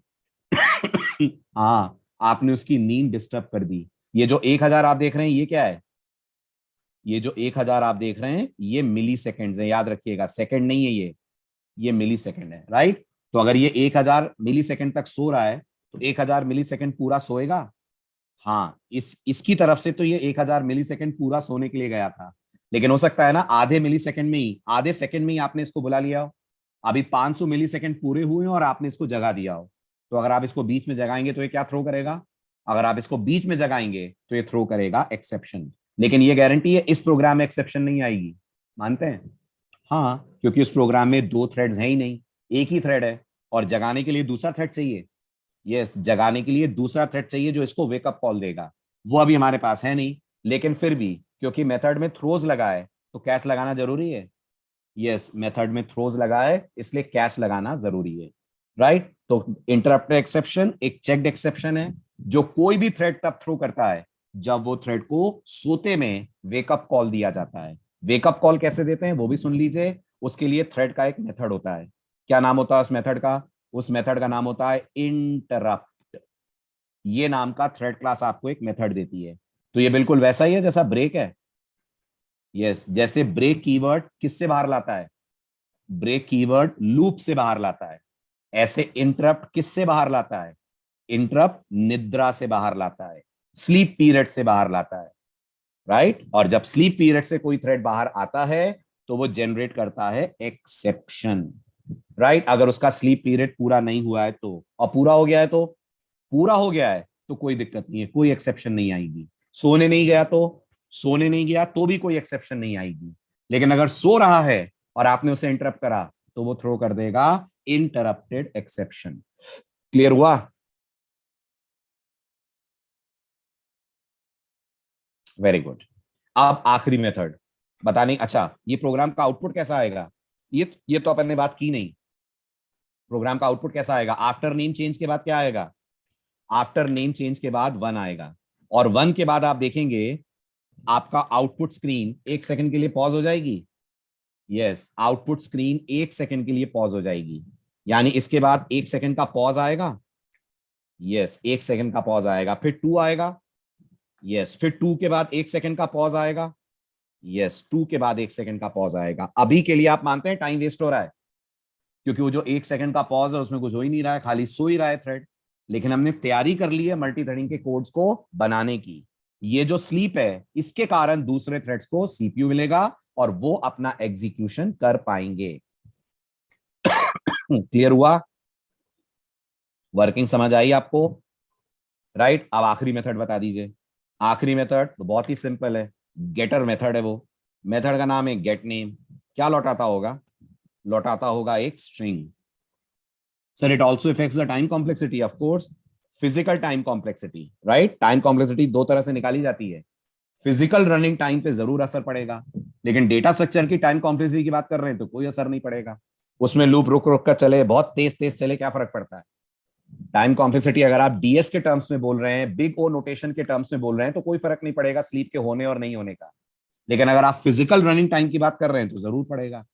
हाँ, आपने उसकी नींद डिस्टर्ब कर दी। ये जो 1000 आप देख रहे हैं, ये क्या है? ये जो 1000 आप देख रहे हैं, ये मिली सेकेंड है, याद रखिएगा, सेकंड नहीं है ये मिली सेकेंड है, राइट। तो अगर ये 1000 मिली सेकेंड तक सो रहा है, तो 1000 मिली सेकेंड पूरा सोएगा। हाँ, इसकी तरफ से तो ये 1000 मिली सेकेंड पूरा सोने के लिए गया था, लेकिन हो सकता है ना आधे मिली सेकेंड में ही, आधे सेकेंड में ही आपने इसको बुला लिया हो। अभी 500 मिली सेकेंड पूरे हुए हैं और आपने इसको जगा दिया हो, तो अगर आप इसको बीच में जगाएंगे तो ये क्या थ्रो करेगा? अगर आप इसको बीच में जगाएंगे तो ये थ्रो करेगा एक्सेप्शन। लेकिन ये गारंटी है इस प्रोग्राम में एक्सेप्शन नहीं आएगी, मानते हैं? हाँ, क्योंकि उस प्रोग्राम में दो थ्रेड्स हैं ही नहीं, एक ही थ्रेड है, और जगाने के लिए दूसरा थ्रेड चाहिए। यस, जगाने के लिए दूसरा थ्रेड चाहिए जो इसको वेकअप कॉल देगा, वो अभी हमारे पास है नहीं। लेकिन फिर भी क्योंकि मेथड में थ्रोज लगा है तो कैश लगाना जरूरी है। यस, मेथड में थ्रोज लगा है इसलिए कैश लगाना जरूरी है, राइट। तो इंटरप्ट एक्सेप्शन एक चेक्ड एक्सेप्शन है, जो कोई भी थ्रेड तब थ्रो करता है जब वो थ्रेड को सोते में वेकअप कॉल दिया जाता है। वेकअप कॉल कैसे देते हैं वो भी सुन लीजिए। उसके लिए थ्रेड का एक मेथड होता है। क्या नाम होता है उस मेथड का? उस मेथड का नाम होता है इंटरप्ट। ये नाम का थ्रेड क्लास आपको एक मेथड देती है। तो ये बिल्कुल वैसा ही है जैसा ब्रेक है। यस, जैसे ब्रेक कीवर्ड किससे बाहर लाता है? ब्रेक कीवर्ड लूप से बाहर लाता है। ऐसे इंटरप्ट किससे बाहर लाता है? इंटरप्ट निद्रा से बाहर लाता है, स्लीप पीरियड से बाहर लाता है, राइट। और जब स्लीप पीरियड से कोई थ्रेड बाहर आता है तो वो जनरेट करता है एक्सेप्शन, राइट। अगर उसका स्लीप पीरियड पूरा नहीं हुआ है तो, और पूरा हो गया है तो, पूरा हो गया है तो कोई दिक्कत नहीं है, कोई एक्सेप्शन नहीं आएगी। सोने नहीं गया तो, सोने नहीं गया तो भी कोई एक्सेप्शन नहीं आएगी। लेकिन अगर सो रहा है और आपने उसे इंटरप्ट करा तो वो थ्रो कर देगा इंटरप्टेड एक्सेप्शन। क्लियर हुआ? Very good. अब आखिरी मेथड बताने, अच्छा ये प्रोग्राम का आउटपुट कैसा आएगा, ये तो अपन ने बात की नहीं। प्रोग्राम का आउटपुट कैसा आएगा? आफ्टर नेम चेंज के बाद क्या आएगा? आफ्टर नेम चेंज के बाद 1 आएगा, और 1 के बाद आप देखेंगे आपका आउटपुट स्क्रीन 1 सेकंड के लिए पॉज हो जाएगी। यस, आउटपुट स्क्रीन 1 सेकंड के लिए पॉज हो जाएगी, यानी इसके बाद 1 सेकंड का पॉज आएगा। यस, 1 सेकंड का पॉज आएगा, फिर 2 आएगा। यस, फिर 2 के बाद 1 सेकंड का पॉज आएगा। यस, 2 के बाद 1 सेकंड का पॉज आएगा। अभी के लिए आप मानते हैं टाइम वेस्ट हो रहा है, क्योंकि वो जो 1 सेकंड का पॉज है उसमें कुछ हो ही नहीं रहा है, खाली सो ही रहा है थ्रेड। लेकिन हमने तैयारी कर ली है मल्टी थ्रेडिंग के कोड्स को बनाने की। ये जो स्लीप है इसके कारण दूसरे थ्रेड्स को सीपीयू मिलेगा और वो अपना एग्जीक्यूशन कर पाएंगे। क्लियर हुआ? वर्किंग समझ आई आपको? राइट। अब आखिरी मेथड बता दीजिए। आखिरी मेथड तो बहुत ही सिंपल है, गेटर मेथड है वो। मेथड का नाम है गेट नेम। क्या लौटाता होगा? लौटाता होगा एक string. Sir it also effects the time complexity, of course. Physical time complexity, right. Time complexity दो तरह से निकाली जाती है। फिजिकल रनिंग टाइम पे जरूर असर पड़ेगा, लेकिन डेटा स्ट्रक्चर की टाइम कॉम्प्लेक्सिटी की बात कर रहे हैं तो कोई असर नहीं पड़ेगा। उसमें लूप रुक रुक कर चले, बहुत तेज तेज चले, क्या फर्क पड़ता है? टाइम कॉम्प्लेक्सिटी अगर आप डीएस के टर्म्स में बोल रहे हैं, बिग ओ नोटेशन के टर्म्स में बोल रहे हैं, तो कोई फर्क नहीं पड़ेगा स्लीप के होने और नहीं होने का। लेकिन अगर आप फिजिकल रनिंग टाइम की बात कर रहे हैं तो जरूर पड़ेगा।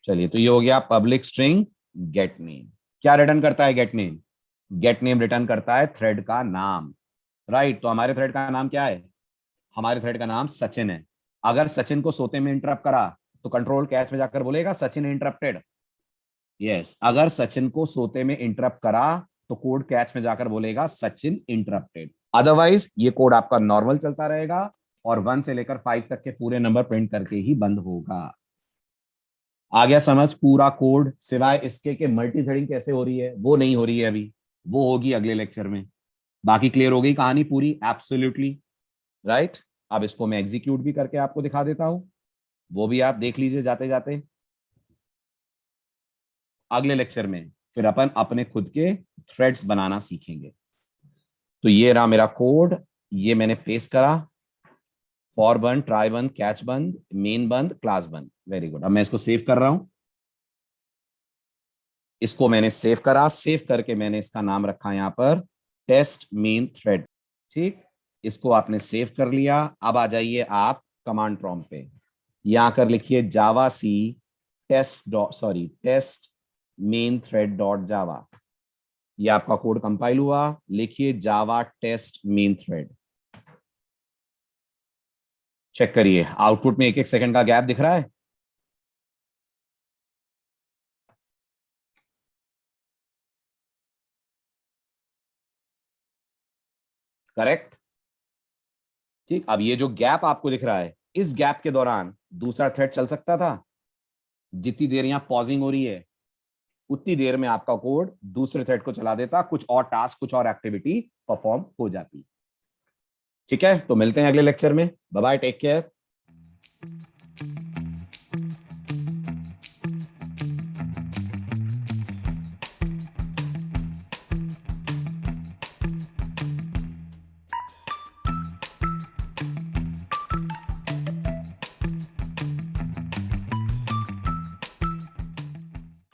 चलिए, तो ये हो गया पब्लिक स्ट्रिंग गेट नेम। क्या रिटर्न करता है gate name? Gate name return करता है थ्रेड का नाम, राइट। तो हमारे थ्रेड का नाम क्या है? हमारे थ्रेड का नाम सचिन है। अगर सचिन को सोते में इंटरप्ट करा तो कंट्रोल कैच में जाकर बोलेगा सचिन इंटरप्टेड। यस, अगर सचिन को सोते में इंटरप्ट करा तो कोड कैच में जाकर बोलेगा सचिन इंटरप्टेड। अदरवाइज ये कोड आपका नॉर्मल चलता रहेगा और 1 से लेकर 5 तक के पूरे नंबर प्रिंट करके ही बंद होगा। आ गया समझ पूरा कोड, सिवाय इसके कि मल्टी थ्रेडिंग कैसे हो रही है वो नहीं हो रही है अभी, वो होगी अगले लेक्चर में। बाकी क्लियर हो गई कहानी पूरी? Absolutely right. अब इसको मैं एग्जीक्यूट भी करके आपको दिखा देता हूं, वो भी आप देख लीजिए जाते जाते। अगले लेक्चर में फिर अपन अपने खुद के थ्रेड्स बनाना सीखेंगे। तो ये रहा मेरा कोड, ये मैंने पेस्ट करा। फॉर बंद, ट्राई बंद, कैच बंद, मेन बंद, क्लास बंद। Very good. अब मैं इसको सेव कर रहा हूं। इसको मैंने सेव करा, सेव करके मैंने इसका नाम रखा यहां पर टेस्ट मेन थ्रेड। ठीक, इसको आपने सेव कर लिया। अब आ जाइए आप कमांड प्रॉम्प्ट पे, यहां कर लिखिए javac test main thread dot Java. ये आपका कोड कंपाइल हुआ। लिखिए Java test main thread. Check करिए आउटपुट में 1-1 सेकंड का गैप दिख रहा है। करेक्ट। ठीक, अब ये जो गैप आपको दिख रहा है, इस गैप के दौरान दूसरा थ्रेड चल सकता था। जितनी देर यहां पॉजिंग हो रही है उतनी देर में आपका कोड दूसरे थ्रेड को चला देता, कुछ और टास्क, कुछ और एक्टिविटी परफॉर्म हो जाती। ठीक है, तो मिलते हैं अगले लेक्चर में। Bye bye, take care.